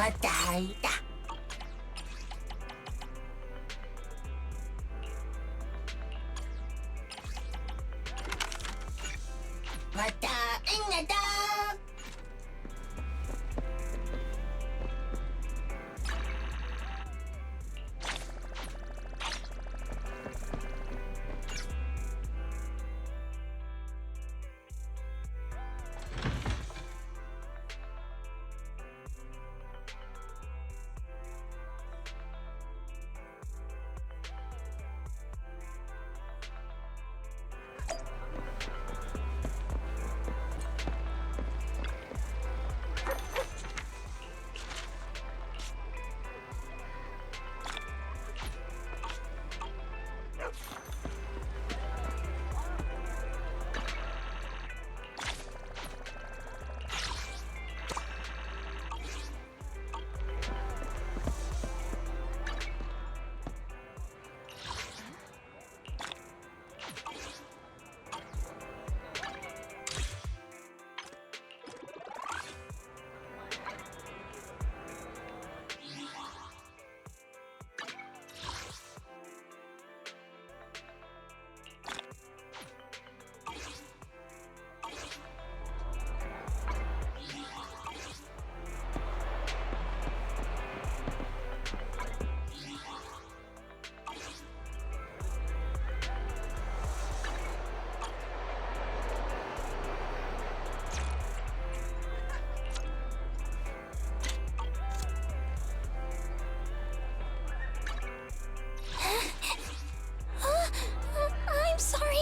받아이다. 받아 응나다. I'm sorry.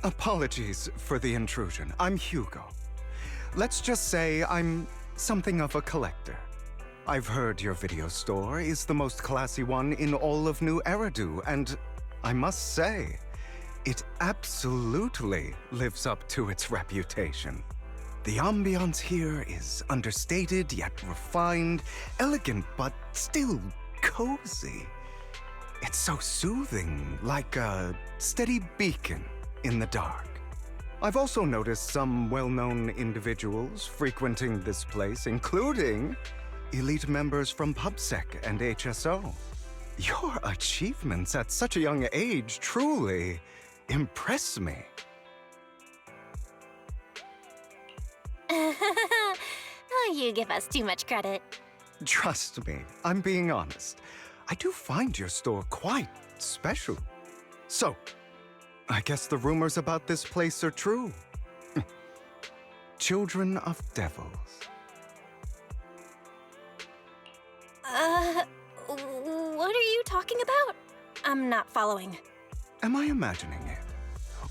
Apologies for the intrusion. I'm Hugo. Let's just say I'm something of a collector. I've heard your video store is the most classy one in all of New Eridu, and I must say, it absolutely lives up to its reputation. The ambiance here is understated yet refined, elegant but still cozy. It's so soothing, like a steady beacon in the dark. I've also noticed some well-known individuals frequenting this place, including elite members from PubSec and HSO. Your achievements at such a young age truly impress me. Oh, you give us too much credit. Trust me, I'm being honest. I do find your store quite special. So, I guess the rumors about this place are true. Children of devils. What are you talking about? I'm not following. Am I imagining it?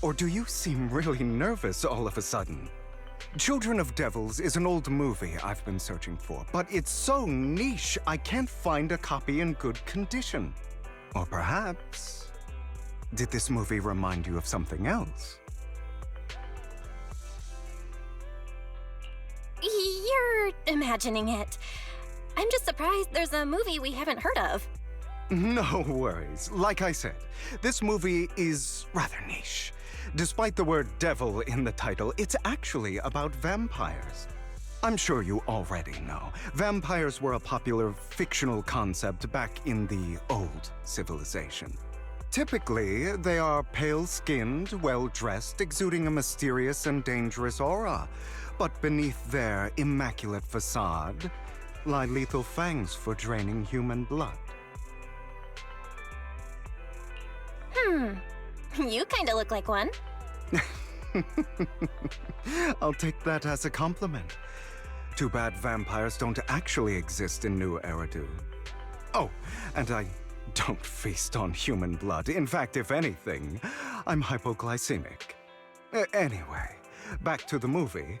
Or do you seem really nervous all of a sudden? Children of Devils is an old movie I've been searching for, but it's so niche I can't find a copy in good condition. Or perhaps, did this movie remind you of something else? You're imagining it. I'm just surprised there's a movie we haven't heard of. No worries. Like I said, this movie is rather niche. Despite the word devil in the title, it's actually about vampires. I'm sure you already know. Vampires were a popular fictional concept back in the old civilization. Typically, they are pale-skinned, well-dressed, exuding a mysterious and dangerous aura. But beneath their immaculate facade lie lethal fangs for draining human blood. You kinda look like one. I'll take that as a compliment. Too bad vampires don't actually exist in New Eridu. Oh, and I don't feast on human blood. In fact, if anything, I'm hypoglycemic. Anyway, back to the movie.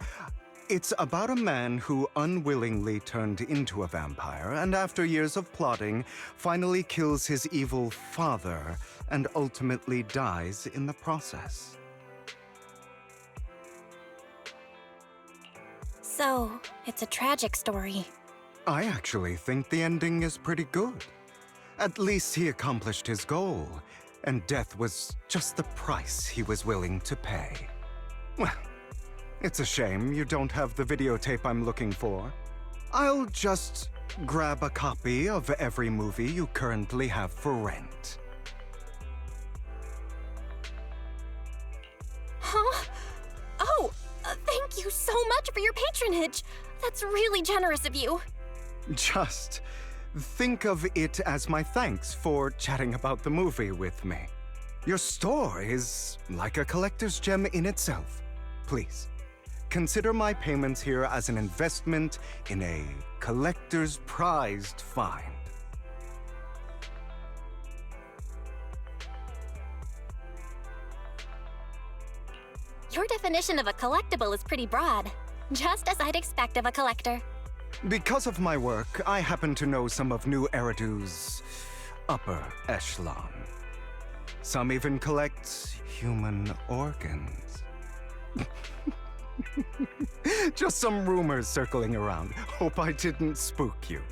It's about a man who unwillingly turned into a vampire, and after years of plotting, finally kills his evil father and ultimately dies in the process. So, it's a tragic story. I actually think the ending is pretty good. At least he accomplished his goal, and death was just the price he was willing to pay. Well, it's a shame you don't have the videotape I'm looking for. I'll just grab a copy of every movie you currently have for rent. Huh? Oh, thank you so much for your patronage. That's really generous of you. Just think of it as my thanks for chatting about the movie with me. Your store is like a collector's gem in itself. Please, consider my payments here as an investment in a collector's prized find. Your definition of a collectible is pretty broad, just as I'd expect of a collector. Because of my work, I happen to know some of New Eridu's upper echelon. Some even collect human organs. Just some rumors circling around. Hope I didn't spook you.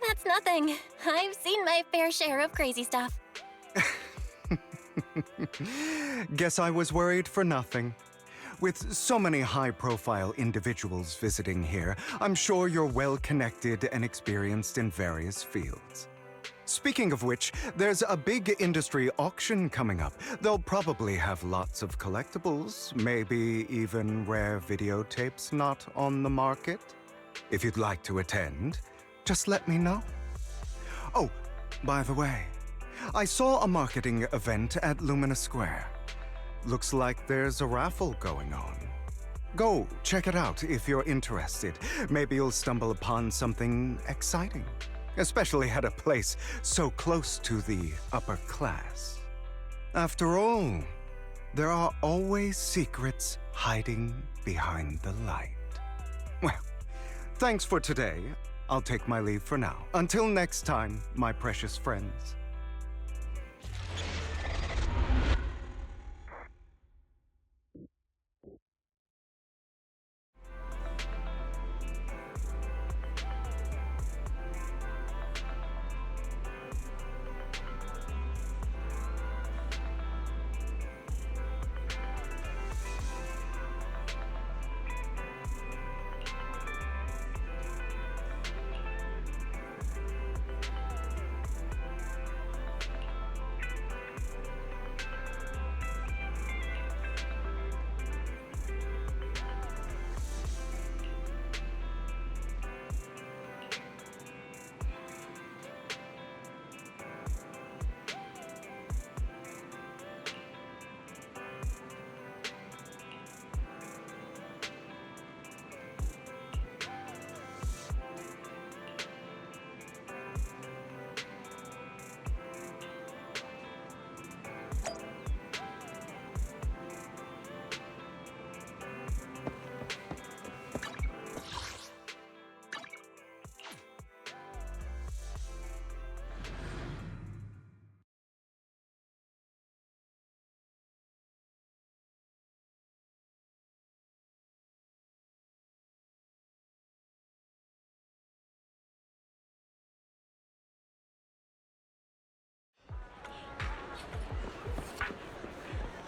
That's nothing. I've seen my fair share of crazy stuff. Guess I was worried for nothing. With so many high-profile individuals visiting here, I'm sure you're well-connected and experienced in various fields. Speaking of which, there's a big industry auction coming up. They'll probably have lots of collectibles, maybe even rare videotapes not on the market. If you'd like to attend, just let me know. Oh, by the way, I saw a marketing event at Lumina Square. Looks like there's a raffle going on. Go check it out if you're interested. Maybe you'll stumble upon something exciting, especially at a place so close to the upper class. After all, there are always secrets hiding behind the light. Well, thanks for today. I'll take my leave for now. Until next time, my precious friends.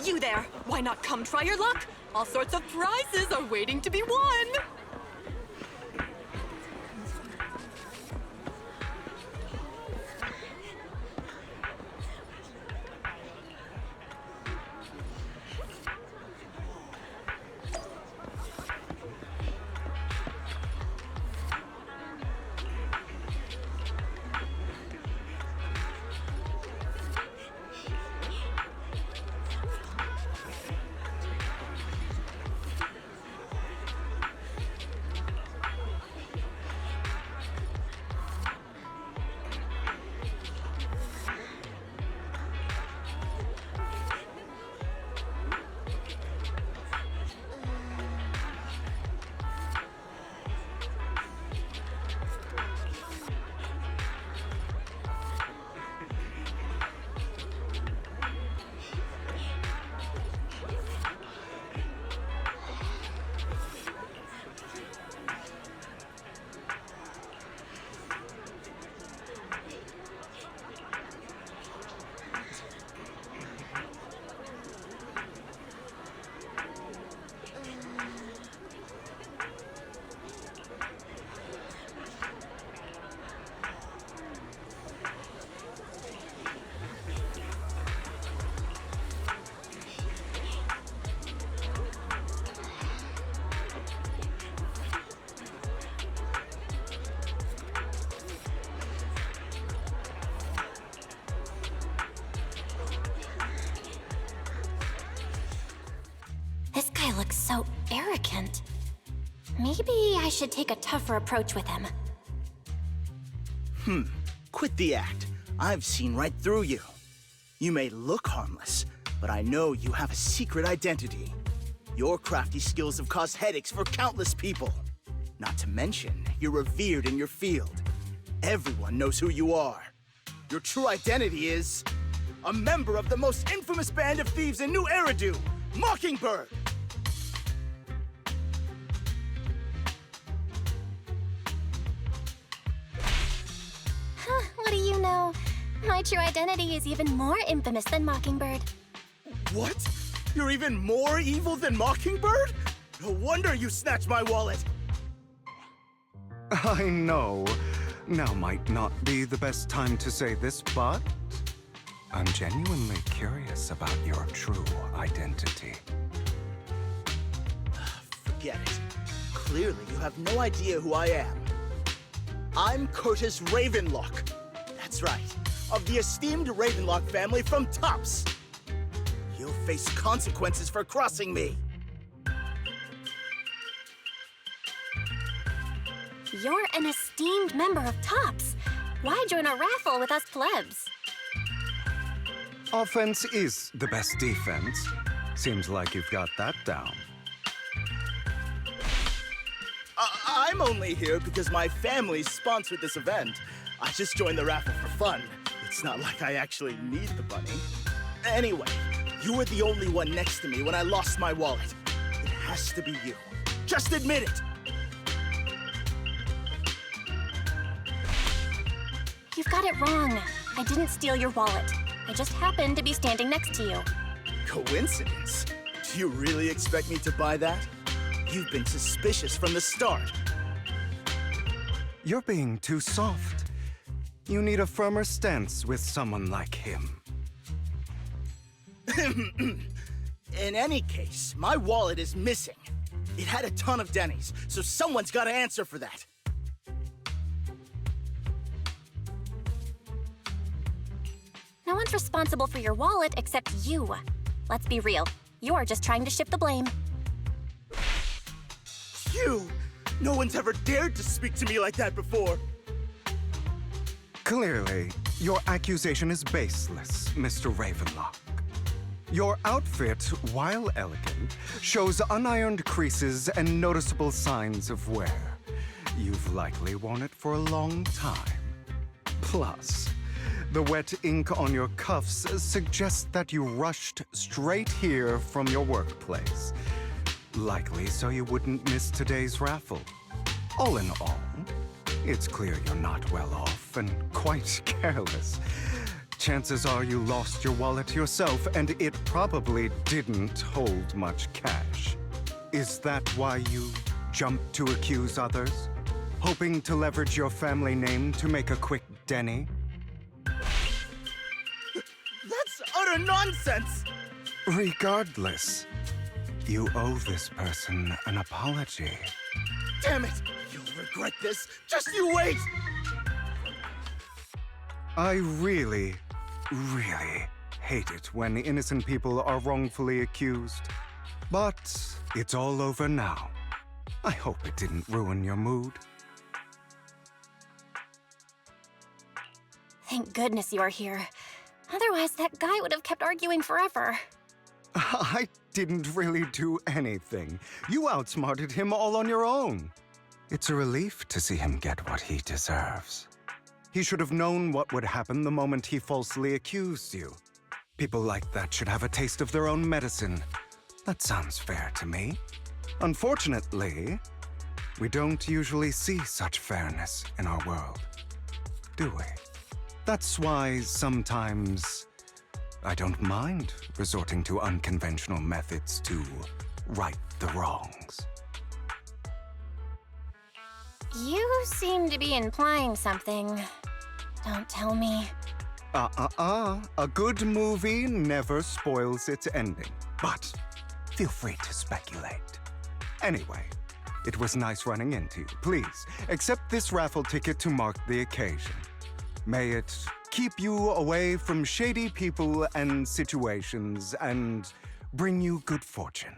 You there, why not come try your luck? All sorts of prizes are waiting to be won! This guy looks so arrogant. Maybe I should take a tougher approach with him. Quit the act. I've seen right through you. You may look harmless, but I know you have a secret identity. Your crafty skills have caused headaches for countless people. Not to mention, you're revered in your field. Everyone knows who you are. Your true identity is a member of the most infamous band of thieves in New Eridu, Mockingbird! What do you know? My true identity is even more infamous than Mockingbird. What? You're even more evil than Mockingbird? No wonder you snatched my wallet! I know. Now might not be the best time to say this, but I'm genuinely curious about your true identity. Forget it. Clearly, you have no idea who I am. I'm Curtis Ravenlock. That's right, of the esteemed Ravenlock family from Tops. You'll face consequences for crossing me. You're an esteemed member of Tops. Why join a raffle with us plebs? Offense is the best defense. Seems like you've got that down. I'm only here because my family sponsored this event. I just joined the raffle for fun. It's not like I actually need the bunny. Anyway, you were the only one next to me when I lost my wallet. It has to be you. Just admit it! You've got it wrong. I didn't steal your wallet. I just happened to be standing next to you. Coincidence? Do you really expect me to buy that? You've been suspicious from the start. You're being too soft. You need a firmer stance with someone like him. In any case, my wallet is missing. It had a ton of Denny's, so someone's got to answer for that. No one's responsible for your wallet except you. Let's be real. You're just trying to shift the blame. You! No one's ever dared to speak to me like that before. Clearly, your accusation is baseless, Mr. Ravenlock. Your outfit, while elegant, shows unironed creases and noticeable signs of wear. You've likely worn it for a long time. Plus, the wet ink on your cuffs suggests that you rushed straight here from your workplace. Likely so you wouldn't miss today's raffle. All in all, it's clear you're not well off and quite careless. Chances are you lost your wallet yourself, and it probably didn't hold much cash. Is that why you jumped to accuse others? Hoping to leverage your family name to make a quick Denny? That's utter nonsense! Regardless, you owe this person an apology. Damn it! You'll regret this! Just you wait! I really hate it when innocent people are wrongfully accused. But it's all over now. I hope it didn't ruin your mood. Thank goodness you're here. Otherwise, that guy would have kept arguing forever. I didn't really do anything. You outsmarted him all on your own. It's a relief to see him get what he deserves. He should have known what would happen the moment he falsely accused you. People like that should have a taste of their own medicine. That sounds fair to me. Unfortunately, we don't usually see such fairness in our world, do we? That's why sometimes I don't mind resorting to unconventional methods to right the wrongs. You seem to be implying something. Don't tell me. A good movie never spoils its ending, but feel free to speculate. Anyway, it was nice running into you. Please, accept this raffle ticket to mark the occasion. May it keep you away from shady people and situations and bring you good fortune.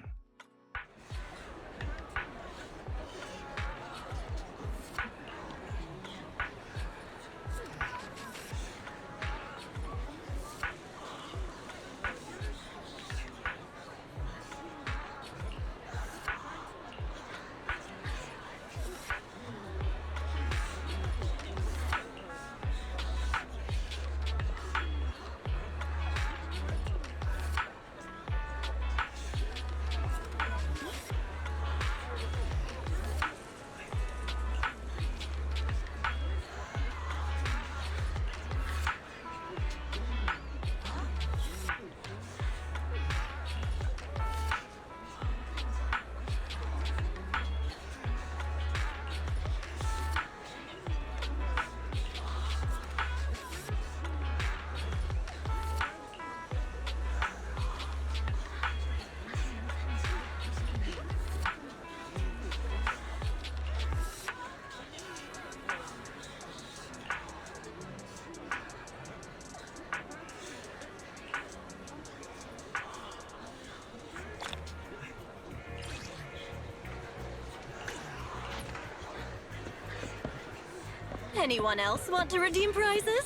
Anyone else want to redeem prizes?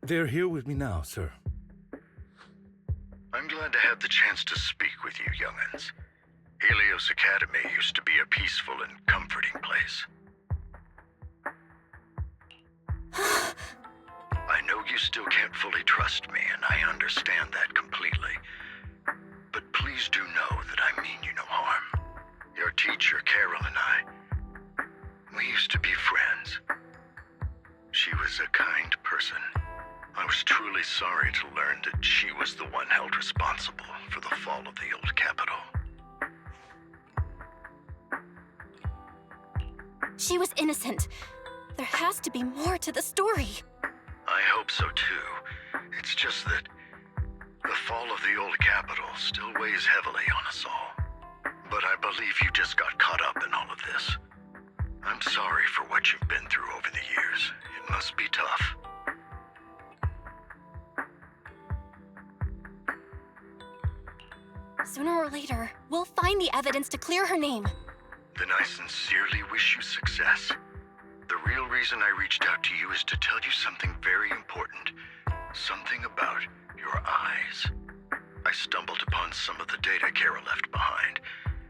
They're here with me now, sir. I'm glad to have the chance to speak with you, young'uns. Helios Academy used to be a peaceful and comforting place. I know you still can't fully trust me, and I understand that completely. But please do know that I mean you no harm. Your teacher, Carol, and I, we used to be friends. She was a kind person. I was truly sorry to learn that she was the one held responsible for the fall of the old capital. She was innocent. There has to be more to the story. I hope so too. It's just that the fall of the old capital still weighs heavily on us all. But I believe you just got caught up in all of this. I'm sorry for what you've been through over the years. It must be tough. Sooner or later, we'll find the evidence to clear her name. Then I sincerely wish you success. The real reason I reached out to you is to tell you something very important. Something about your eyes. I stumbled upon some of the data Kara left behind.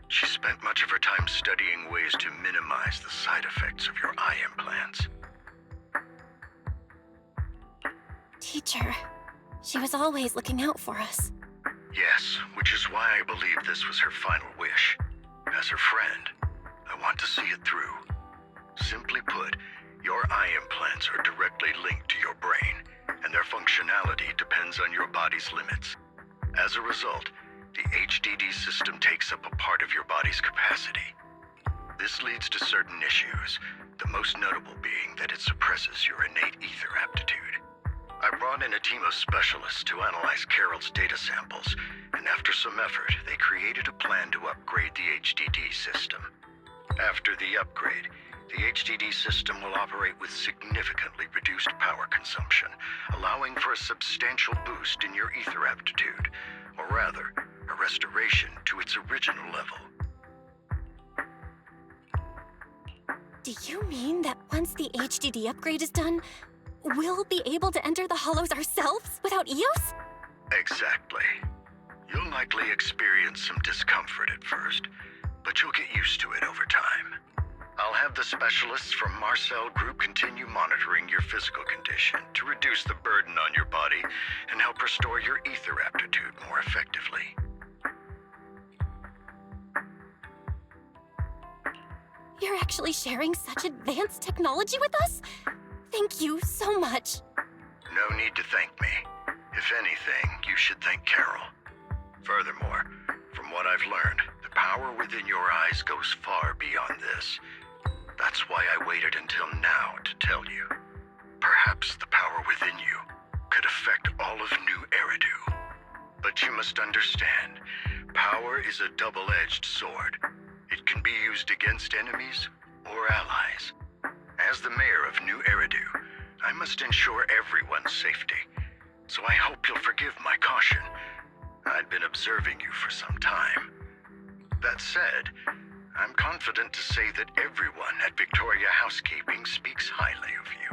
She spent much of her time studying ways to minimize the side effects of your eye implants. Teacher, she was always looking out for us. Yes, which is why I believe this was her final wish. As her friend, I want to see it through. Simply put, your eye implants are directly linked to your brain, and their functionality depends on your body's limits. As a result, the HDD system takes up a part of your body's capacity. This leads to certain issues, the most notable being that it suppresses your innate ether aptitude. I brought in a team of specialists to analyze Carol's data samples, and after some effort, they created a plan to upgrade the HDD system. After the upgrade, the HDD system will operate with significantly reduced power consumption, allowing for a substantial boost in your ether aptitude, or rather, a restoration to its original level. Do you mean that once the HDD upgrade is done, we'll be able to enter the hollows ourselves without EOS? Exactly. You'll likely experience some discomfort at first, but you'll get used to it over time. I'll have the specialists from Marcel Group continue monitoring your physical condition to reduce the burden on your body and help restore your ether aptitude more effectively. You're actually sharing such advanced technology with us? Thank you so much. No need to thank me. If anything, you should thank Carol. Furthermore, from what I've learned, the power within your eyes goes far beyond this. That's why I waited until now to tell you. Perhaps the power within you could affect all of New Eridu. But you must understand, power is a double-edged sword. It can be used against enemies or allies. As the mayor of New Eridu, I must ensure everyone's safety. So I hope you'll forgive my caution. I'd been observing you for some time. That said, I'm confident to say that everyone at Victoria Housekeeping speaks highly of you.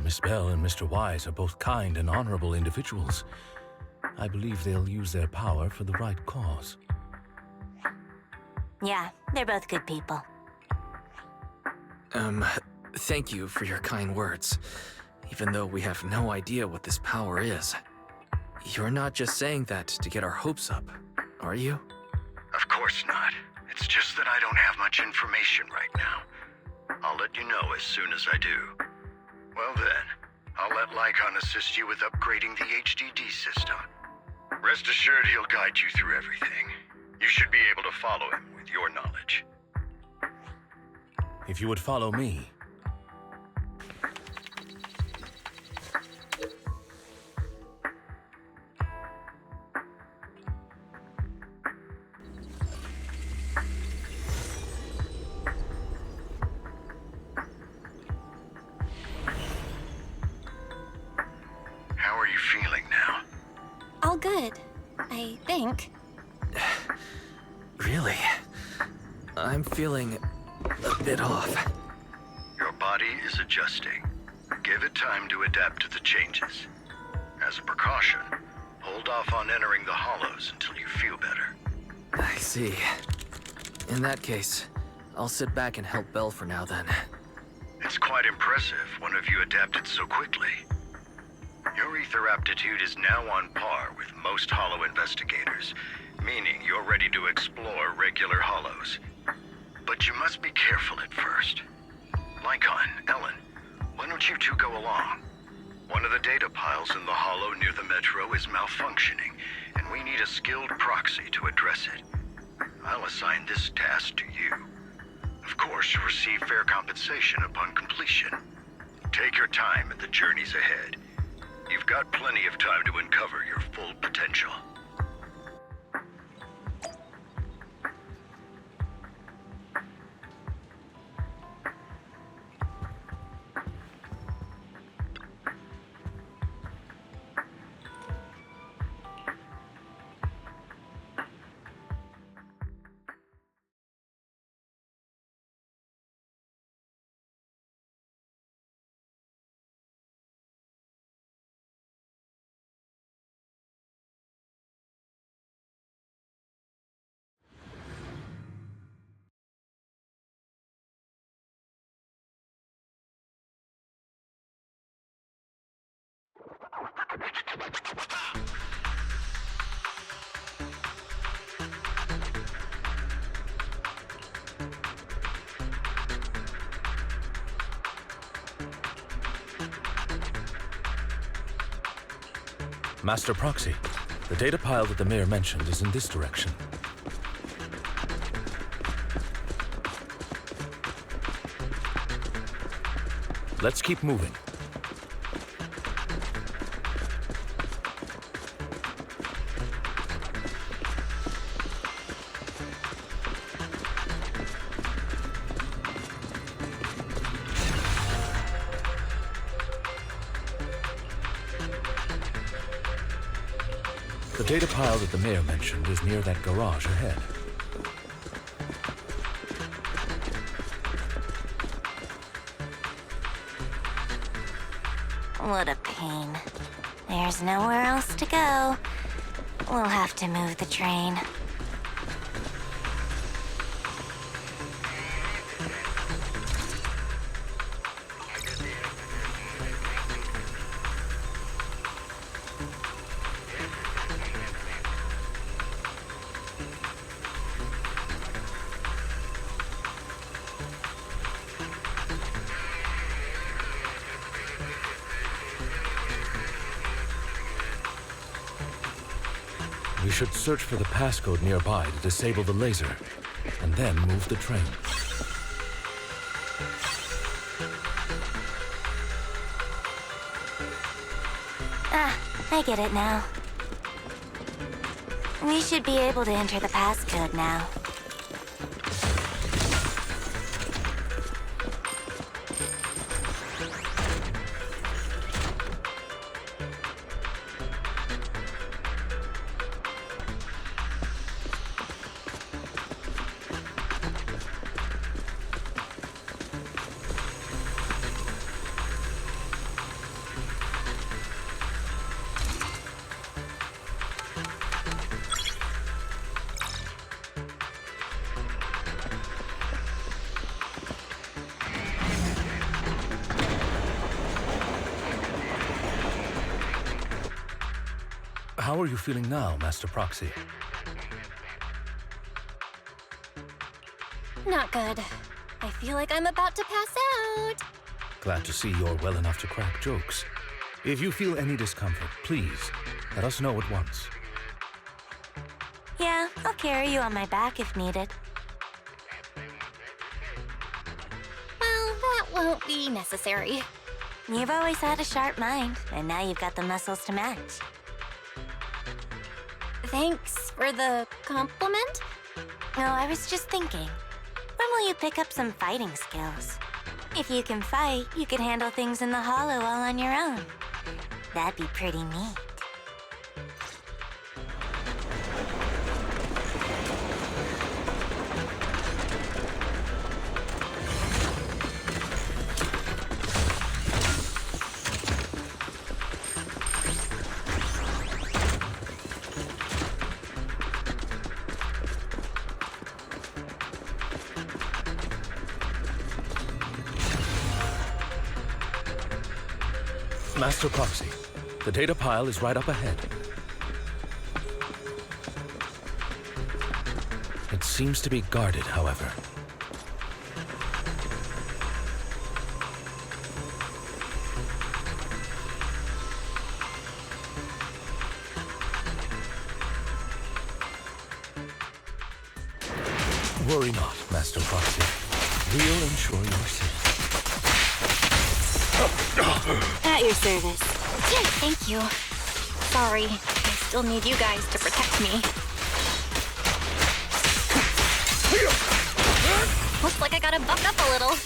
Miss Bell and Mr. Wise are both kind and honorable individuals. I believe they'll use their power for the right cause. Yeah, they're both good people. Thank you for your kind words, even though we have no idea what this power is. You're not just saying that to get our hopes up, are you? Of course not. It's just that I don't have much information right now. I'll let you know as soon as I do. Well then, I'll let Lycon assist you with upgrading the HDD system. Rest assured he'll guide you through everything. You should be able to follow him with your knowledge. If you would follow me. How are you feeling now? All good, I think. Really? I'm feeling a bit off. Your body is adjusting. Get Give it time to adapt to the changes. As a precaution, hold off on entering the hollows until you feel better. I see. In that case, I'll sit back and help Belle for now then. It's quite impressive one of you adapted so quickly. Your ether aptitude is now on par with most hollow investigators, meaning you're ready to explore regular hollows. But you must be careful at first. Lycon, Ellen, why don't you two go along? One of the data piles in the hollow near the metro is malfunctioning, and we need a skilled proxy to address it. I'll assign this task to you. Of course, you'll receive fair compensation upon completion. Take your time at the journeys ahead. You've got plenty of time to uncover your full potential. Master Proxy, the data pile that the mayor mentioned is in this direction. Let's keep moving. The data pile that the mayor mentioned is near that garage ahead. What a pain. There's nowhere else to go. We'll have to move the train. We should search for the passcode nearby to disable the laser, and then move the train. Ah, I get it now. We should be able to enter the passcode now. How are you feeling now, Master Proxy? Not good. I feel like I'm about to pass out. Glad to see you're well enough to crack jokes. If you feel any discomfort, please let us know at once. Yeah, I'll carry you on my back if needed. Well, that won't be necessary. You've always had a sharp mind, and now you've got the muscles to match. Thanks for the compliment. No, I was just thinking. When will you pick up some fighting skills? If you can fight, you could handle things in the hollow all on your own. That'd be pretty neat. Master Proxy, the data pile is right up ahead. It seems to be guarded, however. Worry not, Master Proxy. We'll ensure you're safe. At your service. Thank you. Sorry, I still need you guys to protect me. Looks like I gotta buck up a little.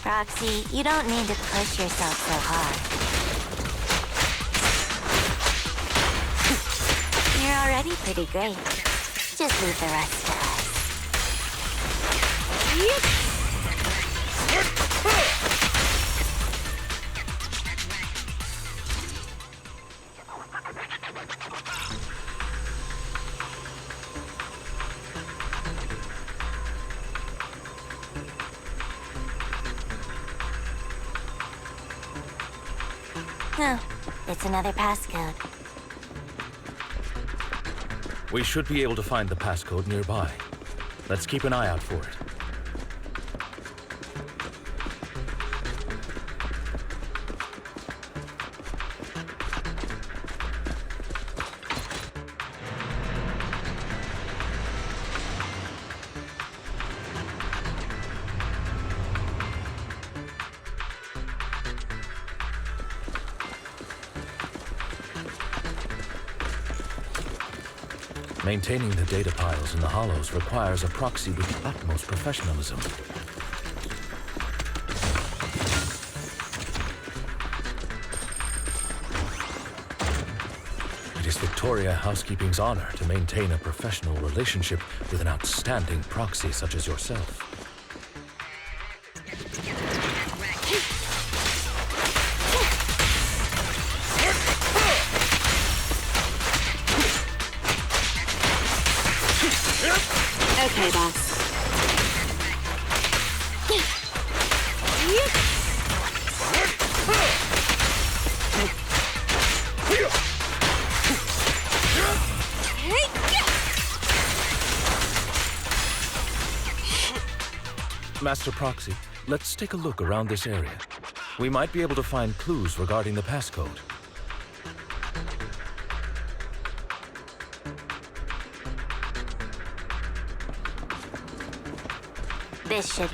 Roxy, you don't need to push yourself so hard. You're already pretty great. Just leave the rest to us. Oh, it's another passcode. We should be able to find the passcode nearby. Let's keep an eye out for it. Maintaining the data piles in the hollows requires a proxy with the utmost professionalism. It is Victoria Housekeeping's honor to maintain a professional relationship with an outstanding proxy such as yourself. Okay, boss. Master Proxy, let's take a look around this area. We might be able to find clues regarding the passcode. This should...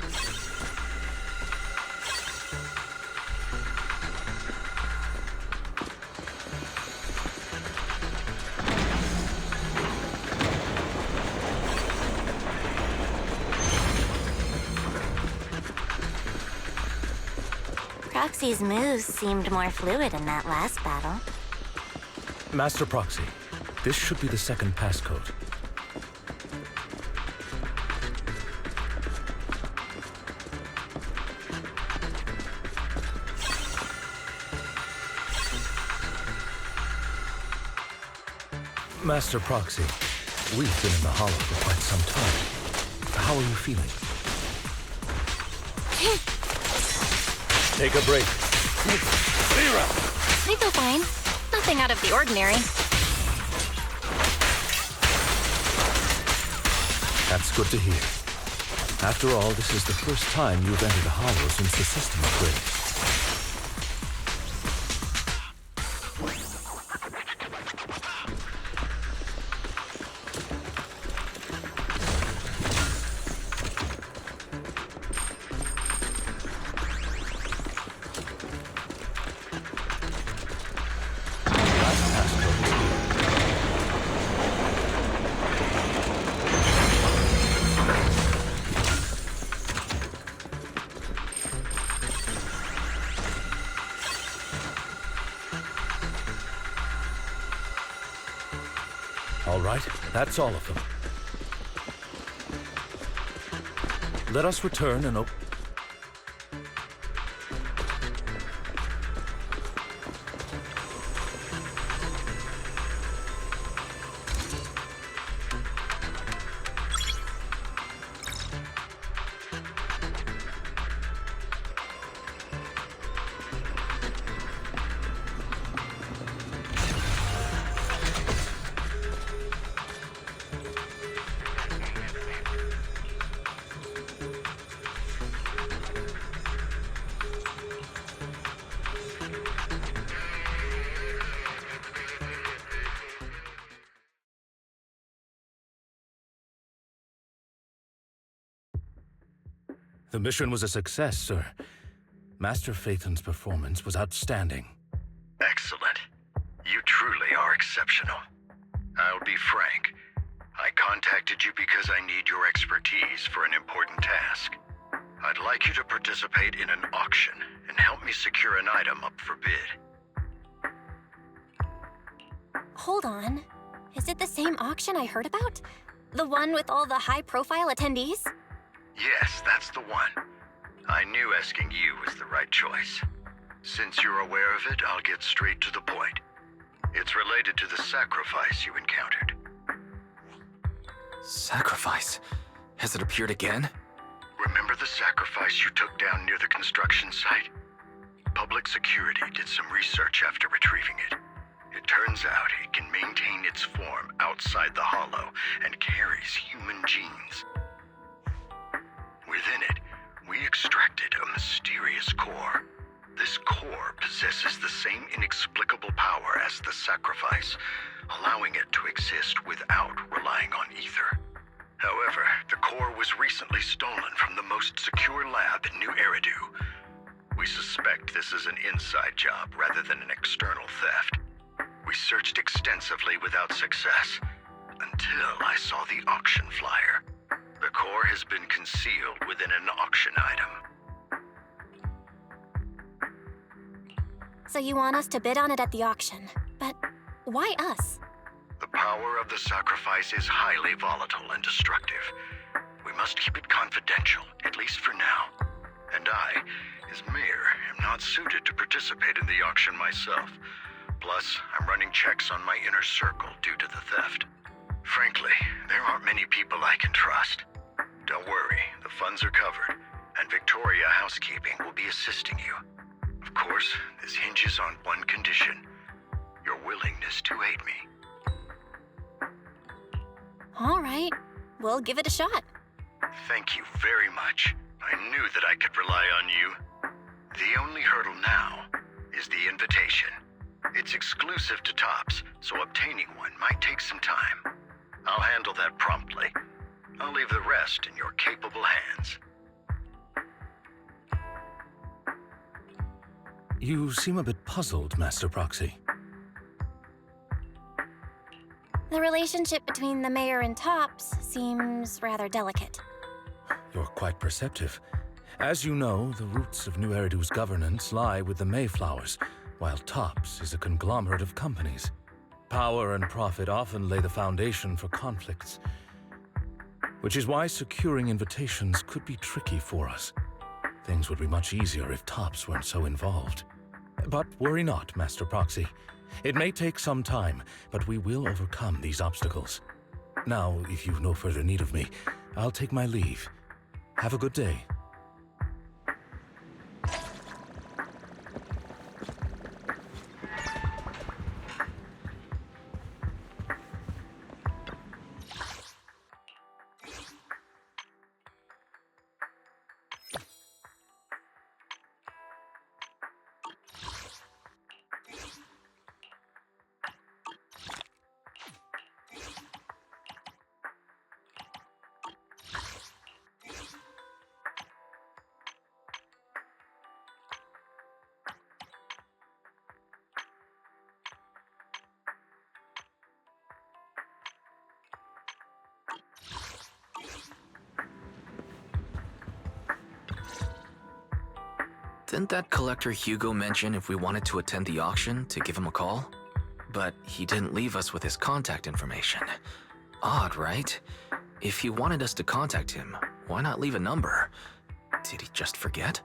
Proxy's moves seemed more fluid in that last battle. Master Proxy, this should be the second passcode. Master Proxy, we've been in the Hollow for quite some time. How are you feeling? Take a break. Zero! I feel fine. Nothing out of the ordinary. That's good to hear. After all, this is the first time you've entered a Hollow since the system upgrade. All right, that's all of them. Let us return and The mission was a success, sir. Master Phaethon's performance was outstanding. Excellent. You truly are exceptional. I'll be frank. I contacted you because I need your expertise for an important task. I'd like you to participate in an auction and help me secure an item up for bid. Hold on. Is it the same auction I heard about? The one with all the high-profile attendees? Yes, that's the one. I knew asking you was the right choice. Since you're aware of it, I'll get straight to the point. It's related to the sacrifice you encountered. Sacrifice? Has it appeared again? Remember the sacrifice you took down near the construction site? Public security did some research after retrieving it. It turns out it can maintain its form outside the hollow and carries human genes. Within it, we extracted a mysterious core. This core possesses the same inexplicable power as the sacrifice, allowing it to exist without relying on ether. However, the core was recently stolen from the most secure lab in New Eridu. We suspect this is an inside job rather than an external theft. We searched extensively without success, until I saw the auction flyer. The core has been concealed within an auction item. So you want us to bid on it at the auction. But why us? The power of the sacrifice is highly volatile and destructive. We must keep it confidential, at least for now. And I, as mayor, am not suited to participate in the auction myself. Plus, I'm running checks on my inner circle due to the theft. Frankly, there aren't many people I can trust. Don't worry, the funds are covered, and Victoria Housekeeping will be assisting you. Of course, this hinges on one condition: your willingness to aid me. All right, we'll give it a shot. Thank you very much. I knew that I could rely on you. The only hurdle now is the invitation. It's exclusive to Tops, so obtaining one might take some time. I'll handle that promptly. I'll leave the rest in your capable hands. You seem a bit puzzled, Master Proxy. The relationship between the mayor and Tops seems rather delicate. You're quite perceptive. As you know, the roots of New Eridu's governance lie with the Mayflowers, while Tops is a conglomerate of companies. Power and profit often lay the foundation for conflicts, which is why securing invitations could be tricky for us. Things would be much easier if Tops weren't so involved. But worry not, Master Proxy. It may take some time, but we will overcome these obstacles. Now, if you've no further need of me, I'll take my leave. Have a good day. Didn't that collector Hugo mention if we wanted to attend the auction to give him a call? But he didn't leave us with his contact information. Odd, right? If he wanted us to contact him, why not leave a number? Did he just forget?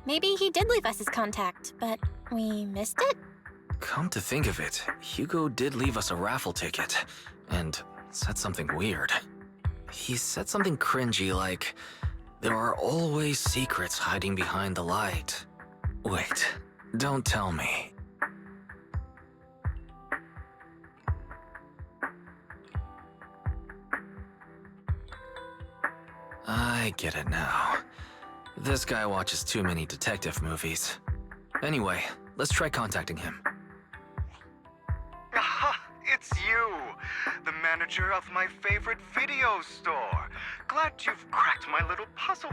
Maybe he did leave us his contact, but we missed it? Come to think of it, Hugo did leave us a raffle ticket, and said something weird. He said something cringy like, "There are always secrets hiding behind the light." Wait, don't tell me. I get it now. This guy watches too many detective movies. Anyway, let's try contacting him. Aha, it's you! The manager of my favorite video store. glad you've cracked my little puzzle.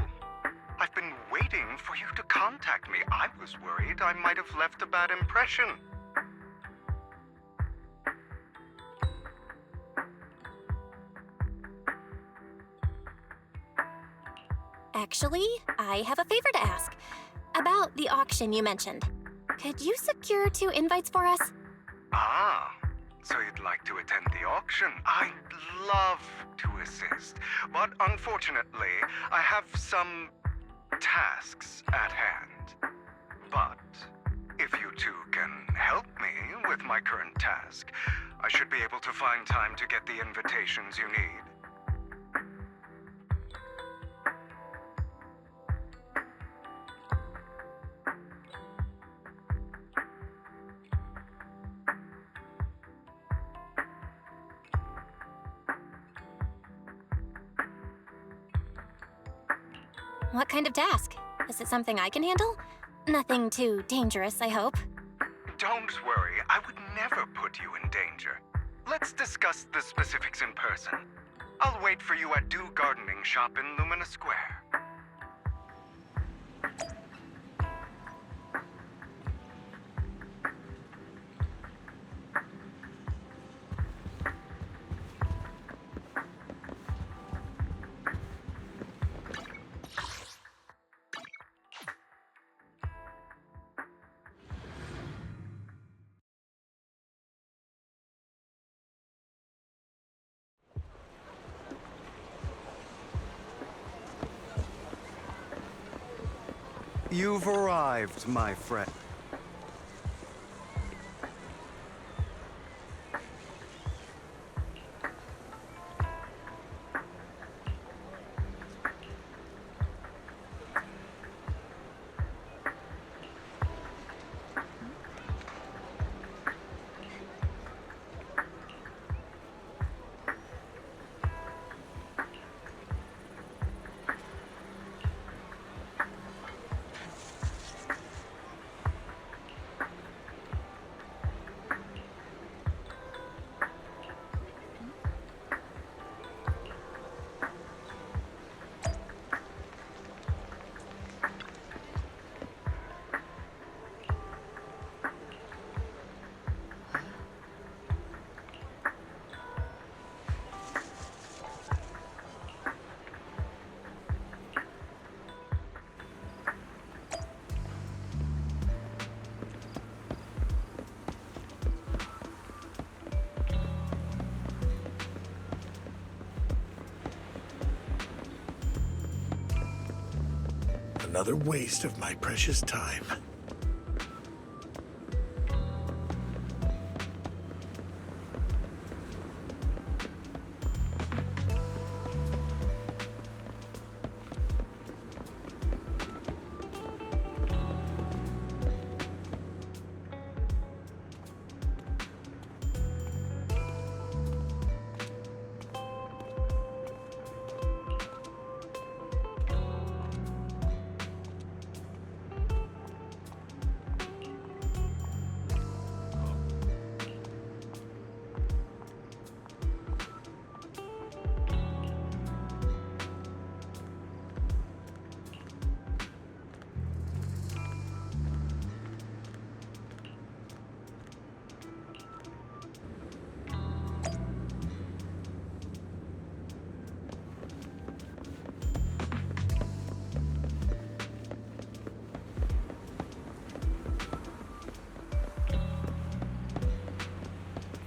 I've been waiting for you to contact me. I was worried I might have left a bad impression. Actually, I have a favor to ask. About the auction you mentioned. Could you secure 2 invites for us? Ah, so you'd like to attend the auction? I'd love to assist, but unfortunately, I have some tasks at hand. But if you two can help me with my current task, I should be able to find time to get the invitations you need. What kind of task? Is it something I can handle? Nothing too dangerous, I hope. Don't worry, I would never put you in danger. Let's discuss the specifics in person. I'll wait for you at Dew Gardening Shop in Lumina Square. You've arrived, my friend. Another waste of my precious time.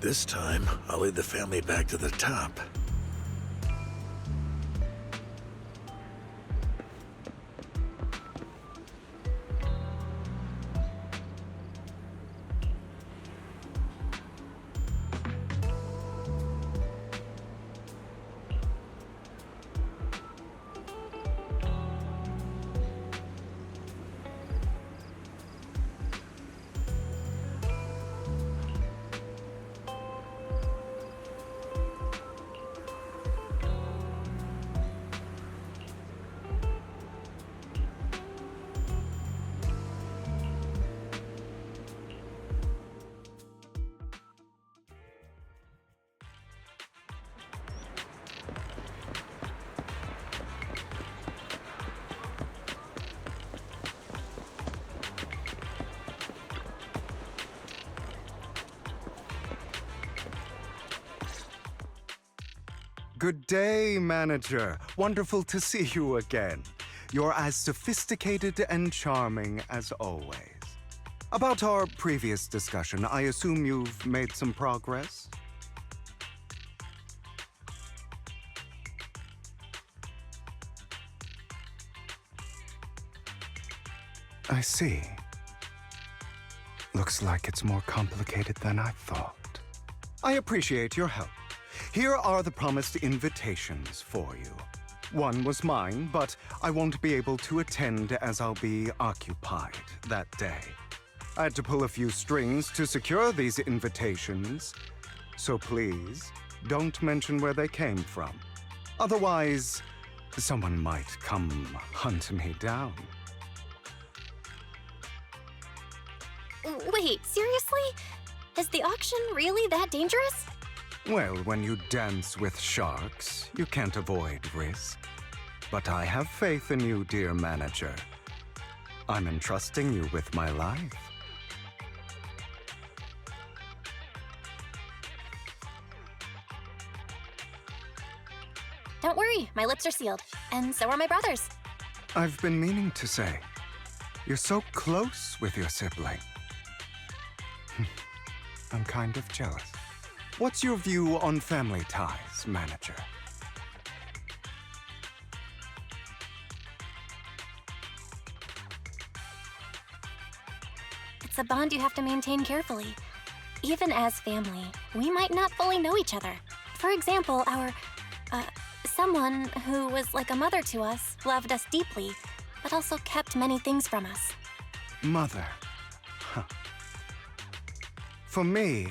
This time, I'll lead the family back to the top. Good day, manager. Wonderful to see you again. You're as sophisticated and charming as always. About our previous discussion, I assume you've made some progress? I see. Looks like it's more complicated than I thought. I appreciate your help. Here are the promised invitations for you. One was mine, but I won't be able to attend as I'll be occupied that day. I had to pull a few strings to secure these invitations, so please don't mention where they came from. Otherwise, someone might come hunt me down. Wait, seriously? Is the auction really that dangerous? Well, when you dance with sharks, you can't avoid risk. But I have faith in you, dear manager. I'm entrusting you with my life. Don't worry, my lips are sealed. And so are my brother's. I've been meaning to say, you're so close with your sibling. I'm kind of jealous. What's your view on family ties, manager? It's a bond you have to maintain carefully. Even as family, we might not fully know each other. For example, someone who was like a mother to us loved us deeply, but also kept many things from us. Mother. Huh. For me,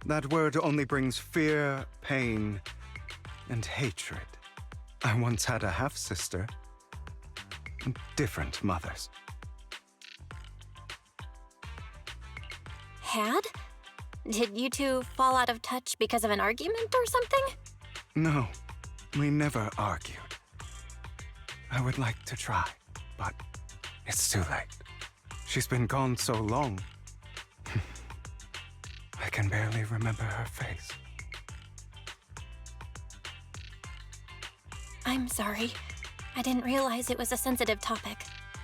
that word only brings fear, pain, and hatred. I once had a half-sister. Different mothers. Had? Did you two fall out of touch because of an argument or something? No, we never argued. I would like to try, but it's too late. She's been gone so long. I can barely remember her face. I'm sorry. I didn't realize it was a sensitive topic.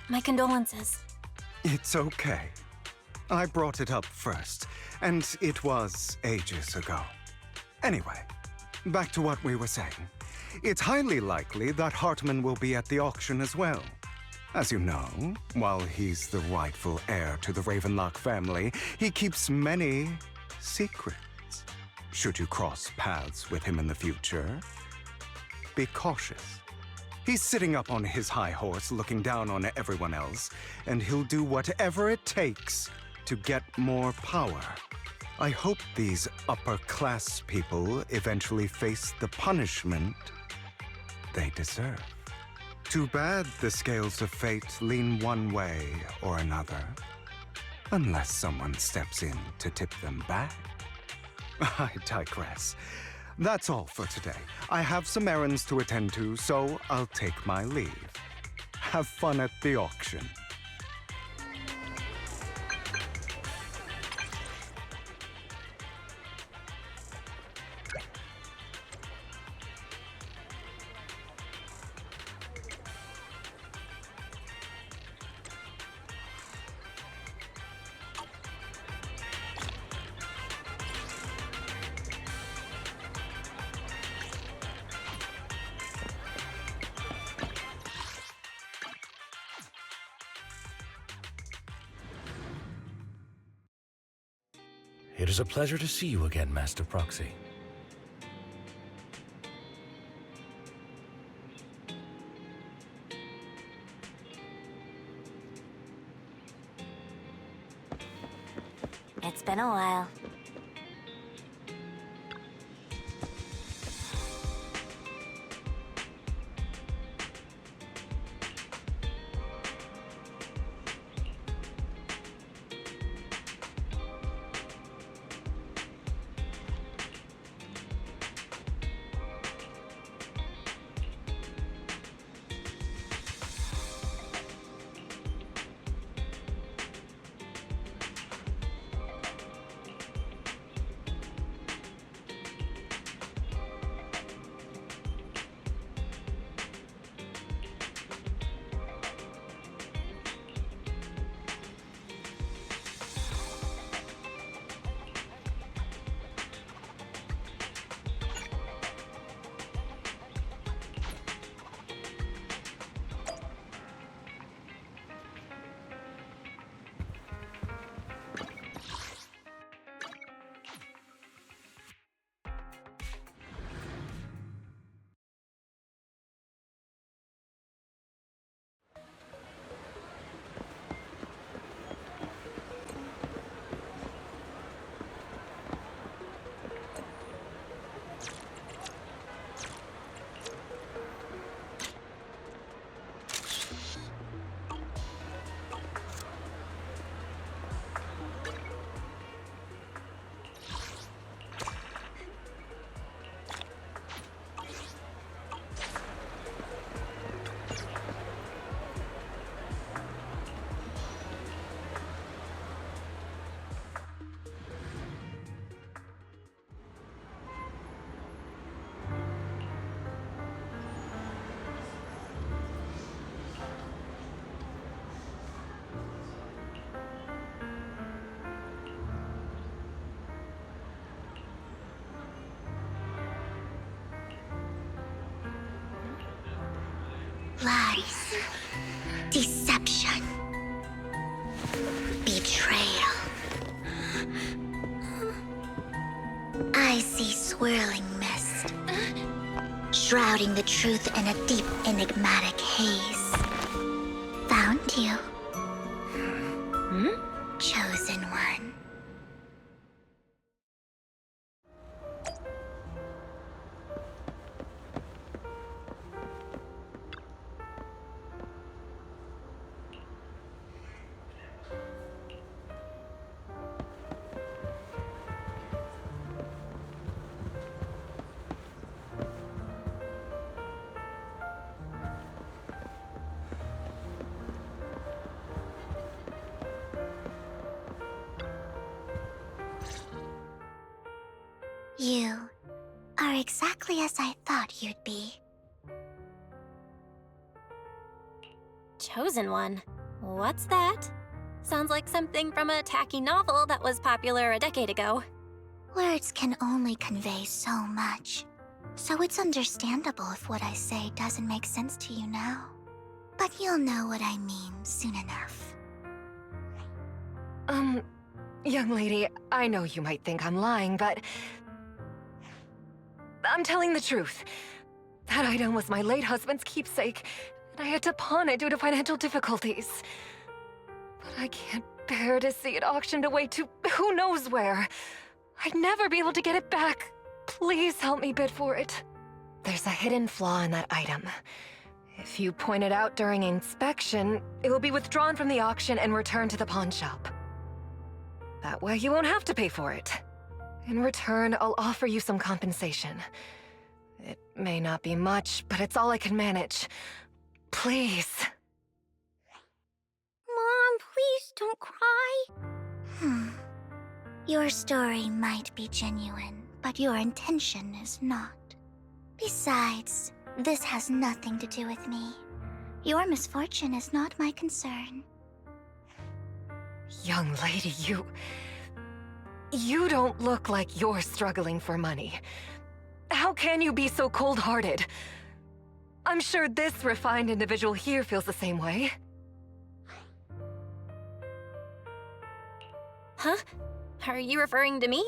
My condolences. It's okay. I brought it up first, and it was ages ago. Anyway, back to what we were saying. It's highly likely that Hartman will be at the auction as well. As you know, while he's the rightful heir to the Ravenlock family, he keeps many secrets. Should you cross paths with him in the future, be cautious. He's sitting up on his high horse looking down on everyone else, and he'll do whatever it takes to get more power. I hope these upper-class people eventually face the punishment they deserve. Too bad the scales of fate lean one way or another. Unless someone steps in to tip them back. I digress. That's all for today. I have some errands to attend to, so I'll take my leave. Have fun at the auction. It is a pleasure to see you again, Master Proxy. It's been a while. Lies. Deception. Betrayal. I see swirling mist, shrouding the truth in a deep, enigmatic haze. Found you. Chosen one. You are exactly as I thought you'd be. Chosen one? What's that? Sounds like something from a tacky novel that was popular a decade ago. Words can only convey so much, so it's understandable if what I say doesn't make sense to you now. But you'll know what I mean soon enough. Young lady, I know you might think I'm lying, but I'm telling the truth. That item was my late husband's keepsake, and I had to pawn it due to financial difficulties. But I can't bear to see it auctioned away to who knows where. I'd never be able to get it back. Please help me bid for it. There's a hidden flaw in that item. If you point it out during inspection, it will be withdrawn from the auction and returned to the pawn shop. That way you won't have to pay for it. In return, I'll offer you some compensation. It may not be much, but it's all I can manage. Please. Mom, please don't cry. Your story might be genuine, but your intention is not. Besides, this has nothing to do with me. Your misfortune is not my concern. Young lady, You don't look like you're struggling for money. How can you be so cold-hearted? I'm sure this refined individual here feels the same way. Huh? Are you referring to me?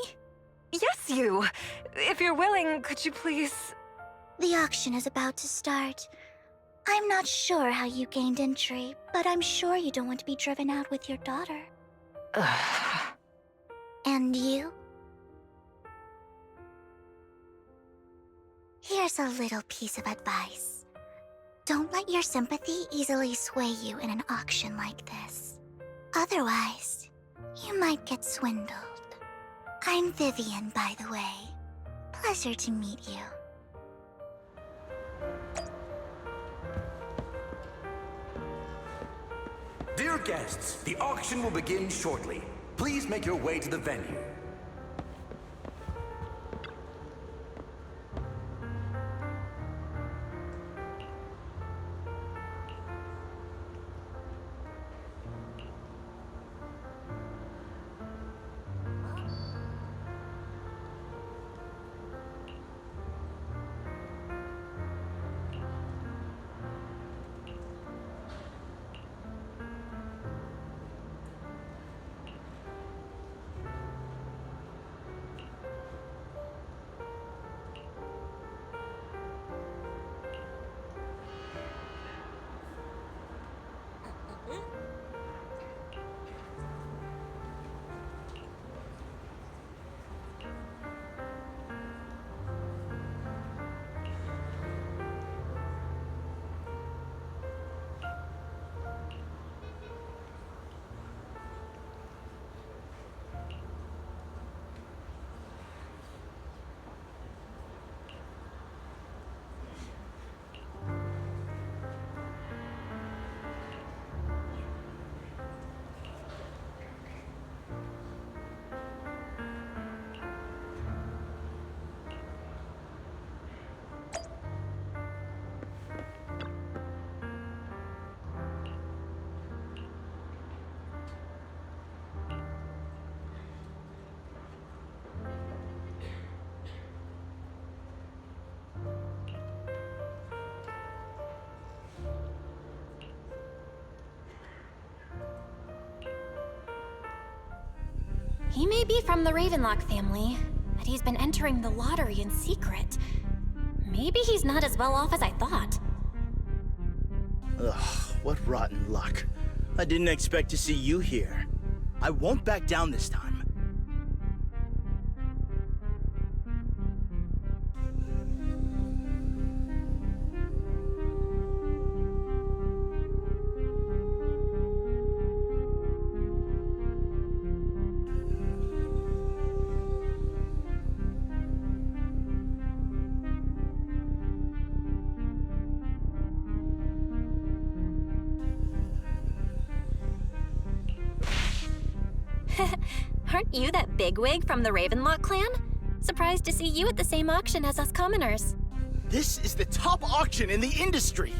Yes, you! If you're willing, could you please... The auction is about to start. I'm not sure how you gained entry, but I'm sure you don't want to be driven out with your daughter. And you? Here's a little piece of advice. Don't let your sympathy easily sway you in an auction like this. Otherwise, you might get swindled. I'm Vivian, by the way. Pleasure to meet you. Dear guests, the auction will begin shortly. Please make your way to the venue. He may be from the Ravenlock family, but he's been entering the lottery in secret. Maybe he's not as well off as I thought. Ugh, what rotten luck. I didn't expect to see you here. I won't back down this time. Aren't you that bigwig from the Ravenlock clan? Surprised to see you at the same auction as us commoners. This is the top auction in the industry!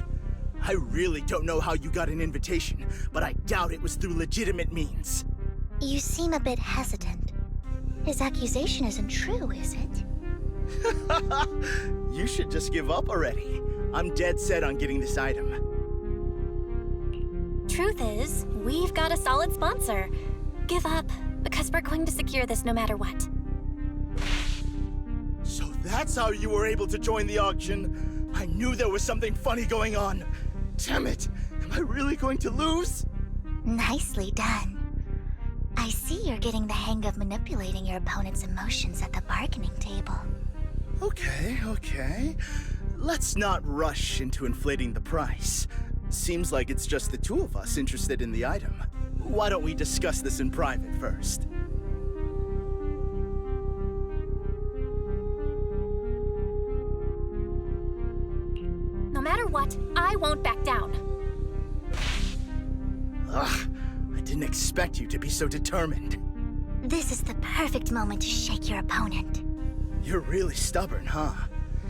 I really don't know how you got an invitation, but I doubt it was through legitimate means. You seem a bit hesitant. His accusation isn't true, is it? You should just give up already. I'm dead set on getting this item. Truth is, we've got a solid sponsor. Give up, because we're going to secure this no matter what. So that's how you were able to join the auction? I knew there was something funny going on. Damn it! Am I really going to lose? Nicely done. I see you're getting the hang of manipulating your opponent's emotions at the bargaining table. Okay. Let's not rush into inflating the price. Seems like it's just the two of us interested in the item. Why don't we discuss this in private first? No matter what, I won't back down. Ugh, I didn't expect you to be so determined. This is the perfect moment to shake your opponent. You're really stubborn, huh?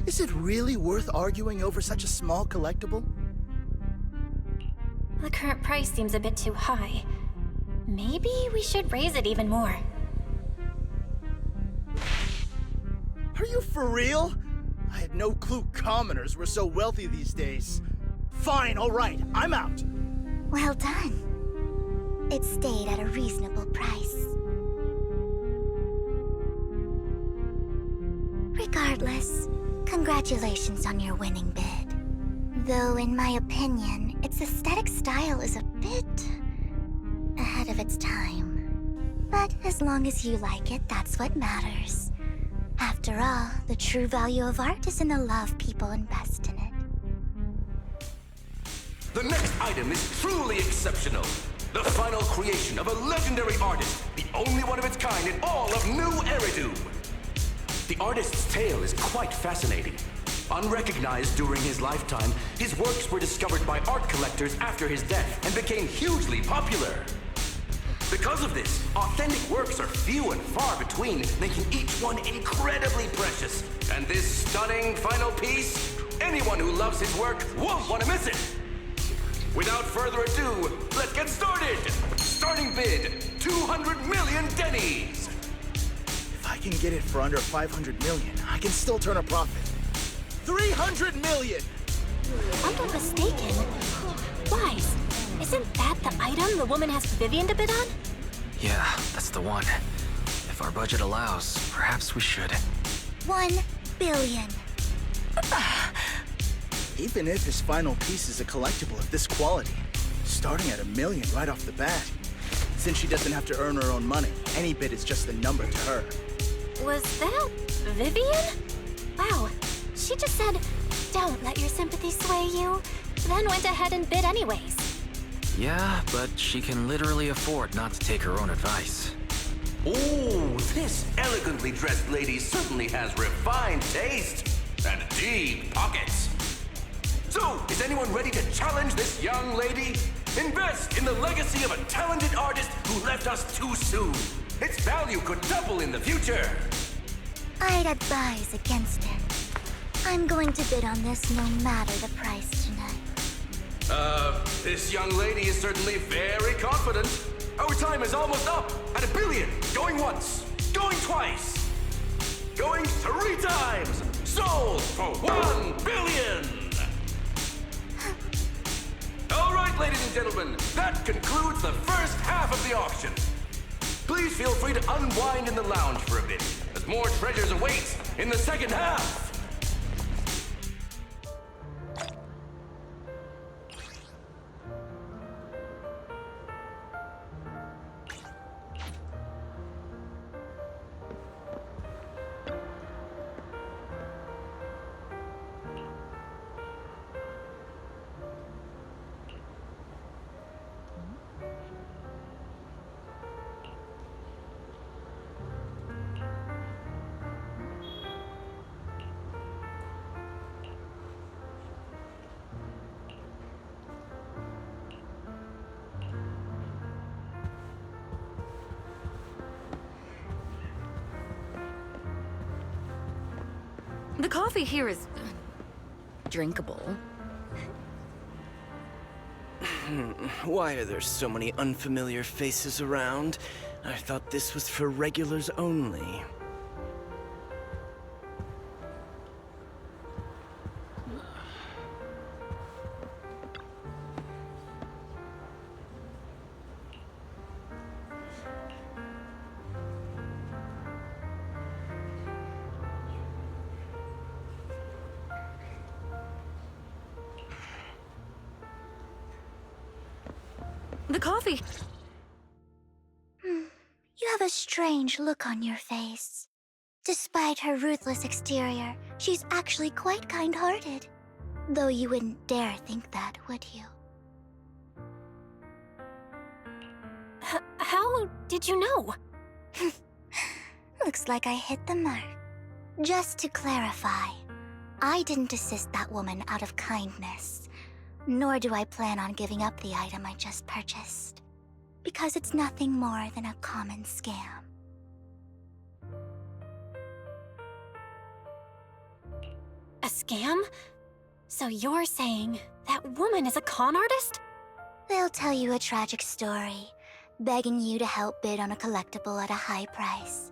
Is it really worth arguing over such a small collectible? The current price seems a bit too high. Maybe we should raise it even more. Are you for real? I had no clue commoners were so wealthy these days. Fine, all right, I'm out. Well done. It stayed at a reasonable price. Regardless, congratulations on your winning bid. Though, in my opinion, its aesthetic style is a bit ahead of its time. But as long as you like it, that's what matters. After all, the true value of art is in the love people invest in it. The next item is truly exceptional. The final creation of a legendary artist, the only one of its kind in all of New Eridu. The artist's tale is quite fascinating. Unrecognized during his lifetime, his works were discovered by art collectors after his death and became hugely popular. Because of this, authentic works are few and far between, making each one incredibly precious. And this stunning final piece, anyone who loves his work won't want to miss it. Without further ado, let's get started! Starting bid, 200 million dennies! If I can get it for under 500 million, I can still turn a profit. 300 million! If I'm not mistaken, Wise, isn't that the item the woman asked Vivian to bid on? Yeah, that's the one. If our budget allows, perhaps we should. 1 billion. Even if his final piece is a collectible of this quality, starting at $1 million right off the bat. Since she doesn't have to earn her own money, any bid is just a number to her. Was that Vivian? Wow, she just said, "Don't let your sympathy sway you," then went ahead and bid anyways. Yeah, but she can literally afford not to take her own advice. Ooh, this elegantly dressed lady certainly has refined taste and deep pockets. So, is anyone ready to challenge this young lady? Invest in the legacy of a talented artist who left us too soon. Its value could double in the future. I'd advise against it. I'm going to bid on this no matter the price tonight. This young lady is certainly very confident. Our time is almost up at $1 billion. Going once, going twice, going 3 times. Sold for $1 billion. All right, ladies and gentlemen, that concludes the first half of the auction. Please feel free to unwind in the lounge for a bit, as more treasures await in the second half. The coffee here is drinkable. Why are there so many unfamiliar faces around? I thought this was for regulars only. The coffee. You have a strange look on your face. Despite her ruthless exterior, she's actually quite kind-hearted. Though you wouldn't dare think that, would you? How did you know? Looks like I hit the mark. Just to clarify, I didn't assist that woman out of kindness. Nor do I plan on giving up the item I just purchased. Because it's nothing more than a common scam. A scam? So you're saying that woman is a con artist? They'll tell you a tragic story, begging you to help bid on a collectible at a high price.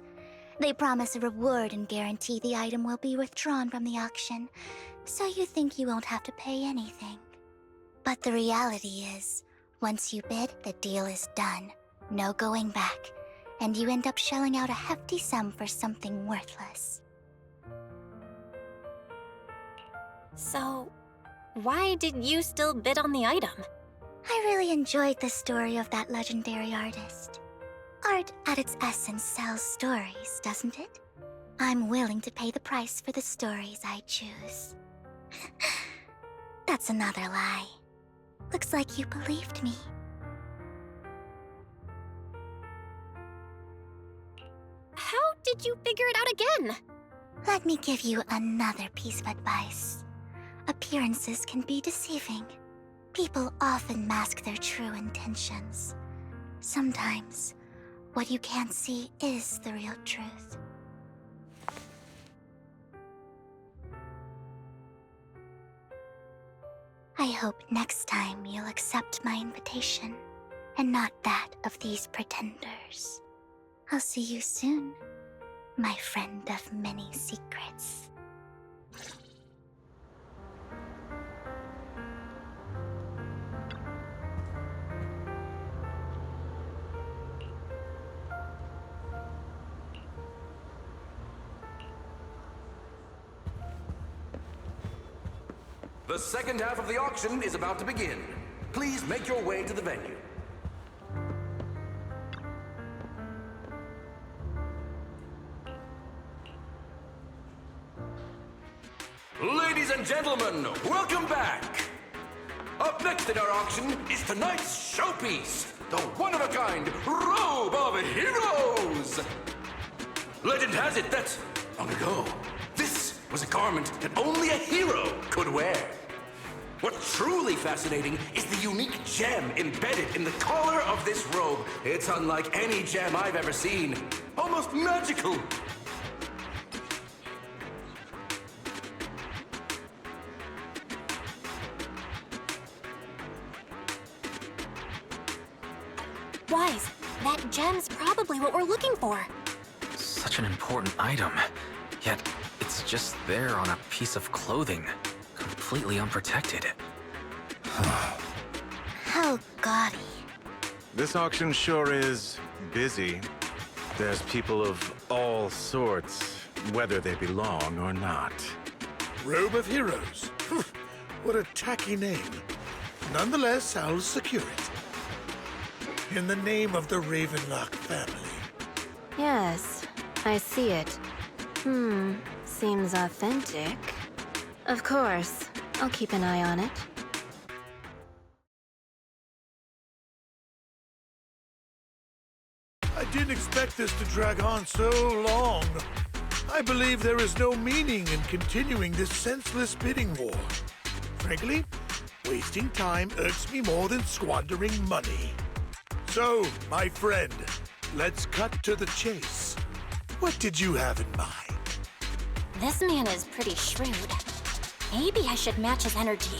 They promise a reward and guarantee the item will be withdrawn from the auction, so you think you won't have to pay anything. But the reality is, once you bid, the deal is done. No going back. And you end up shelling out a hefty sum for something worthless. So, why did you still bid on the item? I really enjoyed the story of that legendary artist. Art, at its essence, sells stories, doesn't it? I'm willing to pay the price for the stories I choose. That's another lie. Looks like you believed me. How did you figure it out again? Let me give you another piece of advice. Appearances can be deceiving. People often mask their true intentions. Sometimes, what you can't see is the real truth. I hope next time you'll accept my invitation, and not that of these pretenders. I'll see you soon, my friend of many secrets. The second half of the auction is about to begin. Please make your way to the venue. Ladies and gentlemen, welcome back! Up next in our auction is tonight's showpiece, the one-of-a-kind Robe of Heroes! Legend has it that, long ago, this was a garment that only a hero could wear. What's truly fascinating is the unique gem embedded in the collar of this robe. It's unlike any gem I've ever seen. Almost magical. Wise, that gem's probably what we're looking for. Such an important item, yet it's just there on a piece of clothing, completely unprotected. How gaudy. This auction sure is busy. There's people of all sorts, whether they belong or not. Robe of Heroes. What a tacky name. Nonetheless, I'll secure it. In the name of the Ravenlock family. Yes, I see it. Seems authentic. Of course, I'll keep an eye on it. I didn't expect this to drag on so long. I believe there is no meaning in continuing this senseless bidding war. Frankly, wasting time irks me more than squandering money. So, my friend, let's cut to the chase. What did you have in mind? This man is pretty shrewd. Maybe I should match his energy.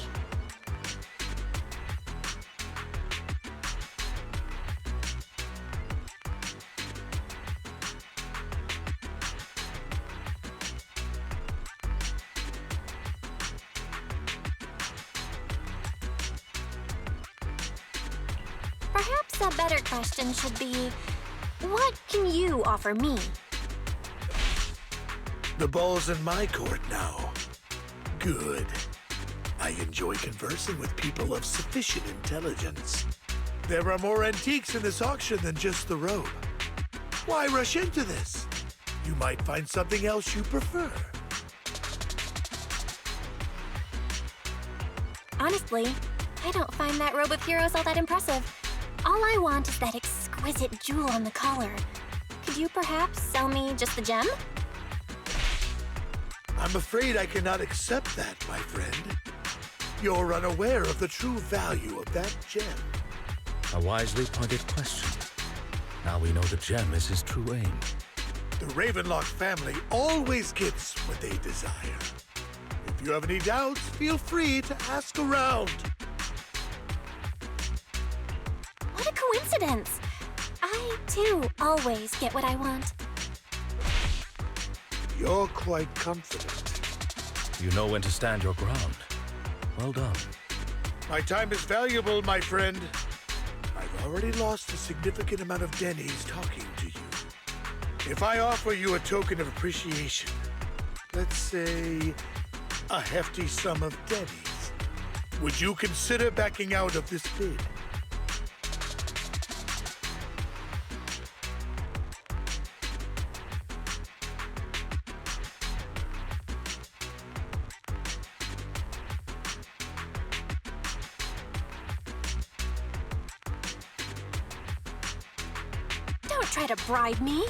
Perhaps a better question should be, what can you offer me? The ball's in my court now. Good. I enjoy conversing with people of sufficient intelligence. There are more antiques in this auction than just the robe. Why rush into this? You might find something else you prefer. Honestly, I don't find that robe of heroes all that impressive. All I want is that exquisite jewel on the collar. Could you perhaps sell me just the gem? I'm afraid I cannot accept that, my friend. You're unaware of the true value of that gem. A wisely pointed question. Now we know the gem is his true aim. The Ravenlock family always gets what they desire. If you have any doubts, feel free to ask around. What a coincidence! I, too, always get what I want. You're quite confident. You know when to stand your ground. Well done. My time is valuable, my friend. I've already lost a significant amount of dennies talking to you. If I offer you a token of appreciation, let's say a hefty sum of dennies, would you consider backing out of this bid? Don't try to bribe me.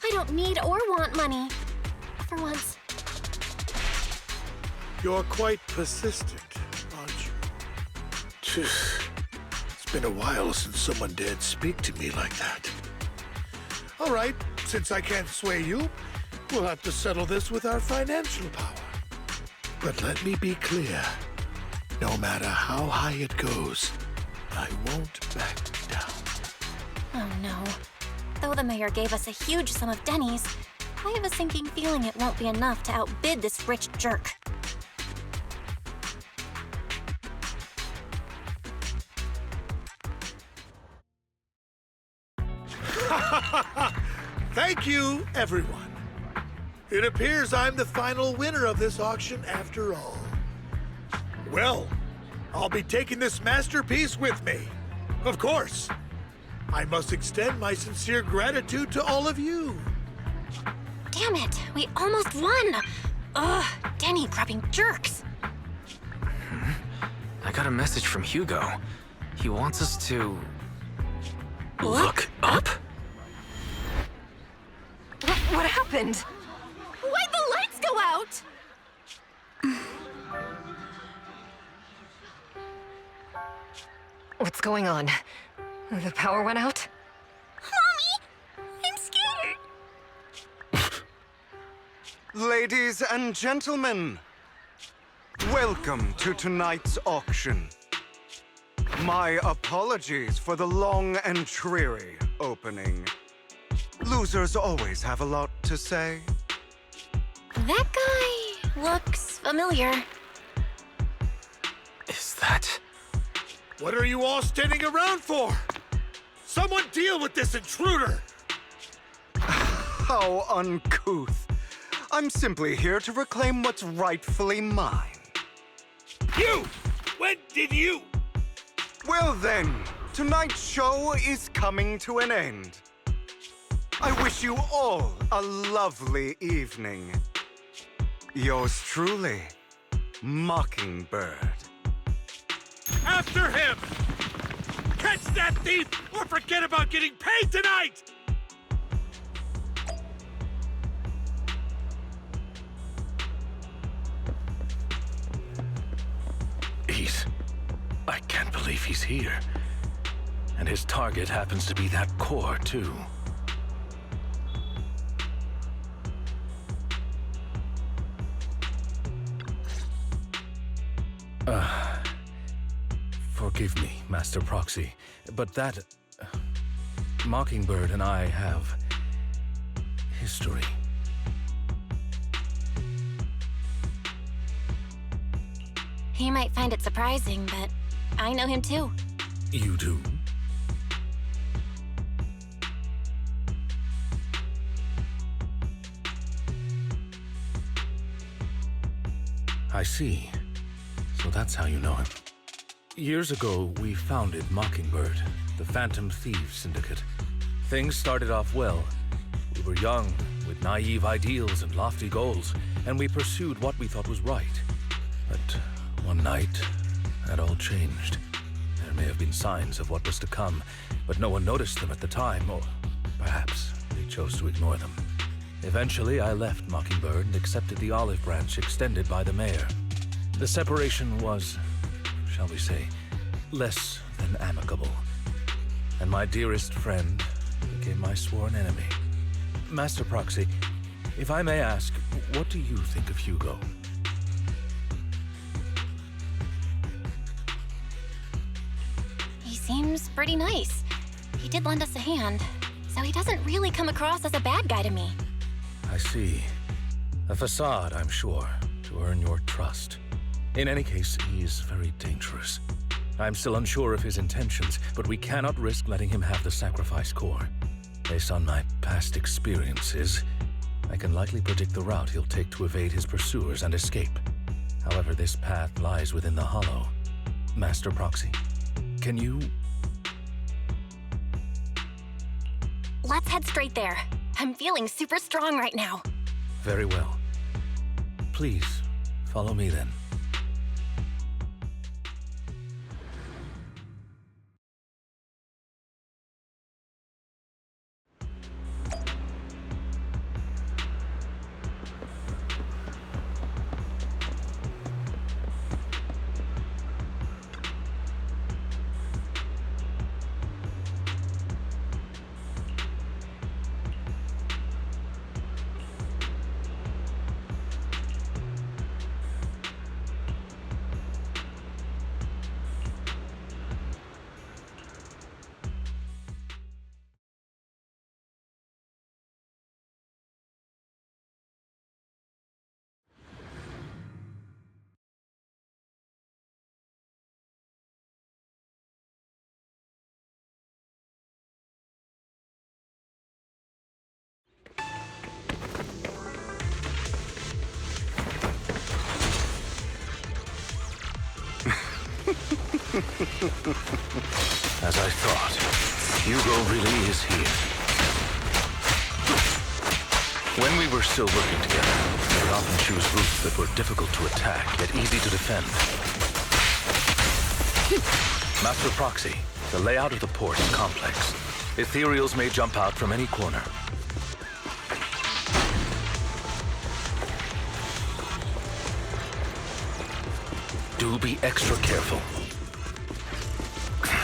I don't need or want money. For once. You're quite persistent, aren't you? It's been a while since someone dared speak to me like that. All right, since I can't sway you, we'll have to settle this with our financial power. But let me be clear. No matter how high it goes, I won't back down. Oh no. Though the mayor gave us a huge sum of dennies, I have a sinking feeling it won't be enough to outbid this rich jerk. Thank you, everyone. It appears I'm the final winner of this auction after all. Well, I'll be taking this masterpiece with me. Of course. I must extend my sincere gratitude to all of you. Damn it, we almost won! Ugh, denny-grabbing jerks! I got a message from Hugo. He wants us to... Look up? What happened? Why'd the lights go out? What's going on? The power went out? Mommy! I'm scared! Ladies and gentlemen, welcome to tonight's auction. My apologies for the long and dreary opening. Losers always have a lot to say. That guy looks familiar. Is that... What are you all standing around for? Someone deal with this intruder! how uncouth. I'm simply here to reclaim what's rightfully mine. You! When did you? Well then, tonight's show is coming to an end. I wish you all a lovely evening. Yours truly, Mockingbird. After him! Catch that thief or forget about getting paid tonight! I can't believe he's here. And his target happens to be that core, too. Forgive me, Master Proxy, but that... Mockingbird and I have... history. He might find it surprising, but I know him too. You do? I see. So that's how you know him. Years ago, we founded Mockingbird, the Phantom Thieves Syndicate. Things started off well. We were young, with naive ideals and lofty goals, and we pursued what we thought was right. But one night, that all changed. There may have been signs of what was to come, but no one noticed them at the time, or perhaps they chose to ignore them. Eventually, I left Mockingbird and accepted the olive branch extended by the mayor. The separation was, shall we say, less than amicable. And my dearest friend became my sworn enemy. Master Proxy, if I may ask, what do you think of Hugo? He seems pretty nice. He did lend us a hand, so he doesn't really come across as a bad guy to me. I see. A facade, I'm sure, to earn your trust. In any case, he is very dangerous. I'm still unsure of his intentions, but we cannot risk letting him have the sacrifice core. Based on my past experiences, I can likely predict the route he'll take to evade his pursuers and escape. However, this path lies within the Hollow. Master Proxy, can you... Let's head straight there. I'm feeling super strong right now. Very well. Please, follow me then. As I thought, Hugo really is here. When we were still working together, we would often choose routes that were difficult to attack, yet easy to defend. Master Proxy, the layout of the port is complex. Ethereals may jump out from any corner. Do be extra careful. There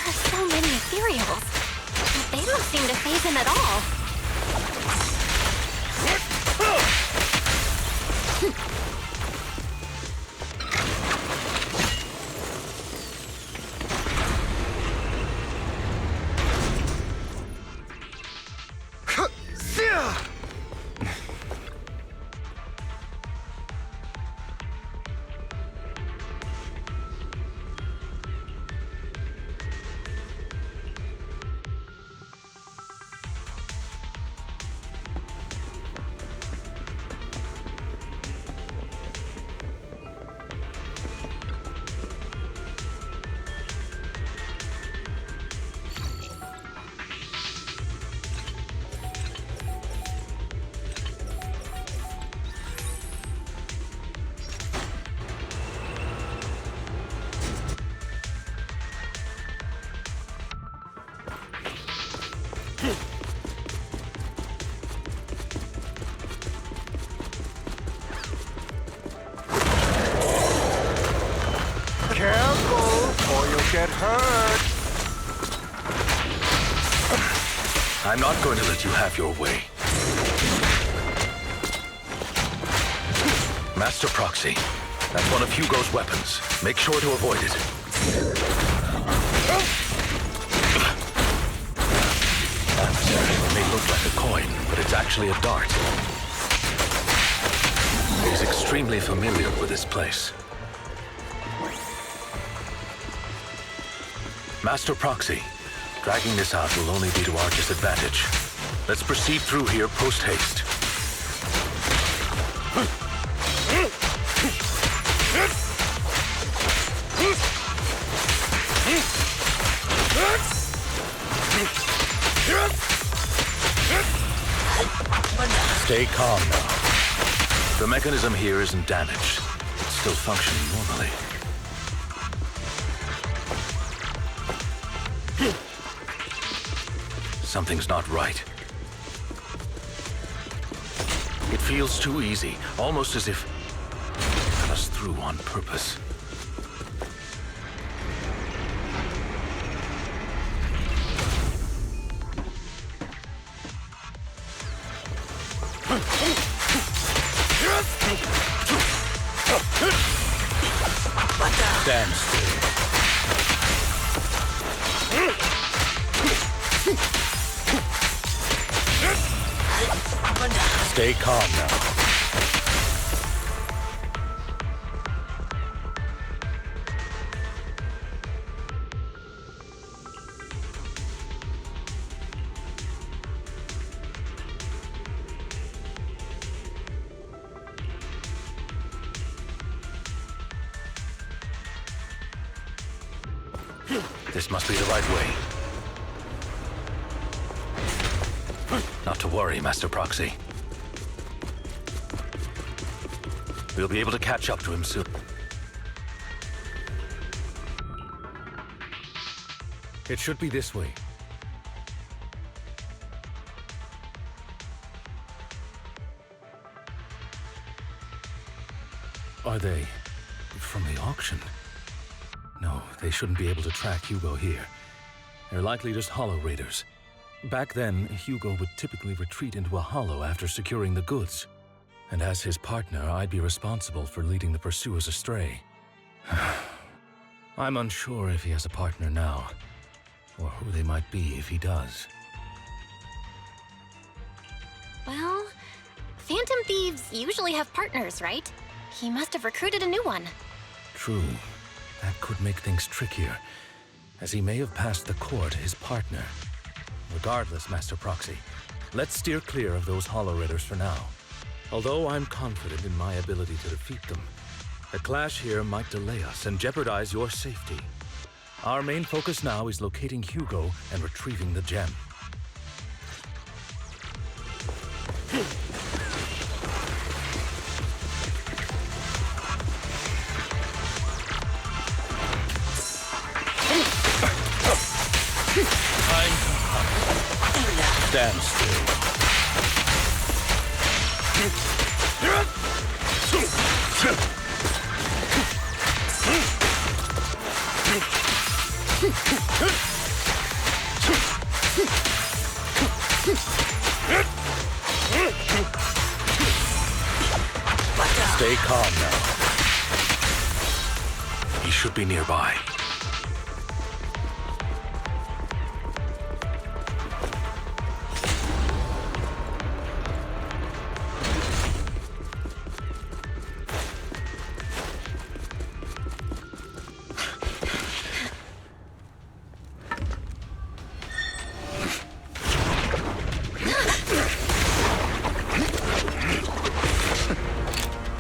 are so many ethereals, but they don't seem to faze him at all. get hurt! I'm not going to let you have your way. Master Proxy, that's one of Hugo's weapons. Make sure to avoid it. That may look like a coin, but it's actually a dart. He's extremely familiar with this place. Master Proxy, dragging this out will only be to our disadvantage. Let's proceed through here post-haste. Stay calm now. The mechanism here isn't damaged. It's still functioning normally. Something's not right. It feels too easy, almost as if it got us through on purpose. Stand still. Stay calm now. This must be the right way. Not to worry, Master Proxy. We'll be able to catch up to him soon. It should be this way. Are they from the auction? No, they shouldn't be able to track Hugo here. They're likely just hollow raiders. Back then, Hugo would typically retreat into a hollow after securing the goods. And as his partner, I'd be responsible for leading the pursuers astray. I'm unsure if he has a partner now, or who they might be if he does. Well, Phantom Thieves usually have partners, right? He must have recruited a new one. True. That could make things trickier, as he may have passed the court his partner. Regardless, Master Proxy, let's steer clear of those hollow raiders for now. Although I'm confident in my ability to defeat them, a clash here might delay us and jeopardize your safety. Our main focus now is locating Hugo and retrieving the gem. Stand still. Stay calm now. He should be nearby.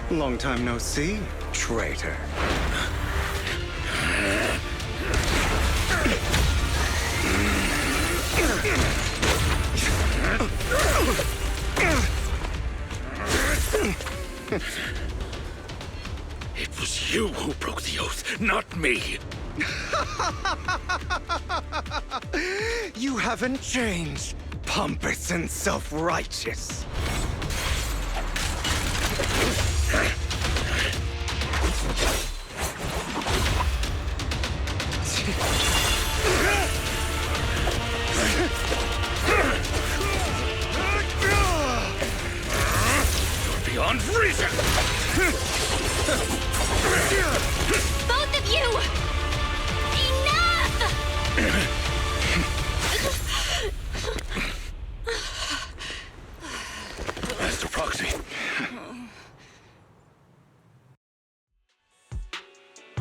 Long time no see, traitor. It was you who broke the oath, not me. You haven't changed, pompous and self-righteous.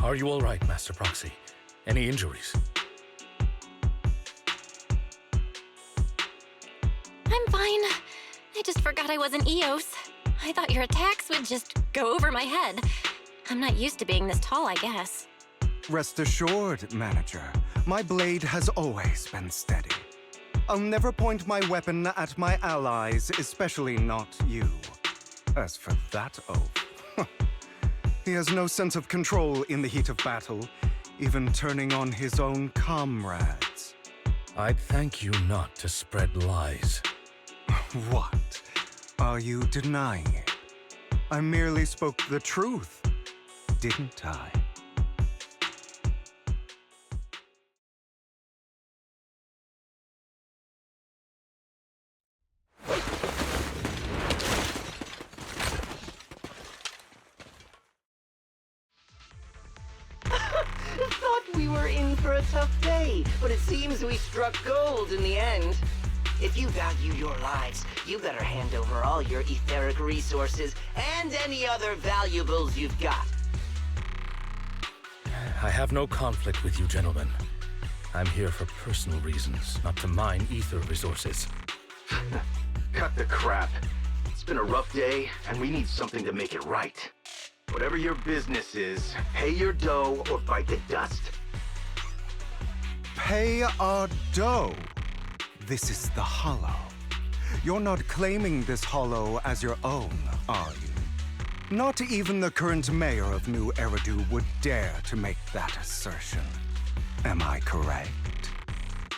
Are you all right, Master Proxy? Any injuries? I'm fine. I just forgot I wasn't Eos. I thought your attacks would just go over my head. I'm not used to being this tall, I guess. Rest assured, Manager. My blade has always been steady. I'll never point my weapon at my allies, especially not you. As for that oath, he has no sense of control in the heat of battle, even turning on his own comrades. I'd thank you not to spread lies. What? Are you denying it? I merely spoke the truth, didn't I? Thought we were in for a tough day, but it seems we struck gold in the end. If you value your lives, you better hand over all your etheric resources and any other valuables you've got. I have no conflict with you, gentlemen. I'm here for personal reasons, not to mine ether resources. Cut the crap. It's been a rough day, and we need something to make it right. Whatever your business is, pay your dough or bite the dust. Pay our dough. This is the Hollow. You're not claiming this Hollow as your own, are you? Not even the current mayor of New Eridu would dare to make that assertion. Am I correct,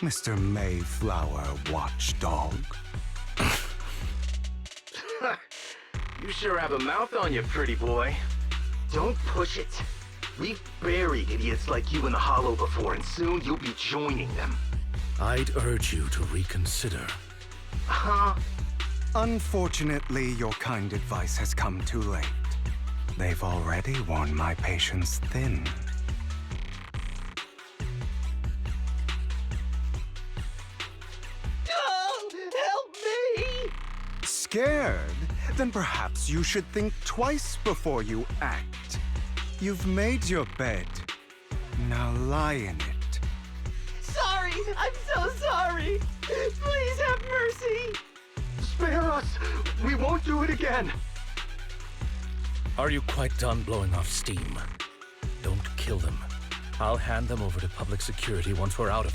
Mr. Mayflower Watchdog? You sure have a mouth on you, pretty boy. Don't push it. We've buried idiots like you in the Hollow before, and soon you'll be joining them. I'd urge you to reconsider. Huh? Unfortunately, your kind advice has come too late. They've already worn my patience thin. Oh, help me! Scared? Then perhaps you should think twice before you act. You've made your bed. Now lie in it. Sorry! I'm so sorry! Please have mercy! Spare us! We won't do it again! Are you quite done blowing off steam? Don't kill them. I'll hand them over to public security once we're out of...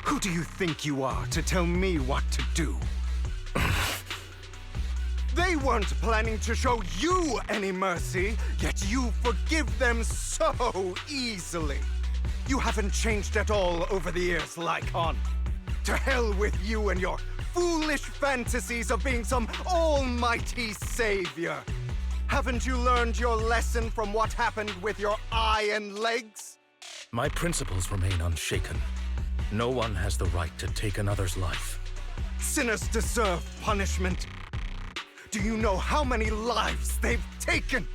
Who do you think you are to tell me what to do? They weren't planning to show you any mercy, yet you forgive them so easily. You haven't changed at all over the years, Lycon. To hell with you and your foolish fantasies of being some almighty savior. Haven't you learned your lesson from what happened with your eye and legs? My principles remain unshaken. No one has the right to take another's life. Sinners deserve punishment. Do you know how many lives they've taken?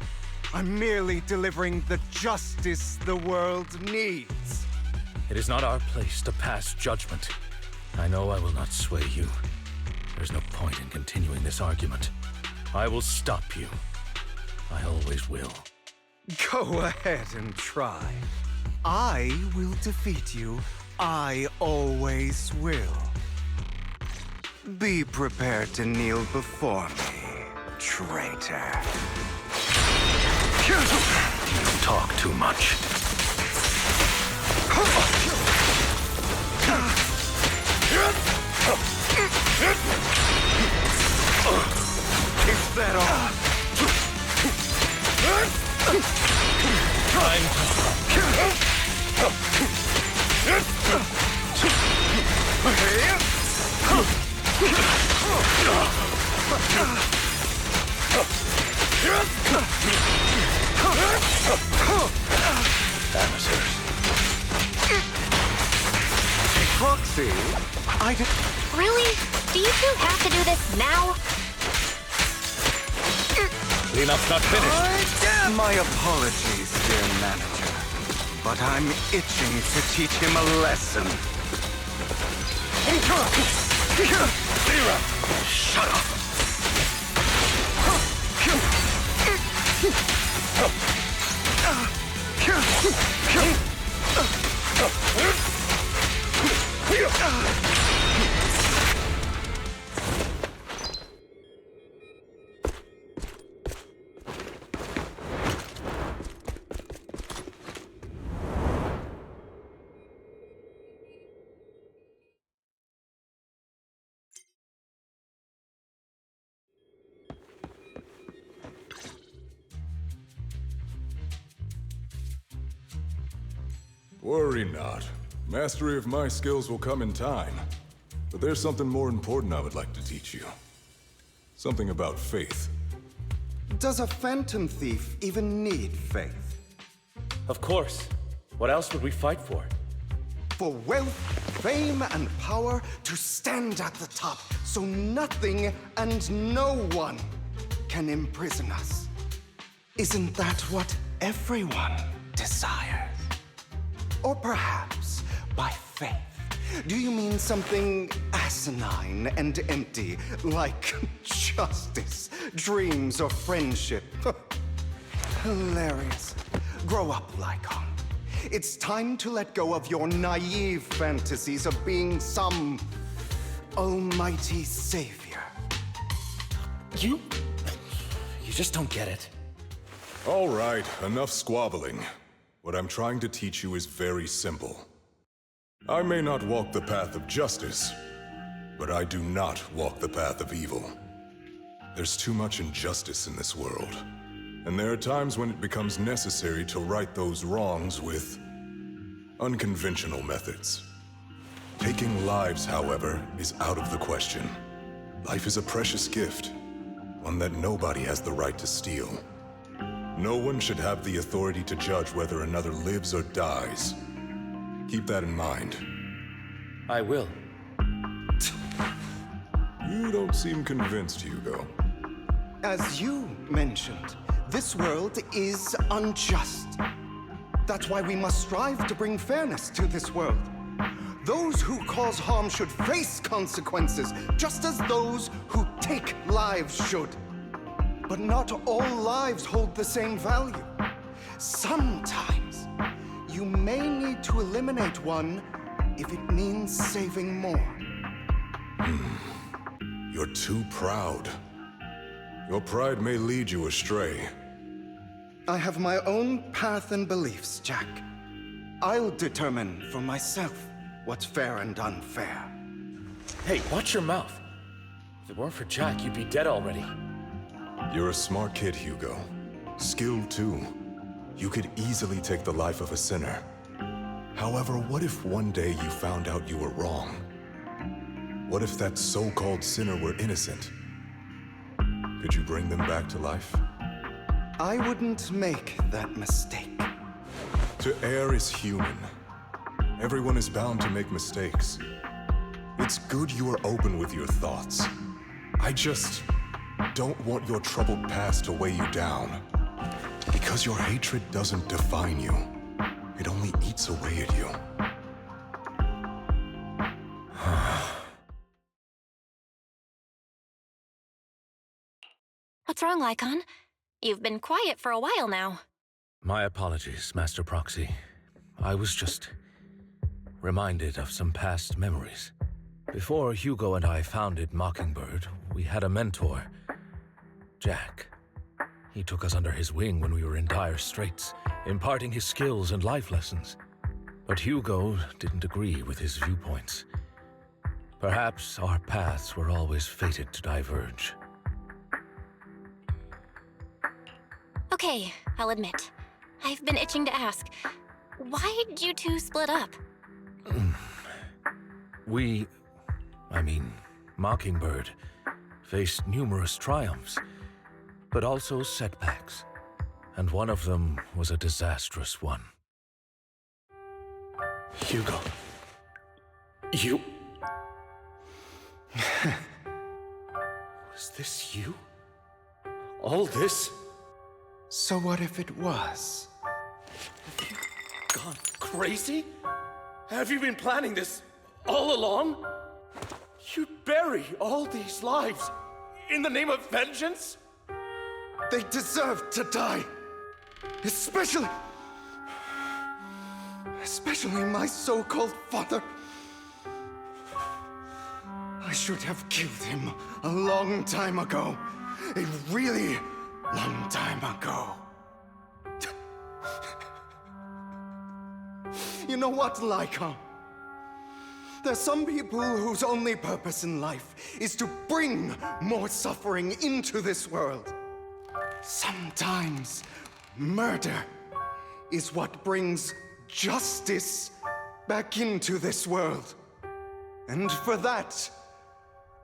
I'm merely delivering the justice the world needs. It is not our place to pass judgment. I know I will not sway you. There's no point in continuing this argument. I will stop you. I always will. Go ahead and try. I will defeat you. I always will. Be prepared to kneel before me, traitor. You talk too much. Keep that off. Proxy, I did... Really? Do you two have to do this now? Cleanup's not finished. My apologies, dear manager. But I'm itching to teach him a lesson. Zero! Shut up! Worry not. Mastery of my skills will come in time. But there's something more important I would like to teach you. Something about faith. Does a phantom thief even need faith? Of course. What else would we fight for? For wealth, fame, and power to stand at the top, so nothing and no one can imprison us. Isn't that what everyone desires? Or perhaps by faith, do you mean something asinine and empty, like justice, dreams, or friendship? Hilarious. Grow up, Lycon. It's time to let go of your naive fantasies of being some almighty savior. You just don't get it. All right, enough squabbling. What I'm trying to teach you is very simple. I may not walk the path of justice, but I do not walk the path of evil. There's too much injustice in this world, and there are times when it becomes necessary to right those wrongs with unconventional methods. Taking lives, however, is out of the question. Life is a precious gift, one that nobody has the right to steal. No one should have the authority to judge whether another lives or dies. Keep that in mind. I will. You don't seem convinced, Hugo. As you mentioned, this world is unjust. That's why we must strive to bring fairness to this world. Those who cause harm should face consequences, just as those who take lives should. But not all lives hold the same value. Sometimes, you may need to eliminate one if it means saving more. You're too proud. Your pride may lead you astray. I have my own path and beliefs, Jack. I'll determine for myself what's fair and unfair. Hey, watch your mouth. If it weren't for Jack, you'd be dead already. You're a smart kid, Hugo. Skilled too. You could easily take the life of a sinner. However, what if one day you found out you were wrong? What if that so-called sinner were innocent? Could you bring them back to life? I wouldn't make that mistake. To err is human. Everyone is bound to make mistakes. It's good you are open with your thoughts. I just don't want your troubled past to weigh you down. Because your hatred doesn't define you. It only eats away at you. What's wrong, Lycon? You've been quiet for a while now. My apologies, Master Proxy. I was just reminded of some past memories. Before Hugo and I founded Mockingbird, we had a mentor, Jack. He took us under his wing when we were in dire straits, imparting his skills and life lessons. But Hugo didn't agree with his viewpoints. Perhaps our paths were always fated to diverge. Okay, I'll admit. I've been itching to ask, why did you two split up? Mockingbird, faced numerous triumphs, but also setbacks. And one of them was a disastrous one. Hugo. You... Was this you? All this? So what if it was? Have you gone crazy? Have you been planning this all along? You'd bury all these lives in the name of vengeance? They deserve to die. Especially Especially my so-called father. I should have killed him a long time ago. A really long time ago. You know what, Lyca? There's some people whose only purpose in life is to bring more suffering into this world. Sometimes murder is what brings justice back into this world. And for that,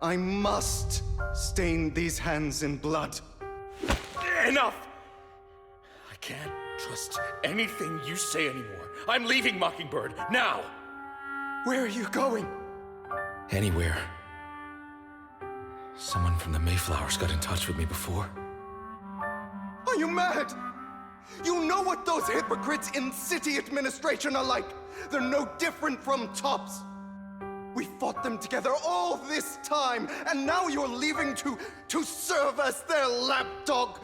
I must stain these hands in blood. Enough! I can't trust anything you say anymore. I'm leaving Mockingbird, now! Where are you going? Anywhere. Someone from the Mayflowers got in touch with me before. Are you mad? You know what those hypocrites in city administration are like. They're no different from tops. We fought them together all this time, and now you're leaving to serve as their lapdog.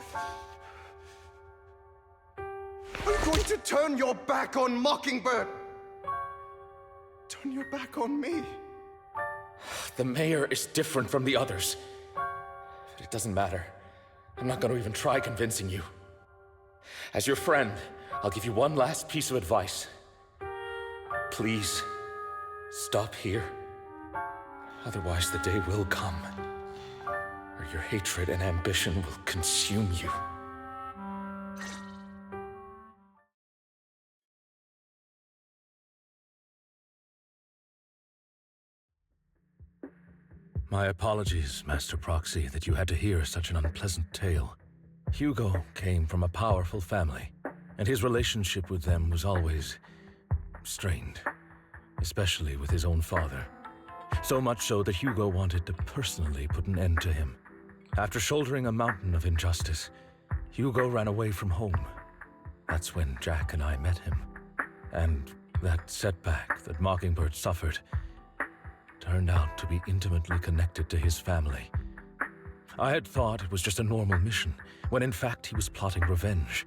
Are you going to turn your back on Mockingbird? Turn your back on me? The mayor is different from the others. But it doesn't matter. I'm not going to even try convincing you. As your friend, I'll give you one last piece of advice. Please, stop here. Otherwise, the day will come where your hatred and ambition will consume you. My apologies, Master Proxy, that you had to hear such an unpleasant tale. Hugo came from a powerful family, and his relationship with them was always strained, especially with his own father. So much so that Hugo wanted to personally put an end to him. After shouldering a mountain of injustice, Hugo ran away from home. That's when Jack and I met him. And that setback that Mockingbird suffered turned out to be intimately connected to his family. I had thought it was just a normal mission, when in fact he was plotting revenge.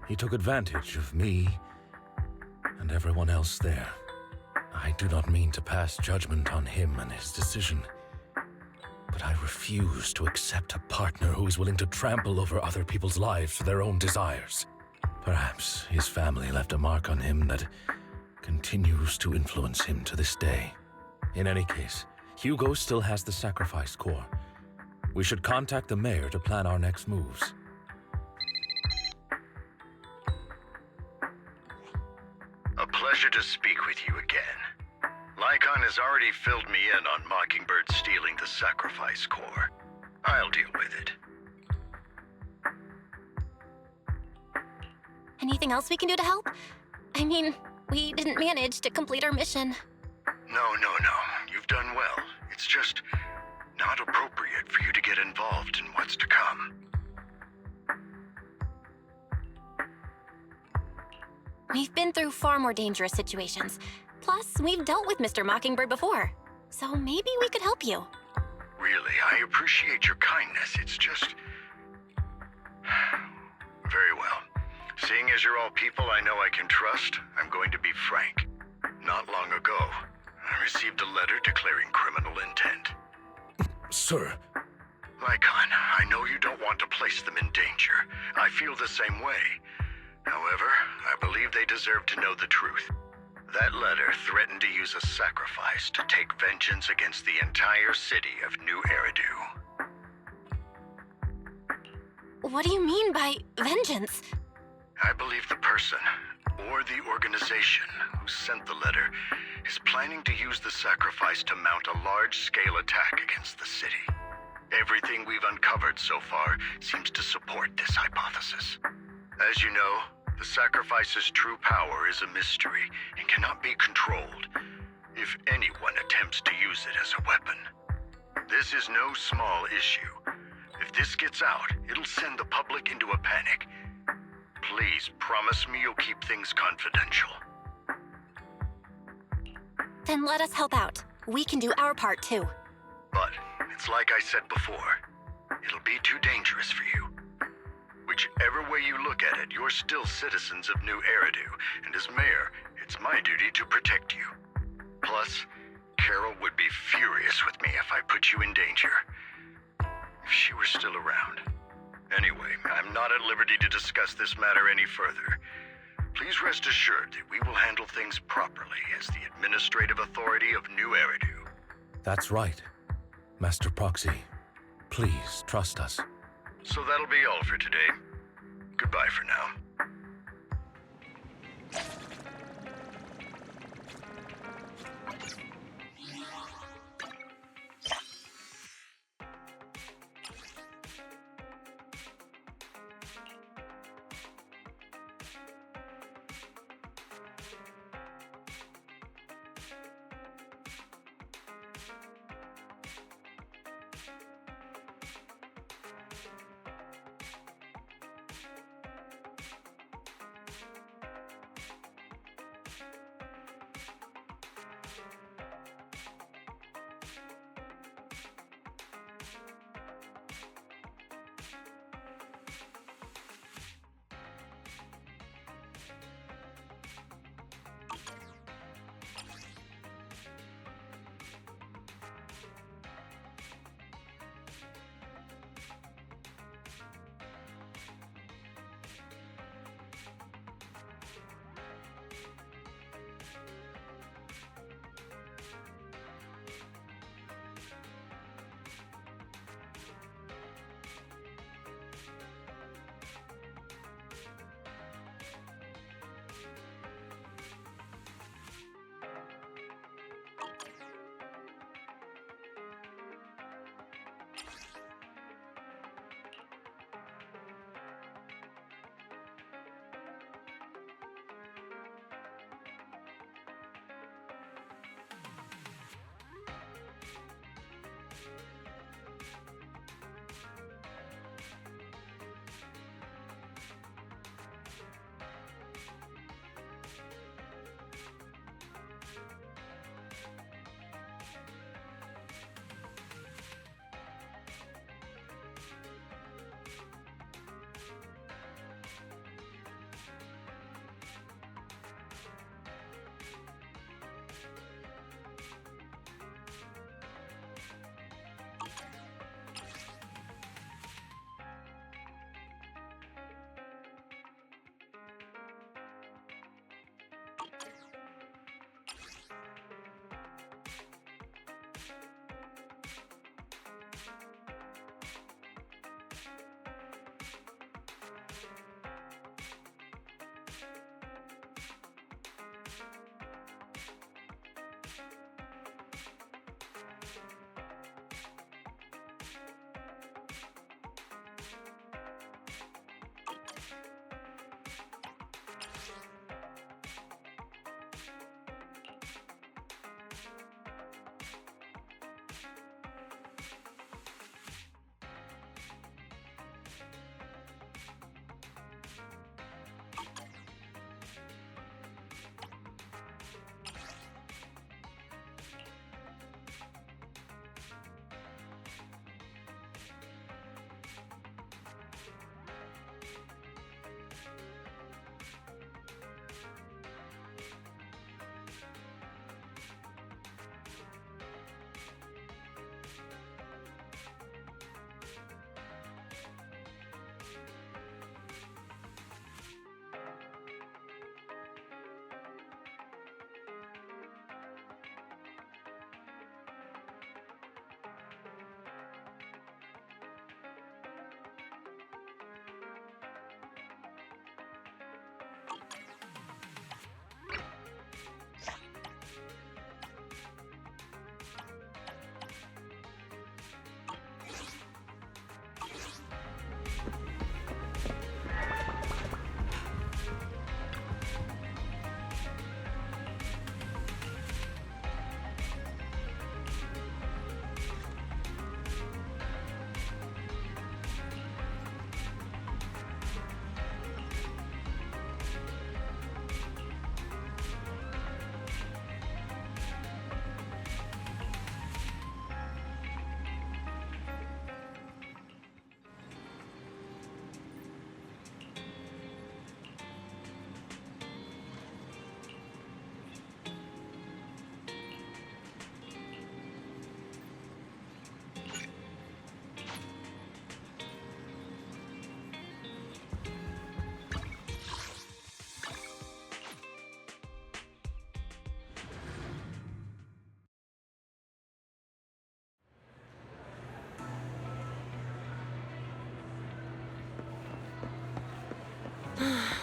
He took advantage of me and everyone else there. I do not mean to pass judgment on him and his decision, but I refuse to accept a partner who is willing to trample over other people's lives for their own desires. Perhaps his family left a mark on him that continues to influence him to this day. In any case, Hugo still has the sacrifice core. We should contact the mayor to plan our next moves. A pleasure to speak with you again. Lycon has already filled me in on Mockingbird stealing the sacrifice core. I'll deal with it. Anything else we can do to help? I mean, we didn't manage to complete our mission. No. You've done well. It's just not appropriate for you to get involved in what's to come. We've been through far more dangerous situations. Plus, we've dealt with Mr. Mockingbird before. So maybe we could help you. Really, I appreciate your kindness. It's just... Very well. Seeing as you're all people I know I can trust, I'm going to be frank. Not long ago, I received a letter declaring criminal intent. Sir. Lycon, I know you don't want to place them in danger. I feel the same way. However, I believe they deserve to know the truth. That letter threatened to use a sacrifice to take vengeance against the entire city of New Eridu. What do you mean by vengeance? I believe the person, or the organization, who sent the letter is planning to use the sacrifice to mount a large-scale attack against the city. Everything we've uncovered so far seems to support this hypothesis. As you know, the sacrifice's true power is a mystery and cannot be controlled if anyone attempts to use it as a weapon. This is no small issue. If this gets out, it'll send the public into a panic. Please promise me you'll keep things confidential. Then let us help out. We can do our part too. But it's like I said before, it'll be too dangerous for you. Whichever way you look at it, you're still citizens of New Eridu, and as mayor, it's it's my duty to protect you. Plus, Carol would be furious with me if I put you in danger. If she were still around. Anyway, I'm not at liberty to discuss this matter any further. Please rest assured that we will handle things properly as the administrative authority of New Eridu. That's right. Master Proxy, please trust us. So that'll be all for today. Goodbye for now.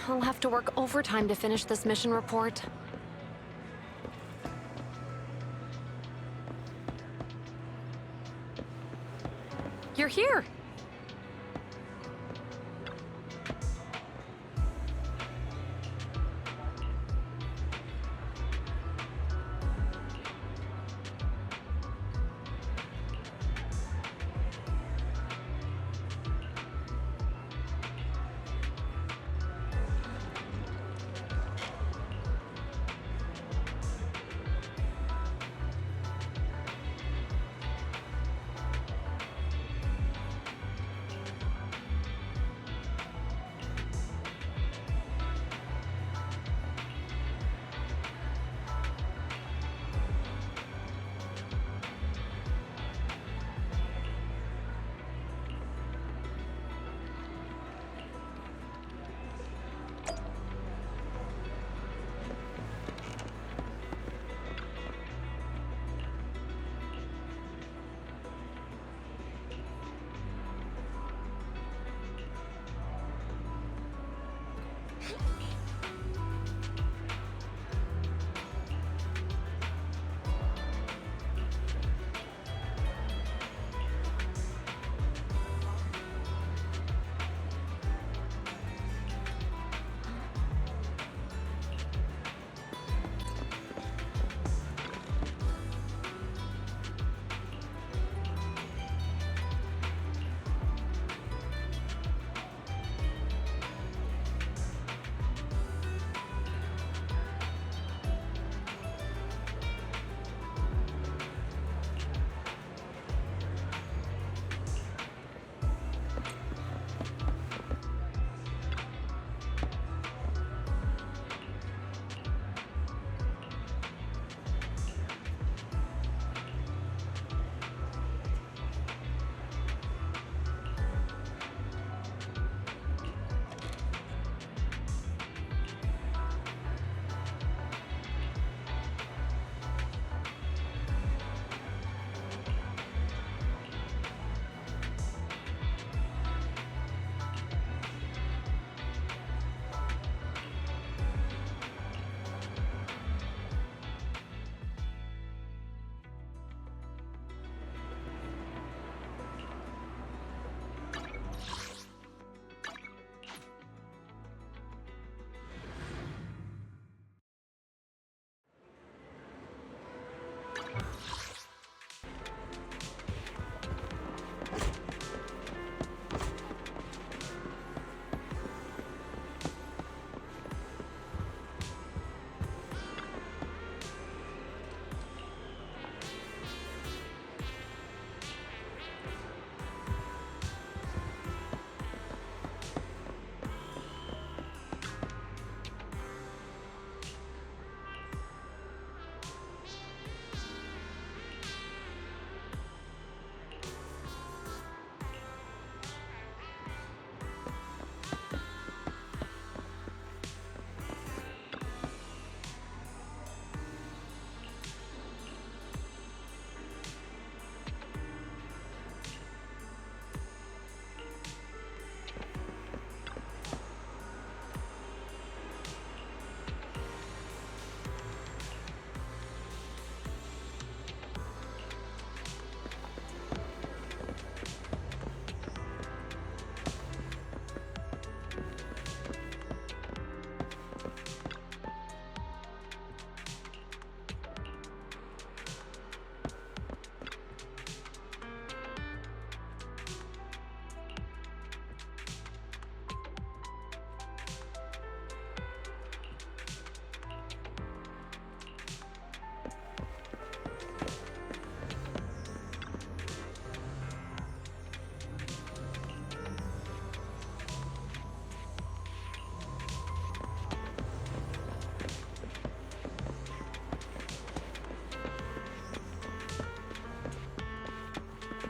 I'll have to work overtime to finish this mission report. You're here!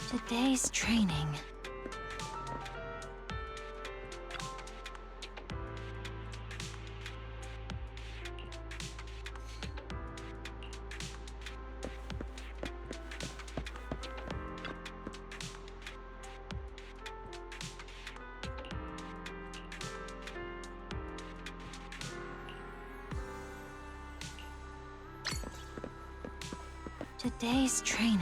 Today's training. the day's training.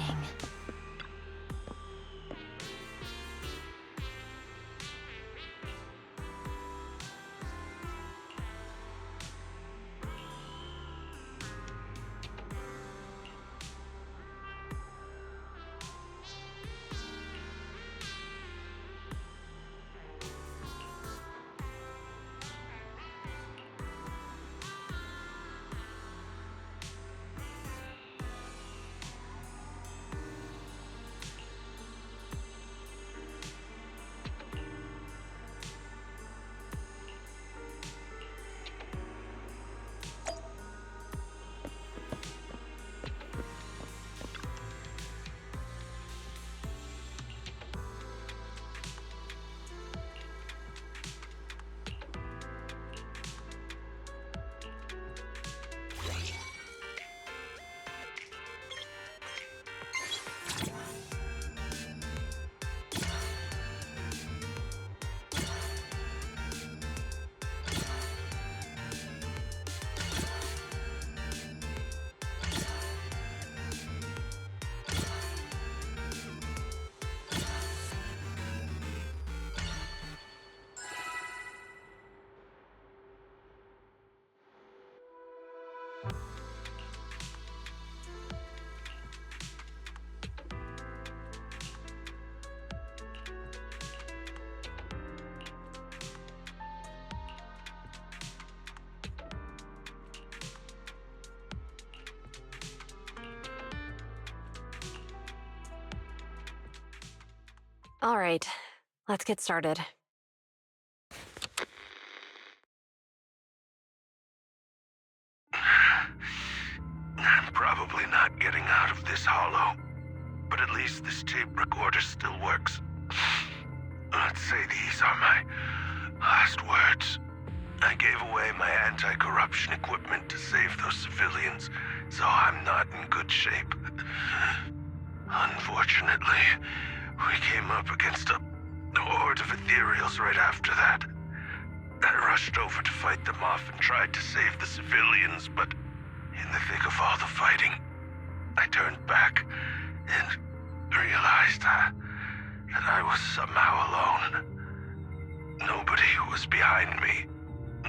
All right, let's get started. I'm probably not getting out of this hollow, but at least this tape recorder still works. Let's say these are my last words. I gave away my anti-corruption equipment to save those civilians, so I'm not in good shape. Unfortunately, we came up against a horde of ethereals right after that. I rushed over to fight them off and tried to save the civilians, but in the thick of all the fighting, I turned back and realized that I was somehow alone. Nobody was behind me.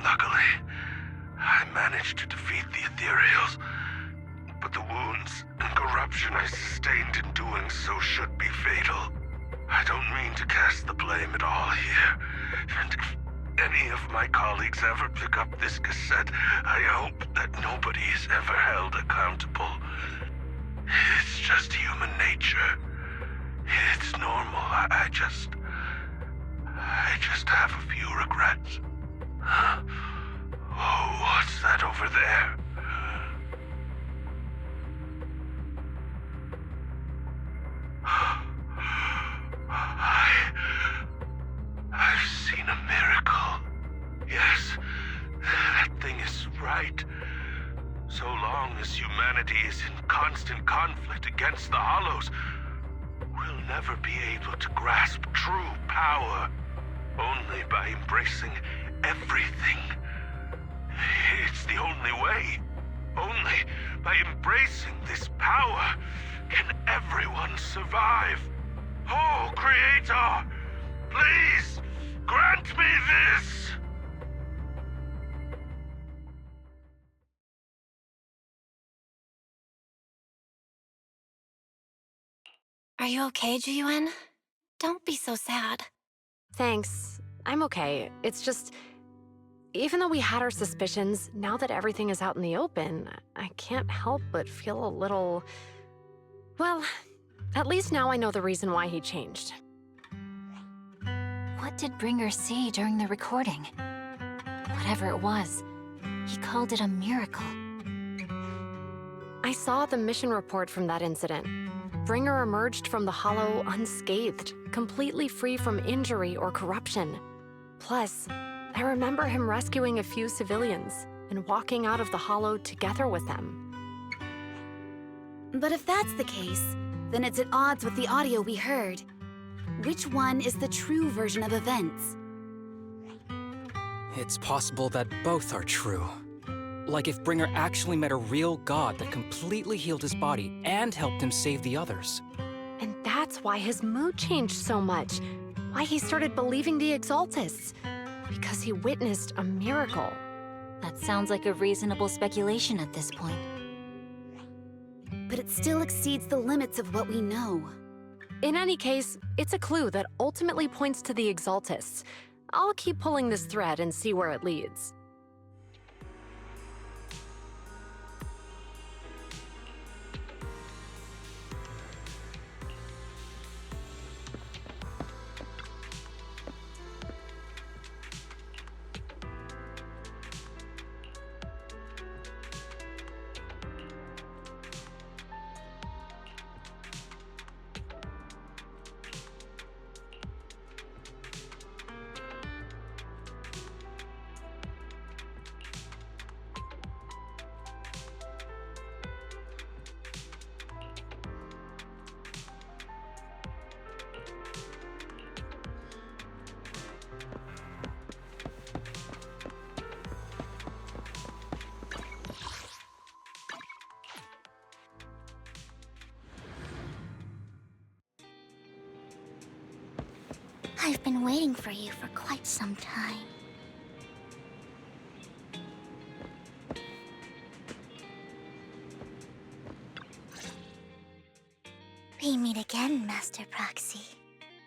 Luckily, I managed to defeat the ethereals, but the wounds and corruption I sustained in doing so should be fatal. I don't mean to cast the blame at all here, and if any of my colleagues ever pick up this cassette, I hope that nobody is ever held accountable. It's just human nature. It's normal. I just have a few regrets. Oh, what's that over there? I've seen a miracle. Yes, that thing is right. So long as humanity is in constant conflict against the Hollows, we'll never be able to grasp true power. Only by embracing everything. It's the only way. Only by embracing this power can everyone survive. Oh, Creator, please grant me this! Are you okay, Jiyuan? Don't be so sad. Thanks. I'm okay. It's just... Even though we had our suspicions, now that everything is out in the open, I can't help but feel a little... Well, at least now I know the reason why he changed. What did Bringer see during the recording? Whatever it was, he called it a miracle. I saw the mission report from that incident. Bringer emerged from the Hollow unscathed, completely free from injury or corruption. Plus, I remember him rescuing a few civilians and walking out of the Hollow together with them. But if that's the case, then it's at odds with the audio we heard. Which one is the true version of events? It's possible that both are true. Like if Bringer actually met a real god that completely healed his body and helped him save the others. And that's why his mood changed so much. Why he started believing the Exaltists. Because he witnessed a miracle. That sounds like a reasonable speculation at this point. But it still exceeds the limits of what we know. In any case, it's a clue that ultimately points to the Exaltists. I'll keep pulling this thread and see where it leads. I've been waiting for you for quite some time. We meet again, Master Proxy.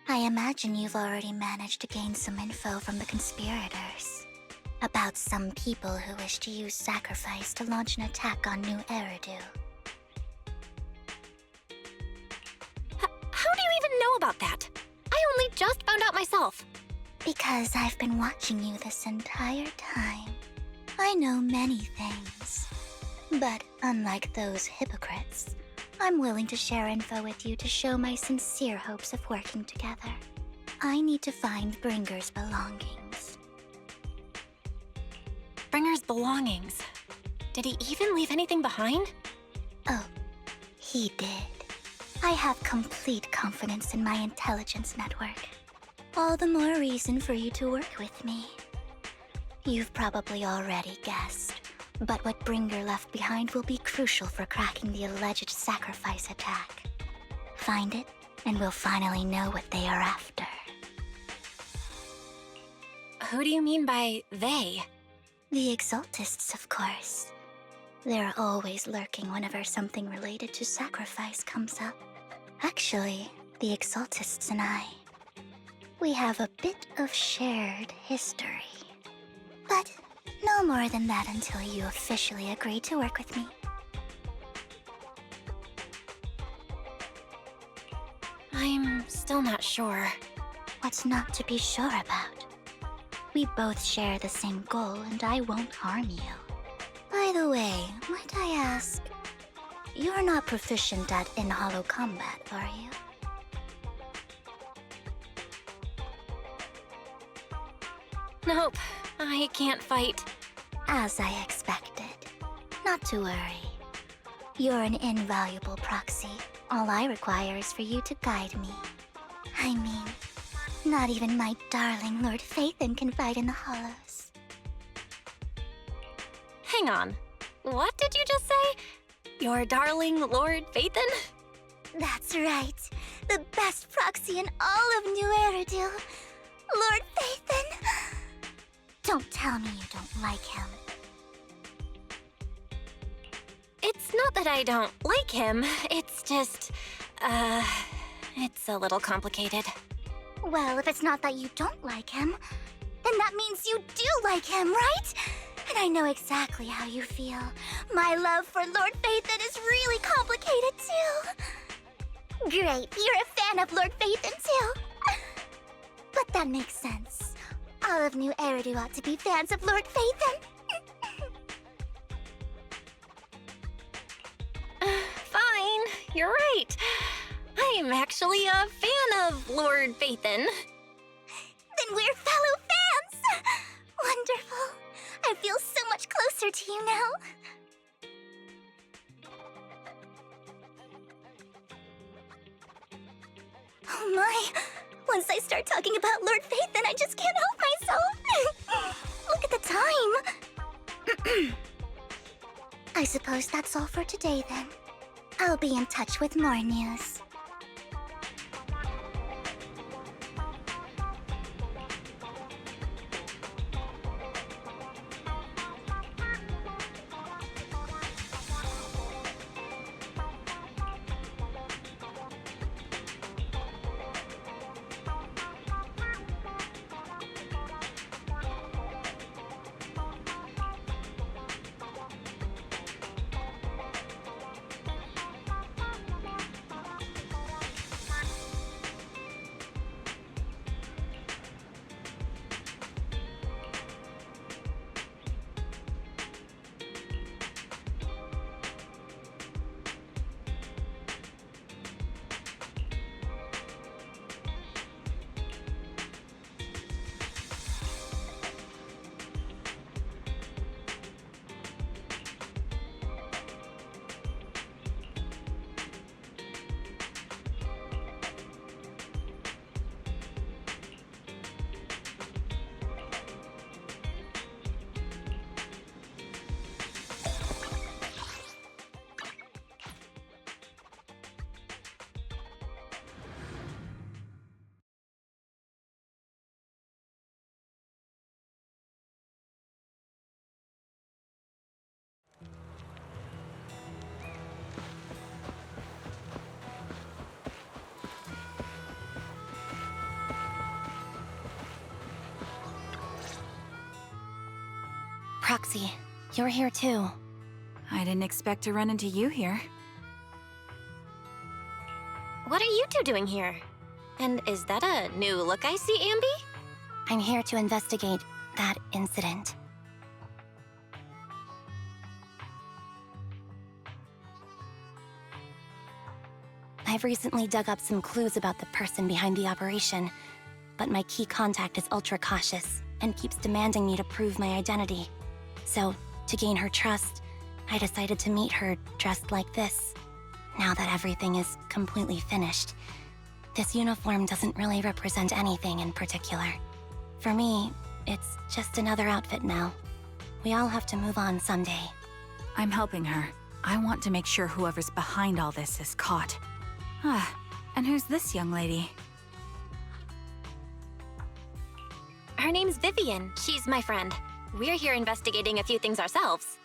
I imagine you've already managed to gain some info from the conspirators about some people who wish to use sacrifice to launch an attack on New Eridu. How do you even know about that? I only just found out myself. Because I've been watching you this entire time. I know many things. But unlike those hypocrites, I'm willing to share info with you to show my sincere hopes of working together. I need to find Bringer's belongings. Bringer's belongings? Did he even leave anything behind? Oh, he did. I have complete confidence in my intelligence network. All the more reason for you to work with me. You've probably already guessed, but what Bringer left behind will be crucial for cracking the alleged sacrifice attack. Find it, and we'll finally know what they are after. Who do you mean by they? The Exaltists, of course. They're always lurking whenever something related to sacrifice comes up. Actually, the Exaltists and I, we have a bit of shared history. But no more than that until you officially agree to work with me. I'm still not sure. What's not to be sure about? We both share the same goal, and I won't harm you. By the way, might I ask, you're not proficient at in-hollow combat, are you? Nope, I can't fight. As I expected. Not to worry. You're an invaluable proxy. All I require is for you to guide me. I mean, not even my darling Lord Phaethon can fight in the hollows. Hang on. What did you just say? Your darling Lord Phaethon? That's right. The best proxy in all of New Eridu. Lord Phaethon. Don't tell me you don't like him. It's not that I don't like him. It's just, it's a little complicated. Well, if it's not that you don't like him, then that means you do like him, right? And I know exactly how you feel. My love for Lord Phaethon is really complicated, too. Great, you're a fan of Lord Phaethon, too. But that makes sense. All of New Eridu ought to be fans of Lord Phaethon. Fine, you're right. I'm actually a fan of Lord Phaethon. Then we're fellow fans! Wonderful. I feel so much closer to you now. Oh my! Once I start talking about Lord Phaethon, I just can't help myself! Look at the time! I suppose that's all for today then. I'll be in touch with more news. Proxy, you're here too. I didn't expect to run into you here. What are you two doing here? And is that a new look I see, Ambi? I'm here to investigate that incident. I've recently dug up some clues about the person behind the operation, but my key contact is ultra cautious and keeps demanding me to prove my identity. So, to gain her trust, I decided to meet her dressed like this. Now that everything is completely finished, this uniform doesn't really represent anything in particular. For me, it's just another outfit now. We all have to move on someday. I'm helping her. I want to make sure whoever's behind all this is caught. Ah, and who's this young lady? Her name's Vivian. She's my friend. We're here investigating a few things ourselves.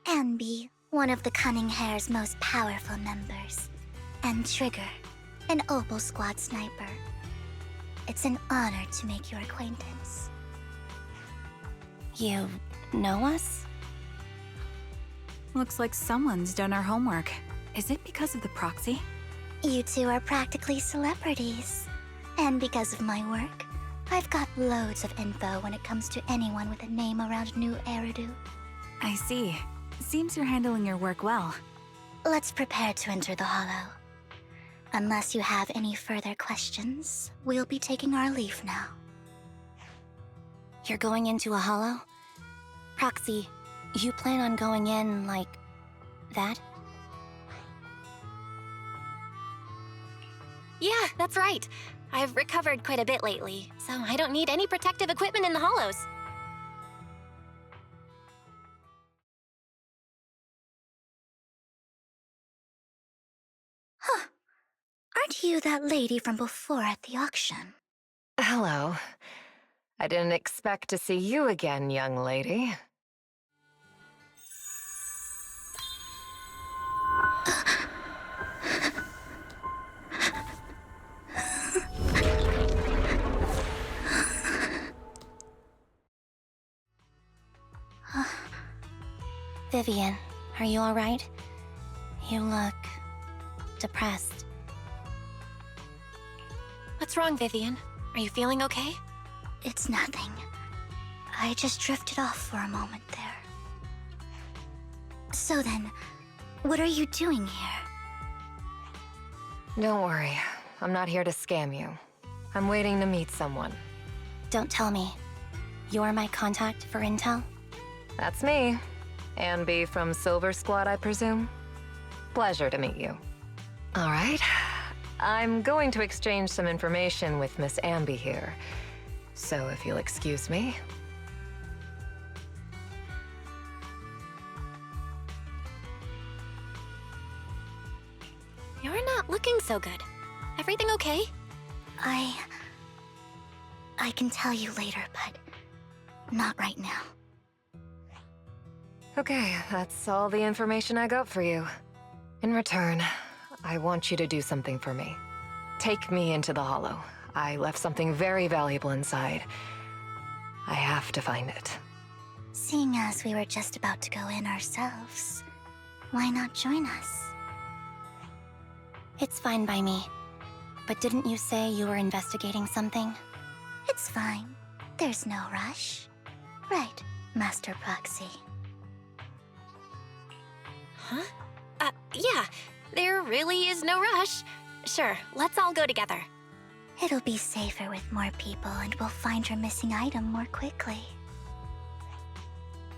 Ambi, one of the Cunning Hair's most powerful members. And Trigger, an Opal Squad sniper. It's an honor to make your acquaintance. You know us? Looks like someone's done our homework. Is it because of the proxy? You two are practically celebrities. And because of my work, I've got loads of info when it comes to anyone with a name around New Eridu. I see. Seems you're handling your work well. Let's prepare to enter the Hollow. Unless you have any further questions, we'll be taking our leave now. You're going into a Hollow? Proxy, you plan on going in like that? Yeah, that's right. I've recovered quite a bit lately, so I don't need any protective equipment in the Hollows. Huh. Aren't you that lady from before at the auction? Hello. I didn't expect to see you again, young lady. Vivian, are you all right? You look depressed. What's wrong, Vivian? Are you feeling okay? It's nothing. I just drifted off for a moment there. So then, what are you doing here? Don't worry. I'm not here to scam you. I'm waiting to meet someone. Don't tell me. You're my contact for intel? That's me. Ambi from Silver Squad, I presume? Pleasure to meet you. All right. I'm going to exchange some information with Miss Ambi here. So if you'll excuse me. You're not looking so good. Everything okay? I can tell you later, but not right now. Okay, that's all the information I got for you. In return, I want you to do something for me. Take me into the Hollow. I left something very valuable inside. I have to find it. Seeing as we were just about to go in ourselves, why not join us? It's fine by me. But didn't you say you were investigating something? It's fine. There's no rush. Right, Master Proxy. Huh? Yeah. There really is no rush. Sure, let's all go together. It'll be safer with more people, and we'll find your missing item more quickly.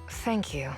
Thank you.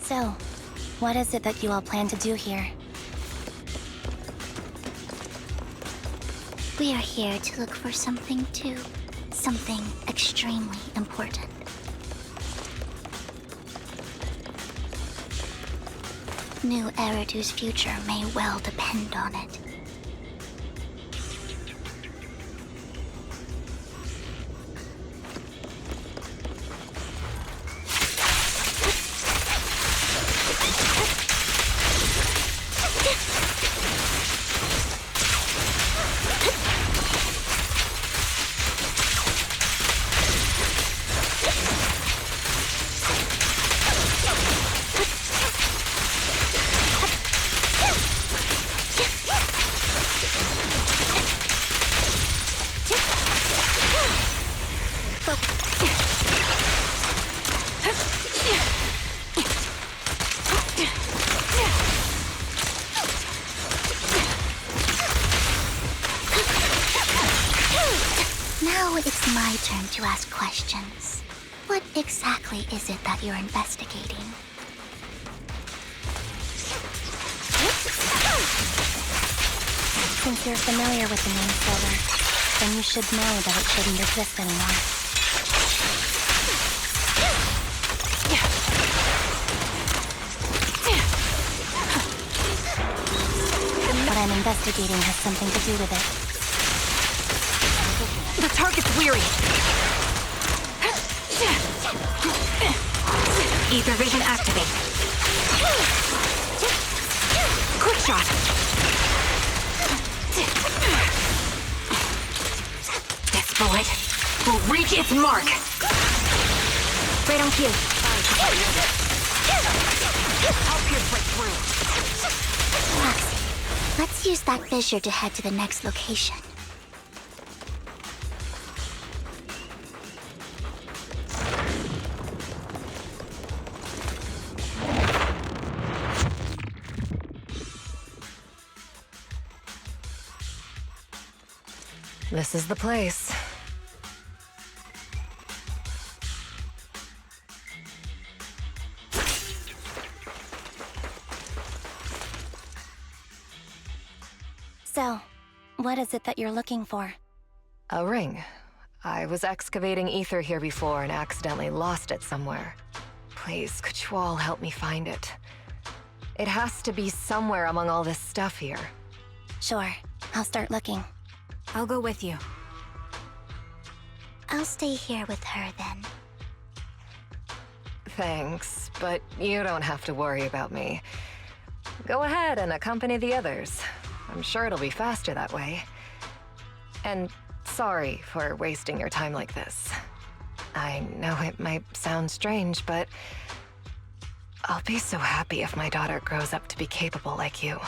So, what is it that you all plan to do here? We are here to look for something too. Something extremely important. New Eridu's future may well depend on it. Now it's my turn to ask questions. What exactly is it that you're investigating? Since you're familiar with the name Silver, then you should know that it shouldn't exist anymore. What I'm investigating has something to do with it. The target's weary. Ether vision activate. Quick shot. This bullet will reach its mark. Right on cue. I'll pierce right through. Proxy, let's use that fissure to head to the next location. This is the place. So, what is it that you're looking for? A ring. I was excavating ether here before and accidentally lost it somewhere. Please, could you all help me find it? It has to be somewhere among all this stuff here. Sure, I'll start looking. I'll go with you. I'll stay here with her then. Thanks, but you don't have to worry about me. Go ahead and accompany the others. I'm sure it'll be faster that way. And sorry for wasting your time like this. I know it might sound strange, but I'll be so happy if my daughter grows up to be capable like you.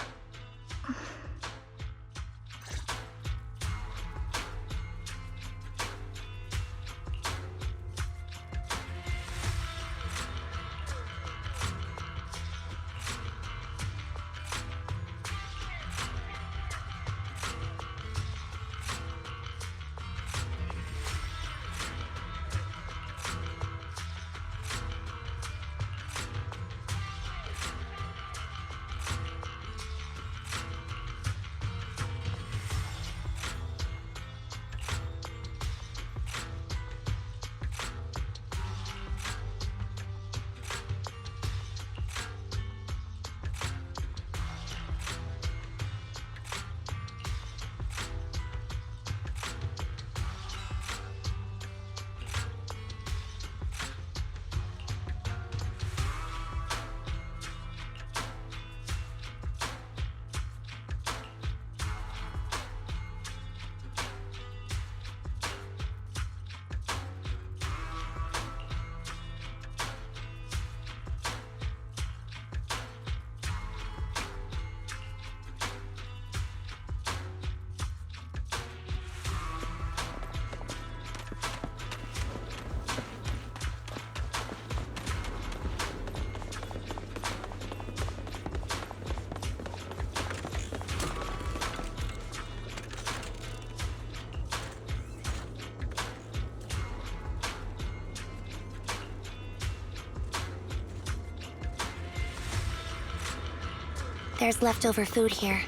There's leftover food here.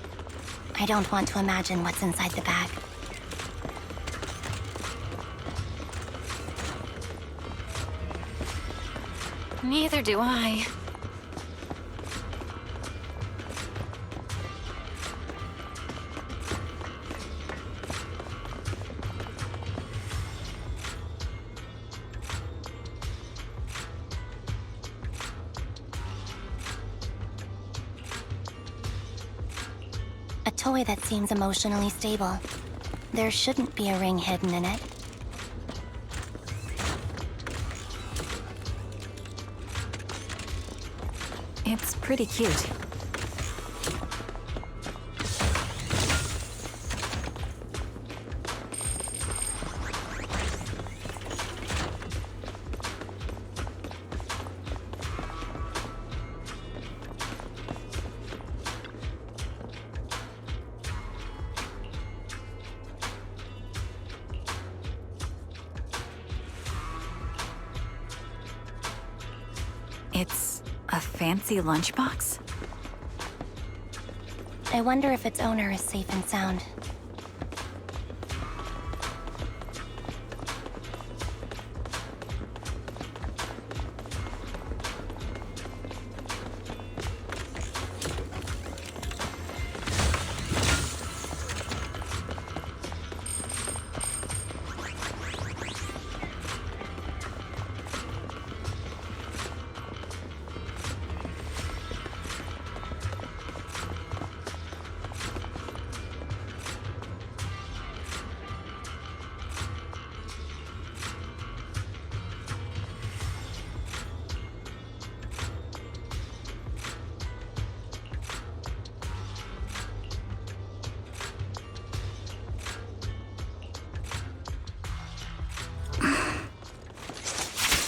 I don't want to imagine what's inside the bag. Neither do I. A toy that seems emotionally stable. There shouldn't be a ring hidden in it. It's pretty cute. It's a fancy lunchbox? I wonder if its owner is safe and sound.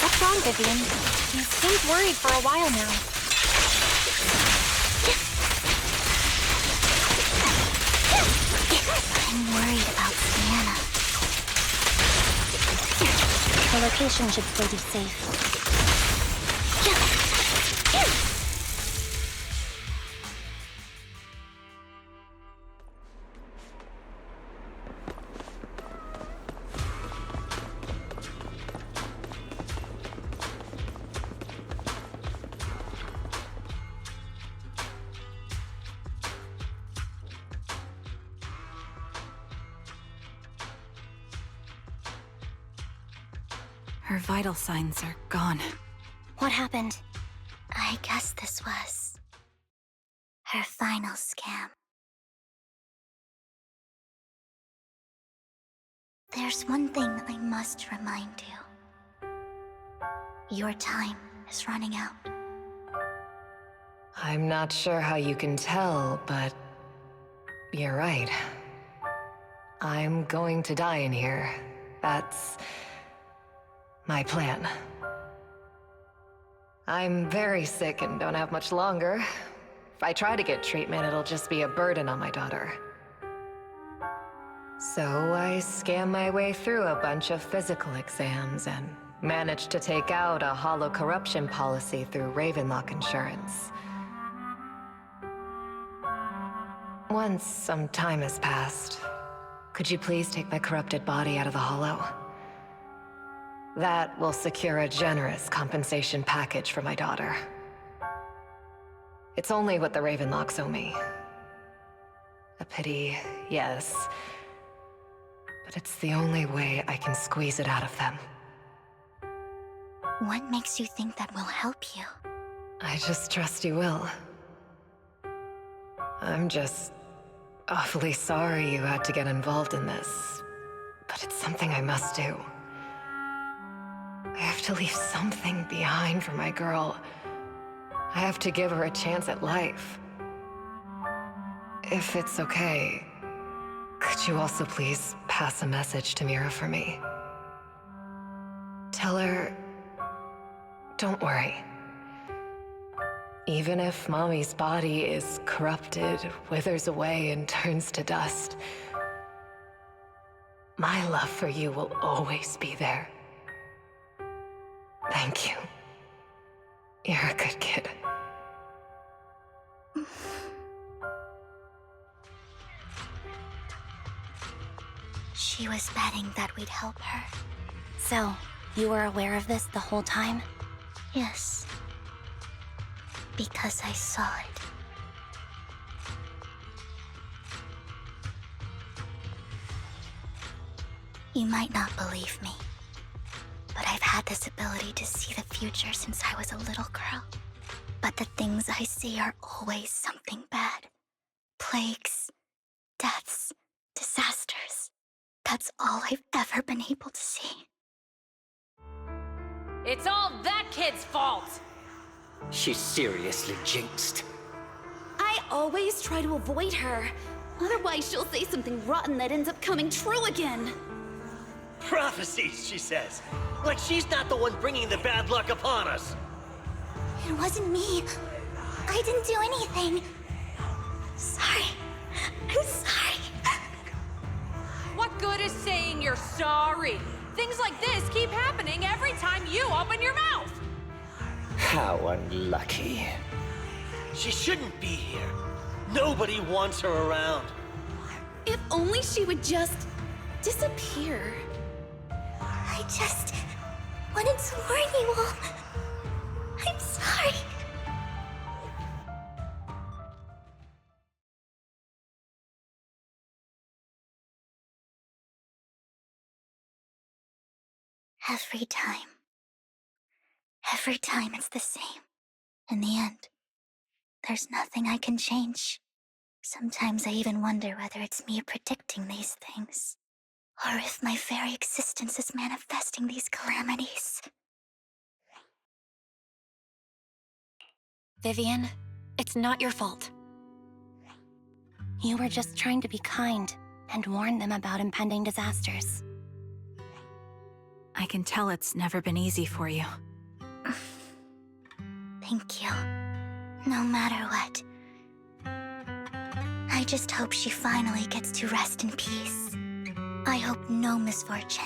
What's wrong, Vivian? You seemed worried for a while now. I'm worried about Sienna. The location should still be safe. Her vital signs are gone. What happened? I guess this was her final scam. There's one thing I must remind you. Your time is running out. I'm not sure how you can tell, but you're right. I'm going to die in here. That's my plan. I'm very sick and don't have much longer. If I try to get treatment, it'll just be a burden on my daughter. So I scam my way through a bunch of physical exams and managed to take out a hollow corruption policy through Ravenlock Insurance. Once some time has passed, could you please take my corrupted body out of the hollow? That will secure a generous compensation package for my daughter. It's only what the Ravenlocks owe me. A pity, yes. But it's the only way I can squeeze it out of them. What makes you think that will help you? I just trust you will. I'm just awfully sorry you had to get involved in this. But it's something I must do. I have to leave something behind for my girl. I have to give her a chance at life. If it's okay, could you also please pass a message to Mira for me? Tell her, don't worry. Even if Mommy's body is corrupted, withers away, and turns to dust, my love for you will always be there. Thank you. You're a good kid. She was betting that we'd help her. So, you were aware of this the whole time? Yes. Because I saw it. You might not believe me, but I've had this ability to see the future since I was a little girl. But the things I see are always something bad. Plagues, deaths, disasters. That's all I've ever been able to see. It's all that kid's fault! She's seriously jinxed. I always try to avoid her. Otherwise, she'll say something rotten that ends up coming true again. Prophecies, she says. Like she's not the one bringing the bad luck upon us. It wasn't me. I didn't do anything. Sorry. I'm sorry. What good is saying you're sorry? Things like this keep happening every time you open your mouth! How unlucky. She shouldn't be here. Nobody wants her around. If only she would just disappear. I just wanted to warn you all. I'm sorry. Every time it's the same. In the end, there's nothing I can change. Sometimes I even wonder whether it's me predicting these things, or if my very existence is manifesting these calamities. Vivian, it's not your fault. You were just trying to be kind and warn them about impending disasters. I can tell it's never been easy for you. Thank you. No matter what. I just hope she finally gets to rest in peace. I hope no misfortune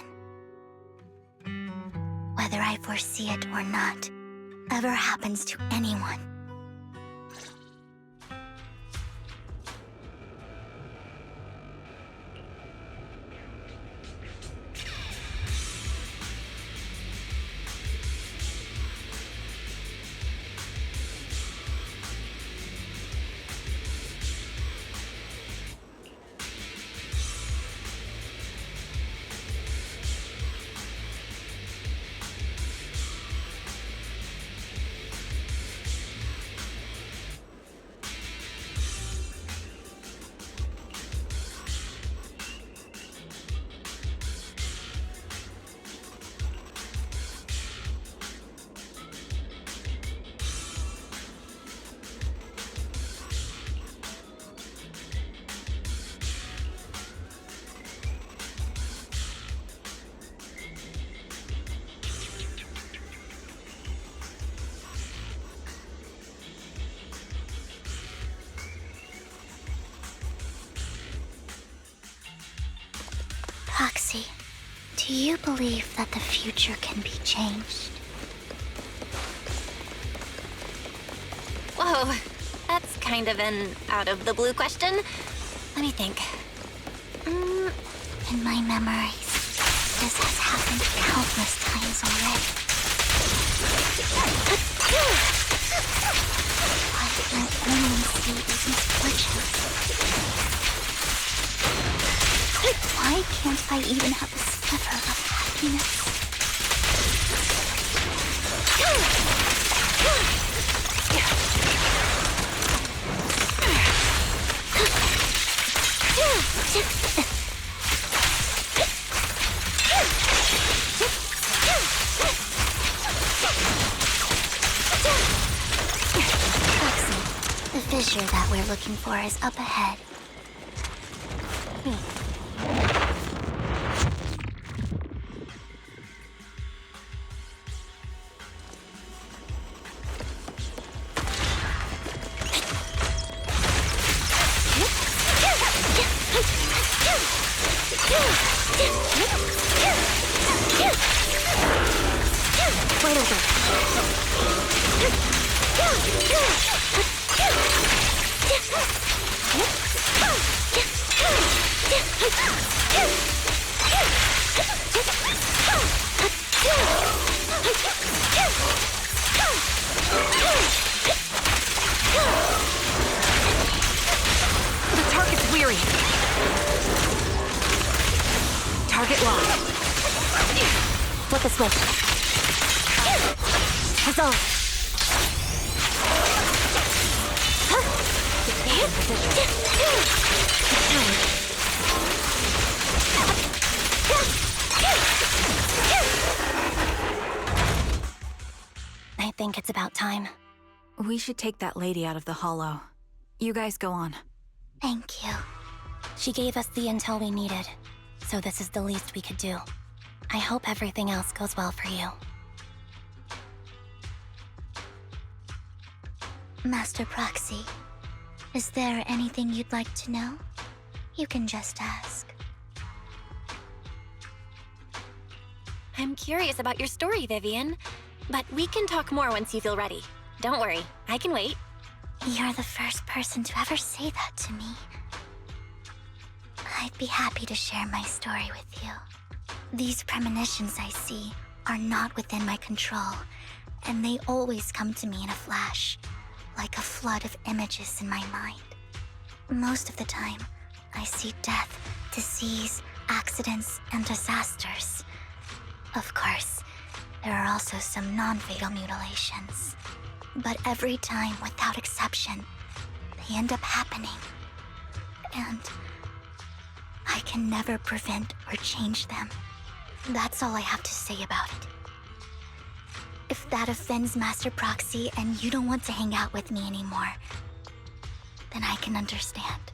whether I foresee it or not, ever happens to anyone. Proxy, do you believe that the future can be changed? Whoa, that's kind of an out-of-the-blue question. Let me think. In my memories, this has happened countless times already. Why can't anyone see these misfortunes? Why can't I even have a sliver of happiness? Proxy, the fissure that we're looking for is up ahead. Wait over. The target's weary. Target locked. Flip a switch. Huzzah! I think it's about time. We should take that lady out of the hollow. You guys go on. Thank you. She gave us the intel we needed, so this is the least we could do. I hope everything else goes well for you. Master Proxy, is there anything you'd like to know? You can just ask. I'm curious about your story, Vivian. But we can talk more once you feel ready. Don't worry, I can wait. You're the first person to ever say that to me. I'd be happy to share my story with you. These premonitions I see are not within my control, and they always come to me in a flash, like a flood of images in my mind. Most of the time, I see death, disease, accidents, and disasters. Of course, there are also some non-fatal mutilations. But every time, without exception, they end up happening. And I can never prevent or change them. That's all I have to say about it. If that offends Master Proxy and you don't want to hang out with me anymore, then I can understand.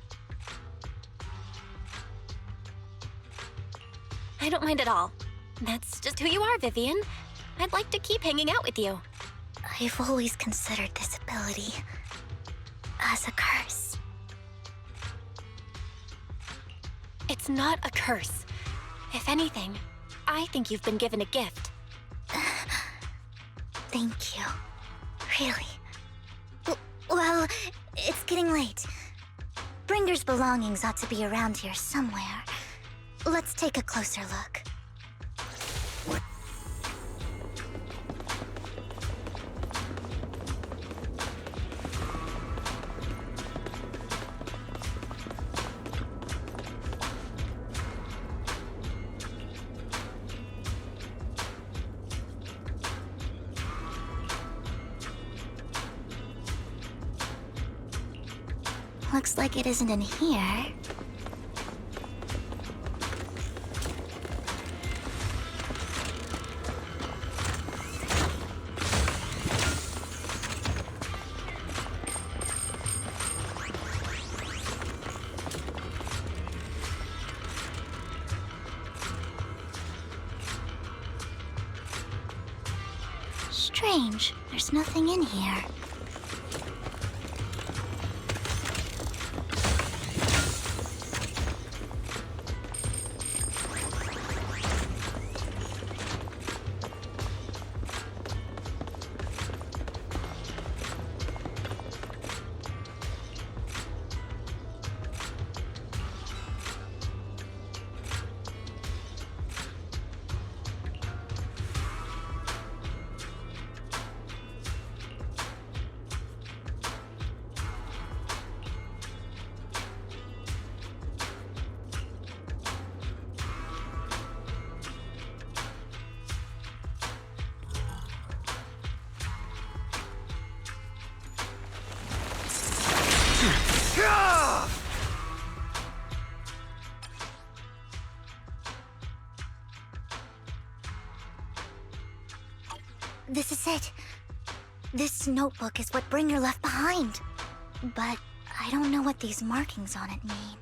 I don't mind at all. That's just who you are, Vivian. I'd like to keep hanging out with you. I've always considered this ability as a curse. It's not a curse. If anything, I think you've been given a gift. Thank you. Really. Well, it's getting late. Bringer's belongings ought to be around here somewhere. Let's take a closer look. Looks like it isn't in here. Strange, there's nothing in here. This is it. This notebook is what Bringer left behind. But I don't know what these markings on it mean.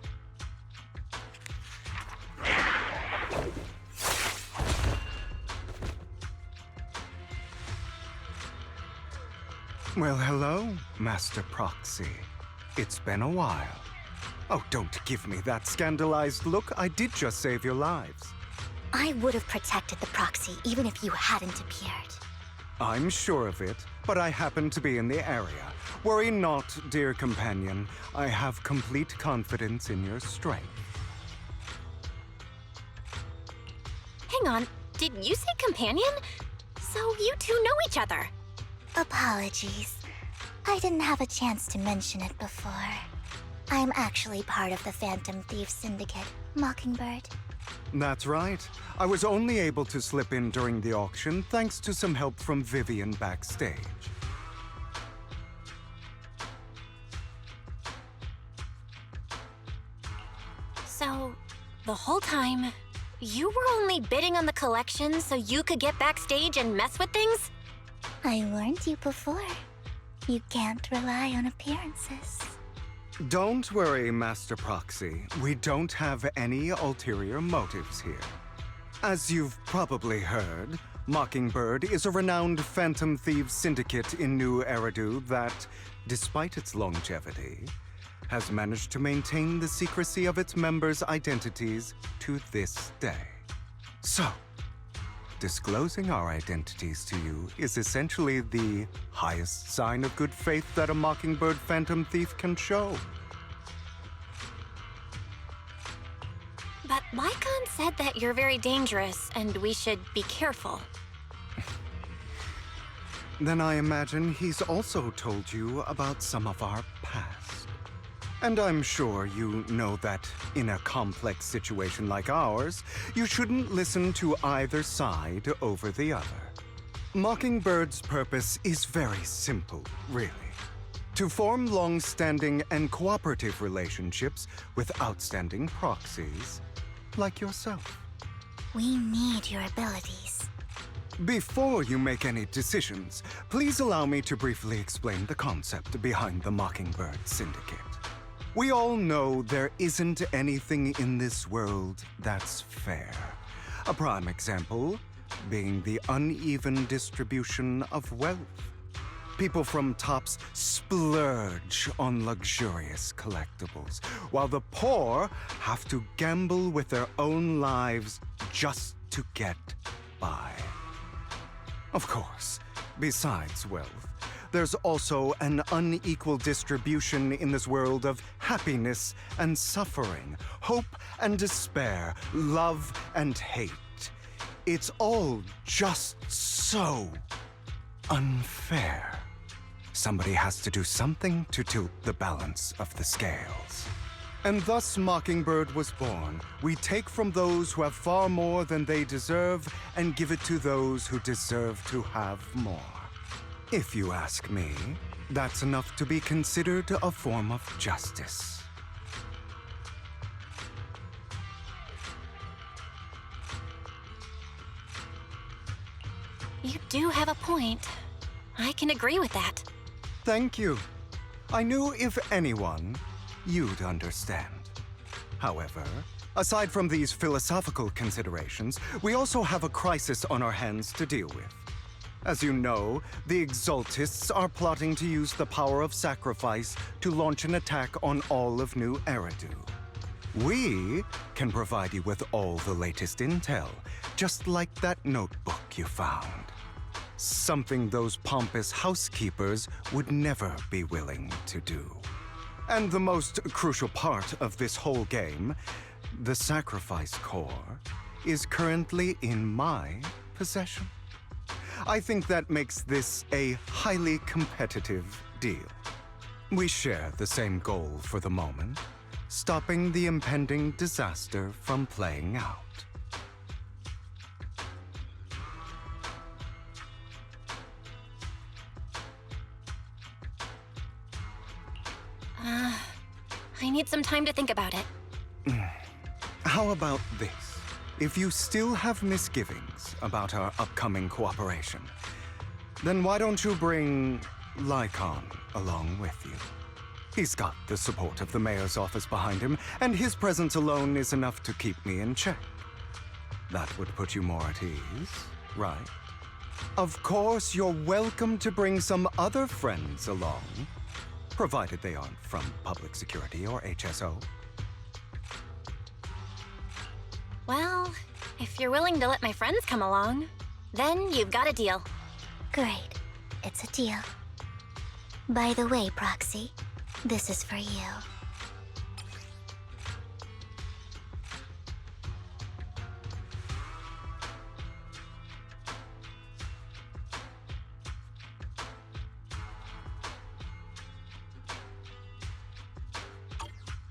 Well, hello, Master Proxy. It's been a while. Oh, don't give me that scandalized look. I did just save your lives. I would have protected the proxy even if you hadn't appeared. I'm sure of it, but I happen to be in the area. Worry not, dear companion. I have complete confidence in your strength. Hang on, did you say companion? So you two know each other? Apologies. I didn't have a chance to mention it before. I'm actually part of the Phantom Thief Syndicate, Mockingbird. That's right. I was only able to slip in during the auction thanks to some help from Vivian backstage. So, the whole time, you were only bidding on the collection so you could get backstage and mess with things? I warned you before. You can't rely on appearances. Don't worry, Master Proxy. We don't have any ulterior motives here. As you've probably heard, Mockingbird is a renowned Phantom Thieves syndicate in New Eridu that, despite its longevity, has managed to maintain the secrecy of its members' identities to this day. So, disclosing our identities to you is essentially the highest sign of good faith that a Mockingbird Phantom Thief can show. But Lycon said that you're very dangerous and we should be careful. Then I imagine he's also told you about some of our past. And I'm sure you know that in a complex situation like ours, you shouldn't listen to either side over the other. Mockingbird's purpose is very simple, really. To form long-standing and cooperative relationships with outstanding proxies like yourself. We need your abilities. Before you make any decisions, please allow me to briefly explain the concept behind the Mockingbird Syndicate. We all know there isn't anything in this world that's fair. A prime example being the uneven distribution of wealth. People from tops splurge on luxurious collectibles, while the poor have to gamble with their own lives just to get by. Of course, Besides wealth, there's also an unequal distribution in this world of happiness and suffering, hope and despair, love and hate. It's all just so unfair. Somebody has to do something to tilt the balance of the scales. And thus Mockingbird was born. We take from those who have far more than they deserve and give it to those who deserve to have more. If you ask me, that's enough to be considered a form of justice. You do have a point. I can agree with that. Thank you. I knew if anyone, you'd understand. However, aside from these philosophical considerations, we also have a crisis on our hands to deal with. As you know, the Exaltists are plotting to use the power of sacrifice to launch an attack on all of New Eridu. We can provide you with all the latest intel, just like that notebook you found. Something those pompous housekeepers would never be willing to do. And the most crucial part of this whole game, the sacrifice core, is currently in my possession. I think that makes this a highly competitive deal. We share the same goal for the moment, stopping the impending disaster from playing out. I need some time to think about it. How about this? If you still have misgivings about our upcoming cooperation, then why don't you bring Lycon along with you? He's got the support of the mayor's office behind him, and his presence alone is enough to keep me in check. That would put you more at ease, right? Of course, you're welcome to bring some other friends along, provided they aren't from public security or HSO. Well, if you're willing to let my friends come along, then you've got a deal. Great. It's a deal. By the way, Proxy, this is for you.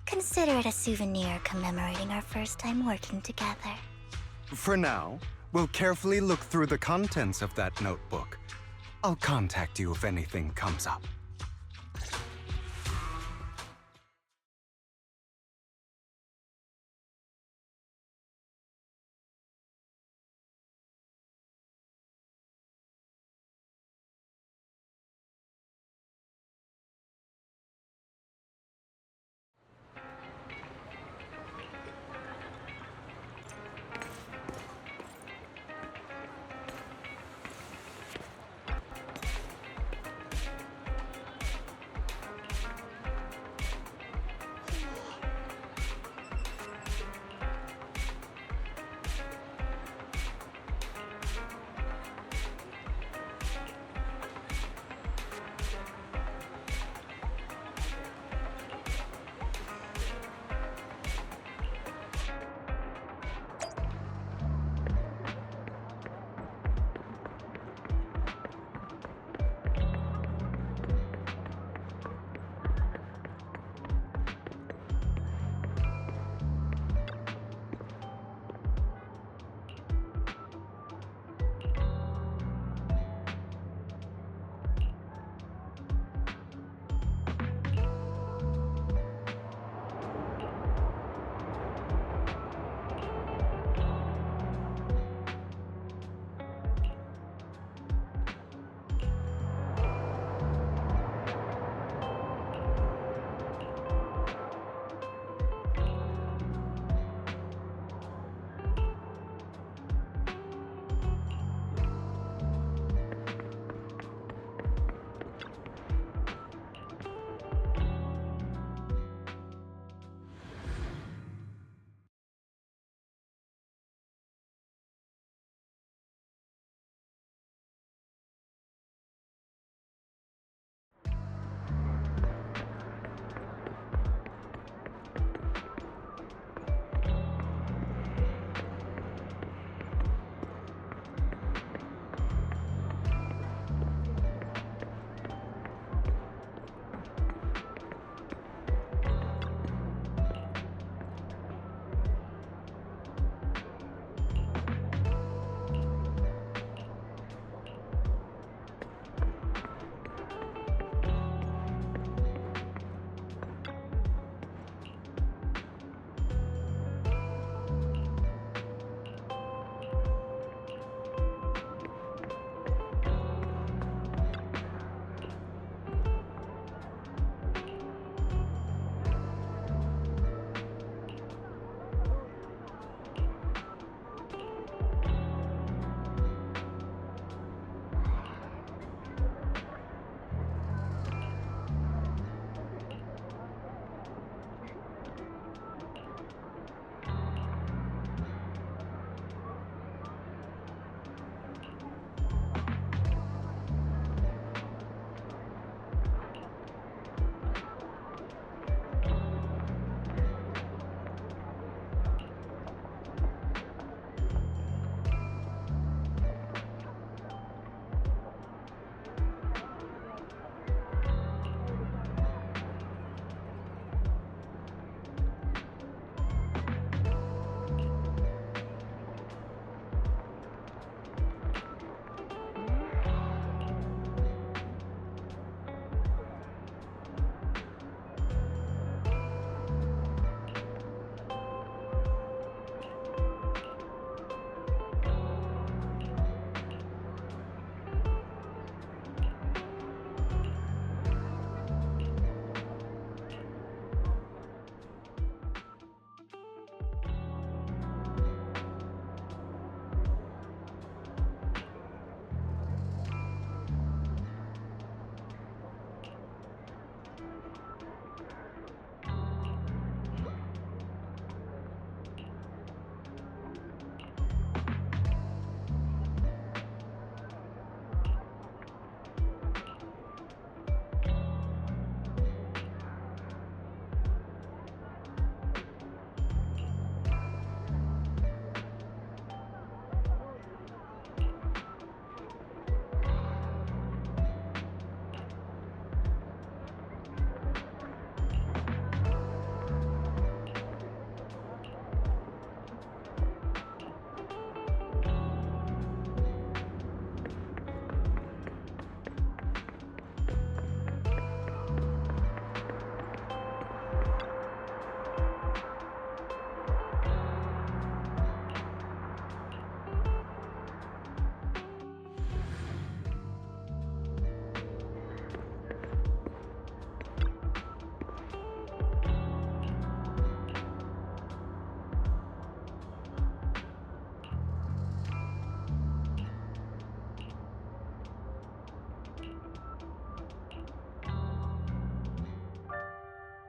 Consider it a souvenir commemorating our first time working together. For now, we'll carefully look through the contents of that notebook. I'll contact you if anything comes up.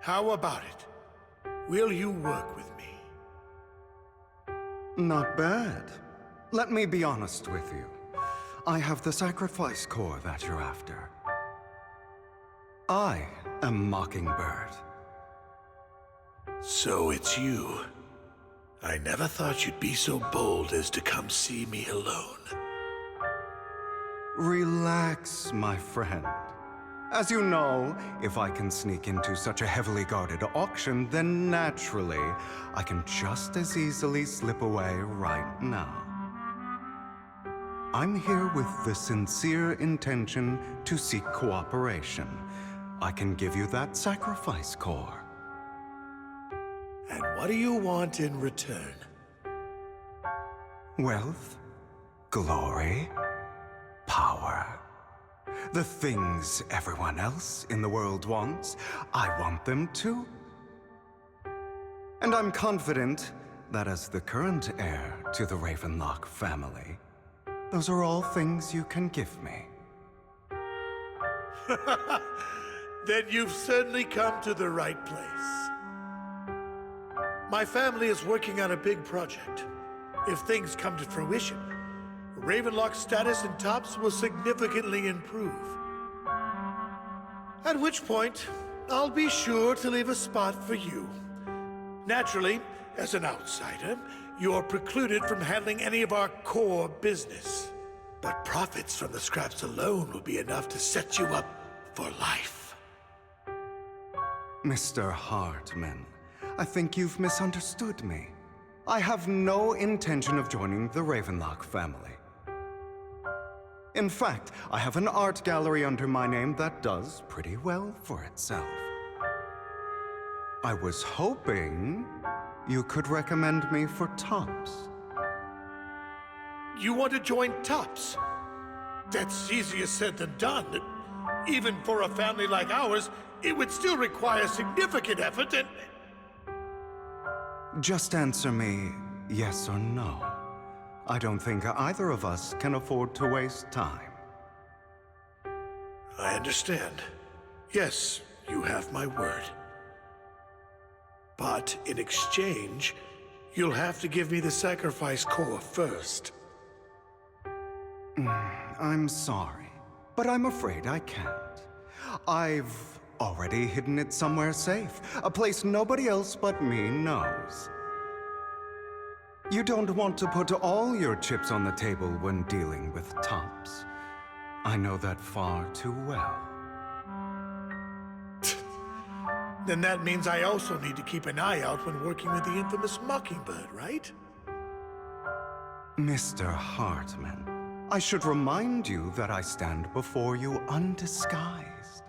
How about it? Will you work with me? Not bad. Let me be honest with you. I have the sacrifice core that you're after. I am Mockingbird. So it's you. I never thought you'd be so bold as to come see me alone. Relax, my friend. As you know, if I can sneak into such a heavily guarded auction, then naturally, I can just as easily slip away right now. I'm here with the sincere intention to seek cooperation. I can give you that sacrifice core. And what do you want in return? Wealth, glory, power. The things everyone else in the world wants, I want them too. And I'm confident that as the current heir to the Ravenlock family, those are all things you can give me. Then you've certainly come to the right place. My family is working on a big project. If things come to fruition, Ravenlock's status in Tops will significantly improve. At which point, I'll be sure to leave a spot for you. Naturally, as an outsider, you're precluded from handling any of our core business. But profits from the scraps alone will be enough to set you up for life. Mr. Hartman, I think you've misunderstood me. I have no intention of joining the Ravenlock family. In fact, I have an art gallery under my name that does pretty well for itself. I was hoping you could recommend me for Tops. You want to join Tops? That's easier said than done. Even for a family like ours, it would still require significant effort and... Just answer me yes or no. I don't think either of us can afford to waste time. I understand. Yes, you have my word. But in exchange, you'll have to give me the sacrifice core first. I'm sorry, but I'm afraid I can't. I've already hidden it somewhere safe, a place nobody else but me knows. You don't want to put all your chips on the table when dealing with Tops. I know that far too well. Then that means I also need to keep an eye out when working with the infamous Mockingbird, right? Mr. Hartman, I should remind you that I stand before you undisguised.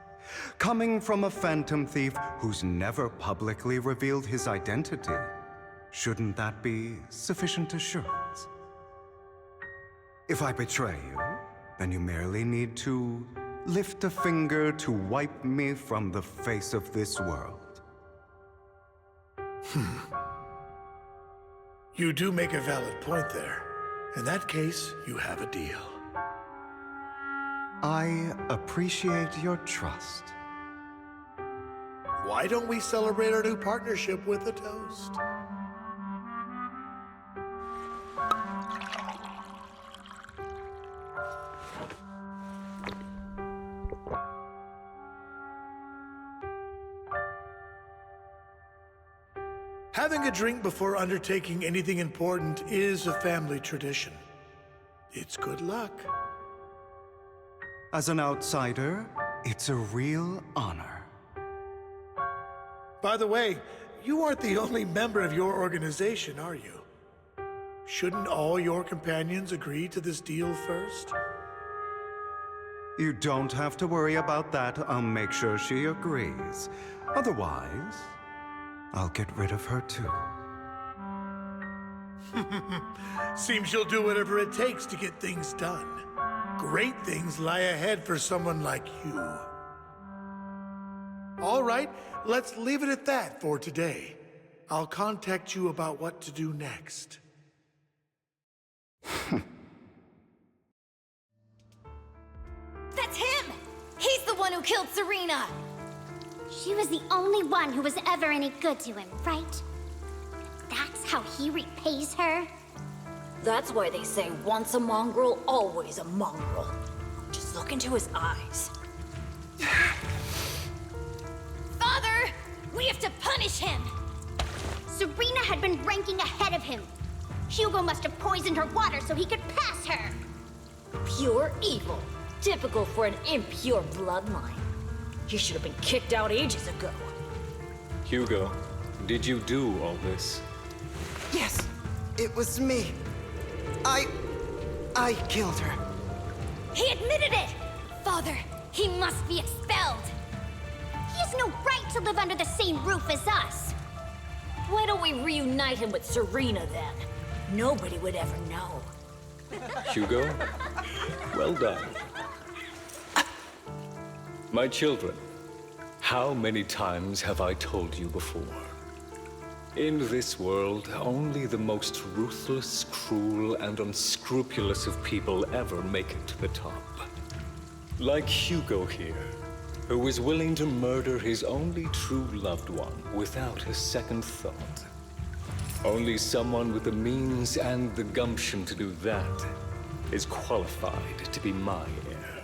Coming from a phantom thief who's never publicly revealed his identity, shouldn't that be sufficient assurance? If I betray you, then you merely need to lift a finger to wipe me from the face of this world. You do make a valid point there. In that case, you have a deal. I appreciate your trust. Why don't we celebrate our new partnership with a toast? Having a drink before undertaking anything important is a family tradition. It's good luck. As an outsider, it's a real honor. By the way, you aren't the only member of your organization, are you? Shouldn't all your companions agree to this deal first? You don't have to worry about that. I'll make sure she agrees. Otherwise, I'll get rid of her too. Seems you'll do whatever it takes to get things done. Great things lie ahead for someone like you. All right, let's leave it at that for today. I'll contact you about what to do next. That's him! He's the one who killed Serena! She was the only one who was ever any good to him, right? That's how he repays her? That's why they say once a mongrel, always a mongrel. Just look into his eyes. Father! We have to punish him! Serena had been ranking ahead of him. Hugo must have poisoned her water so he could pass her. Pure evil. Typical for an impure bloodline. He should have been kicked out ages ago. Hugo, did you do all this? Yes, it was me. I killed her. He admitted it! Father, he must be expelled. He has no right to live under the same roof as us. Why don't we reunite him with Serena then? Nobody would ever know. Hugo, well done. My children, how many times have I told you before? In this world, only the most ruthless, cruel, and unscrupulous of people ever make it to the top. Like Hugo here, who was willing to murder his only true loved one without a second thought. Only someone with the means and the gumption to do that is qualified to be my heir.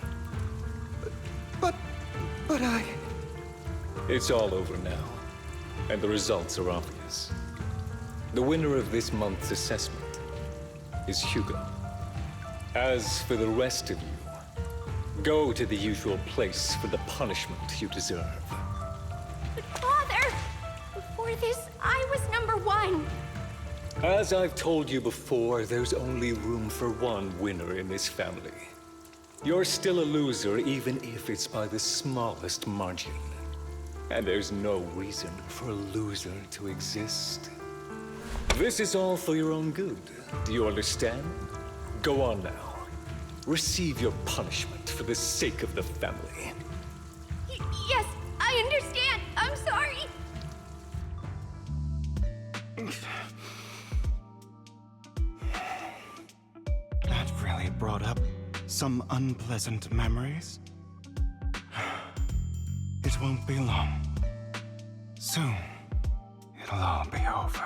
But I... It's all over now, and the results are obvious. The winner of this month's assessment is Hugo. As for the rest of you, go to the usual place for the punishment you deserve. But Father! Before this, I was #1. As I've told you before, there's only room for one winner in this family. You're still a loser, even if it's by the smallest margin. And there's no reason for a loser to exist. This is all for your own good. Do you understand? Go on now. Receive your punishment for the sake of the family. Yes, I understand. I'm sorry. That really brought up some unpleasant memories. It won't be long. Soon, it'll all be over.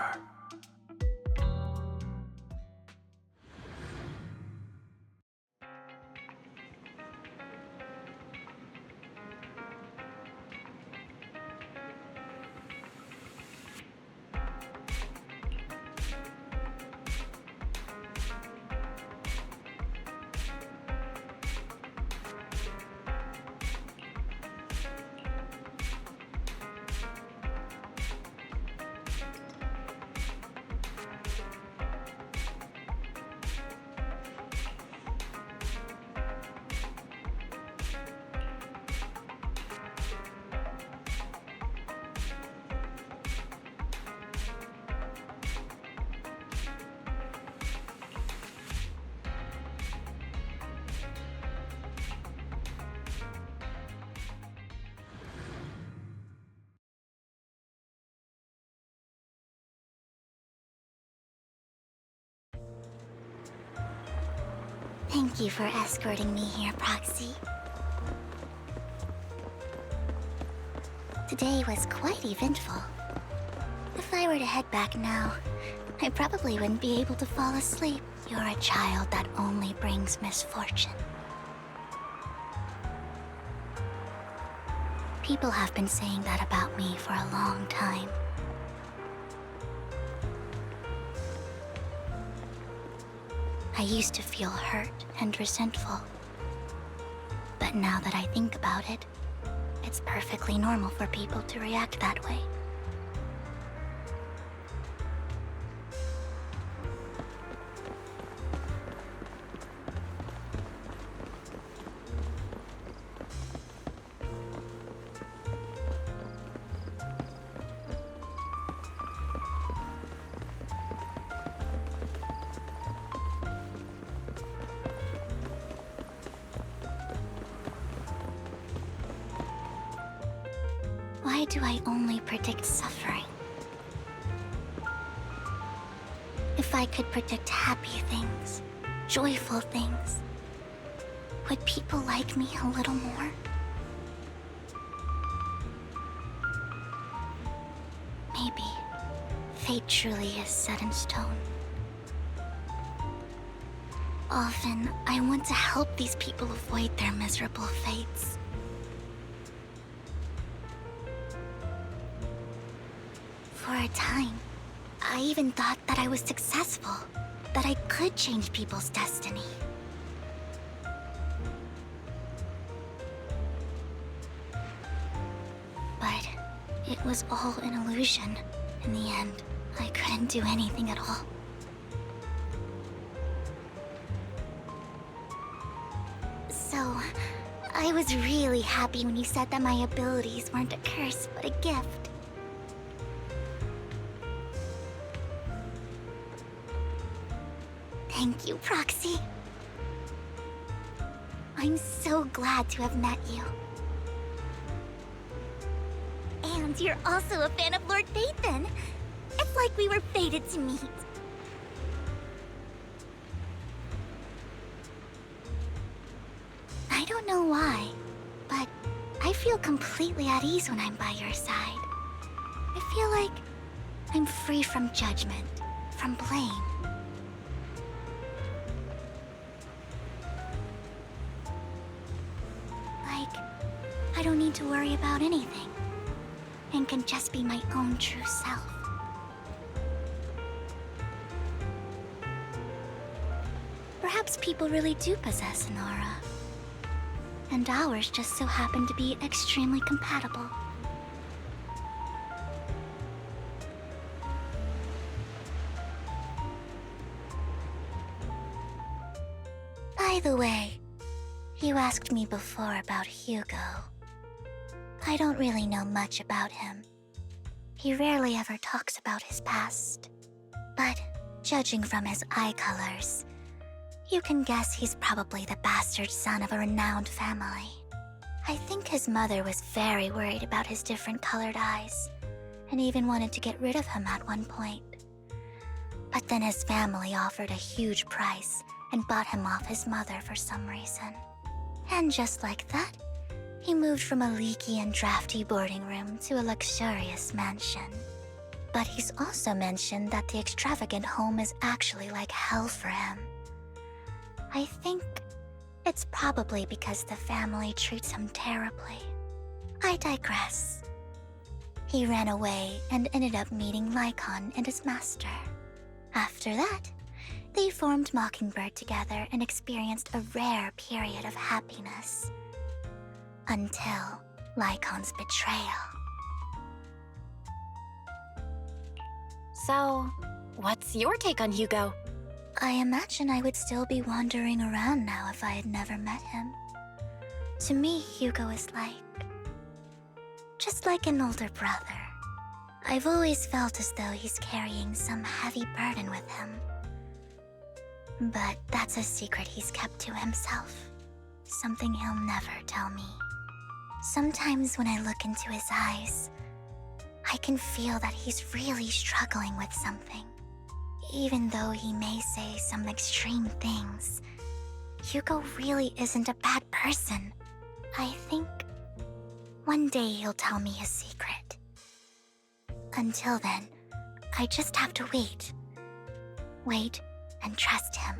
Thank you for escorting me here, Proxy. Today was quite eventful. If I were to head back now, I probably wouldn't be able to fall asleep. You're a child that only brings misfortune. People have been saying that about me for a long time. I used to feel hurt and resentful. But now that I think about it, it's perfectly normal for people to react that way. Why do I only predict suffering? If I could predict happy things, joyful things, would people like me a little more? fate truly is set in stone. Often, I want to help these people avoid their miserable fates. For a time, I even thought that I was successful, that I could change people's destiny. But it was all an illusion. In the end, I couldn't do anything at all. So, I was really happy when you said that my abilities weren't a curse, but a gift. Thank you, Proxy. I'm so glad to have met you. And you're also a fan of Lord Phaethon. It's like we were fated to meet. I don't know why, but I feel completely at ease when I'm by your side. I feel like I'm free from judgment, from blame. Like, I don't need to worry about anything, and can just be my own true self. Perhaps people really do possess an aura, and ours just so happen to be extremely compatible. By the way, you asked me before about Hugo. I don't really know much about him. He rarely ever talks about his past. But judging from his eye colors, you can guess he's probably the bastard son of a renowned family. I think his mother was very worried about his different colored eyes, and even wanted to get rid of him at one point. But then his family offered a huge price and bought him off his mother for some reason. And just like that, he moved from a leaky and drafty boarding room to a luxurious mansion. But he's also mentioned that the extravagant home is actually like hell for him. I think it's probably because the family treats him terribly. I digress. He ran away and ended up meeting Lycon and his master. After that, they formed Mockingbird together and experienced a rare period of happiness. Until Lycon's betrayal. So, what's your take on Hugo? I imagine I would still be wandering around now if I had never met him. To me, Hugo is just like an older brother. I've always felt as though he's carrying some heavy burden with him. But that's a secret he's kept to himself. Something he'll never tell me. Sometimes when I look into his eyes, I can feel that he's really struggling with something. Even though he may say some extreme things, Hugo really isn't a bad person. I think one day he'll tell me his secret. Until then, I just have to wait. Wait and trust him.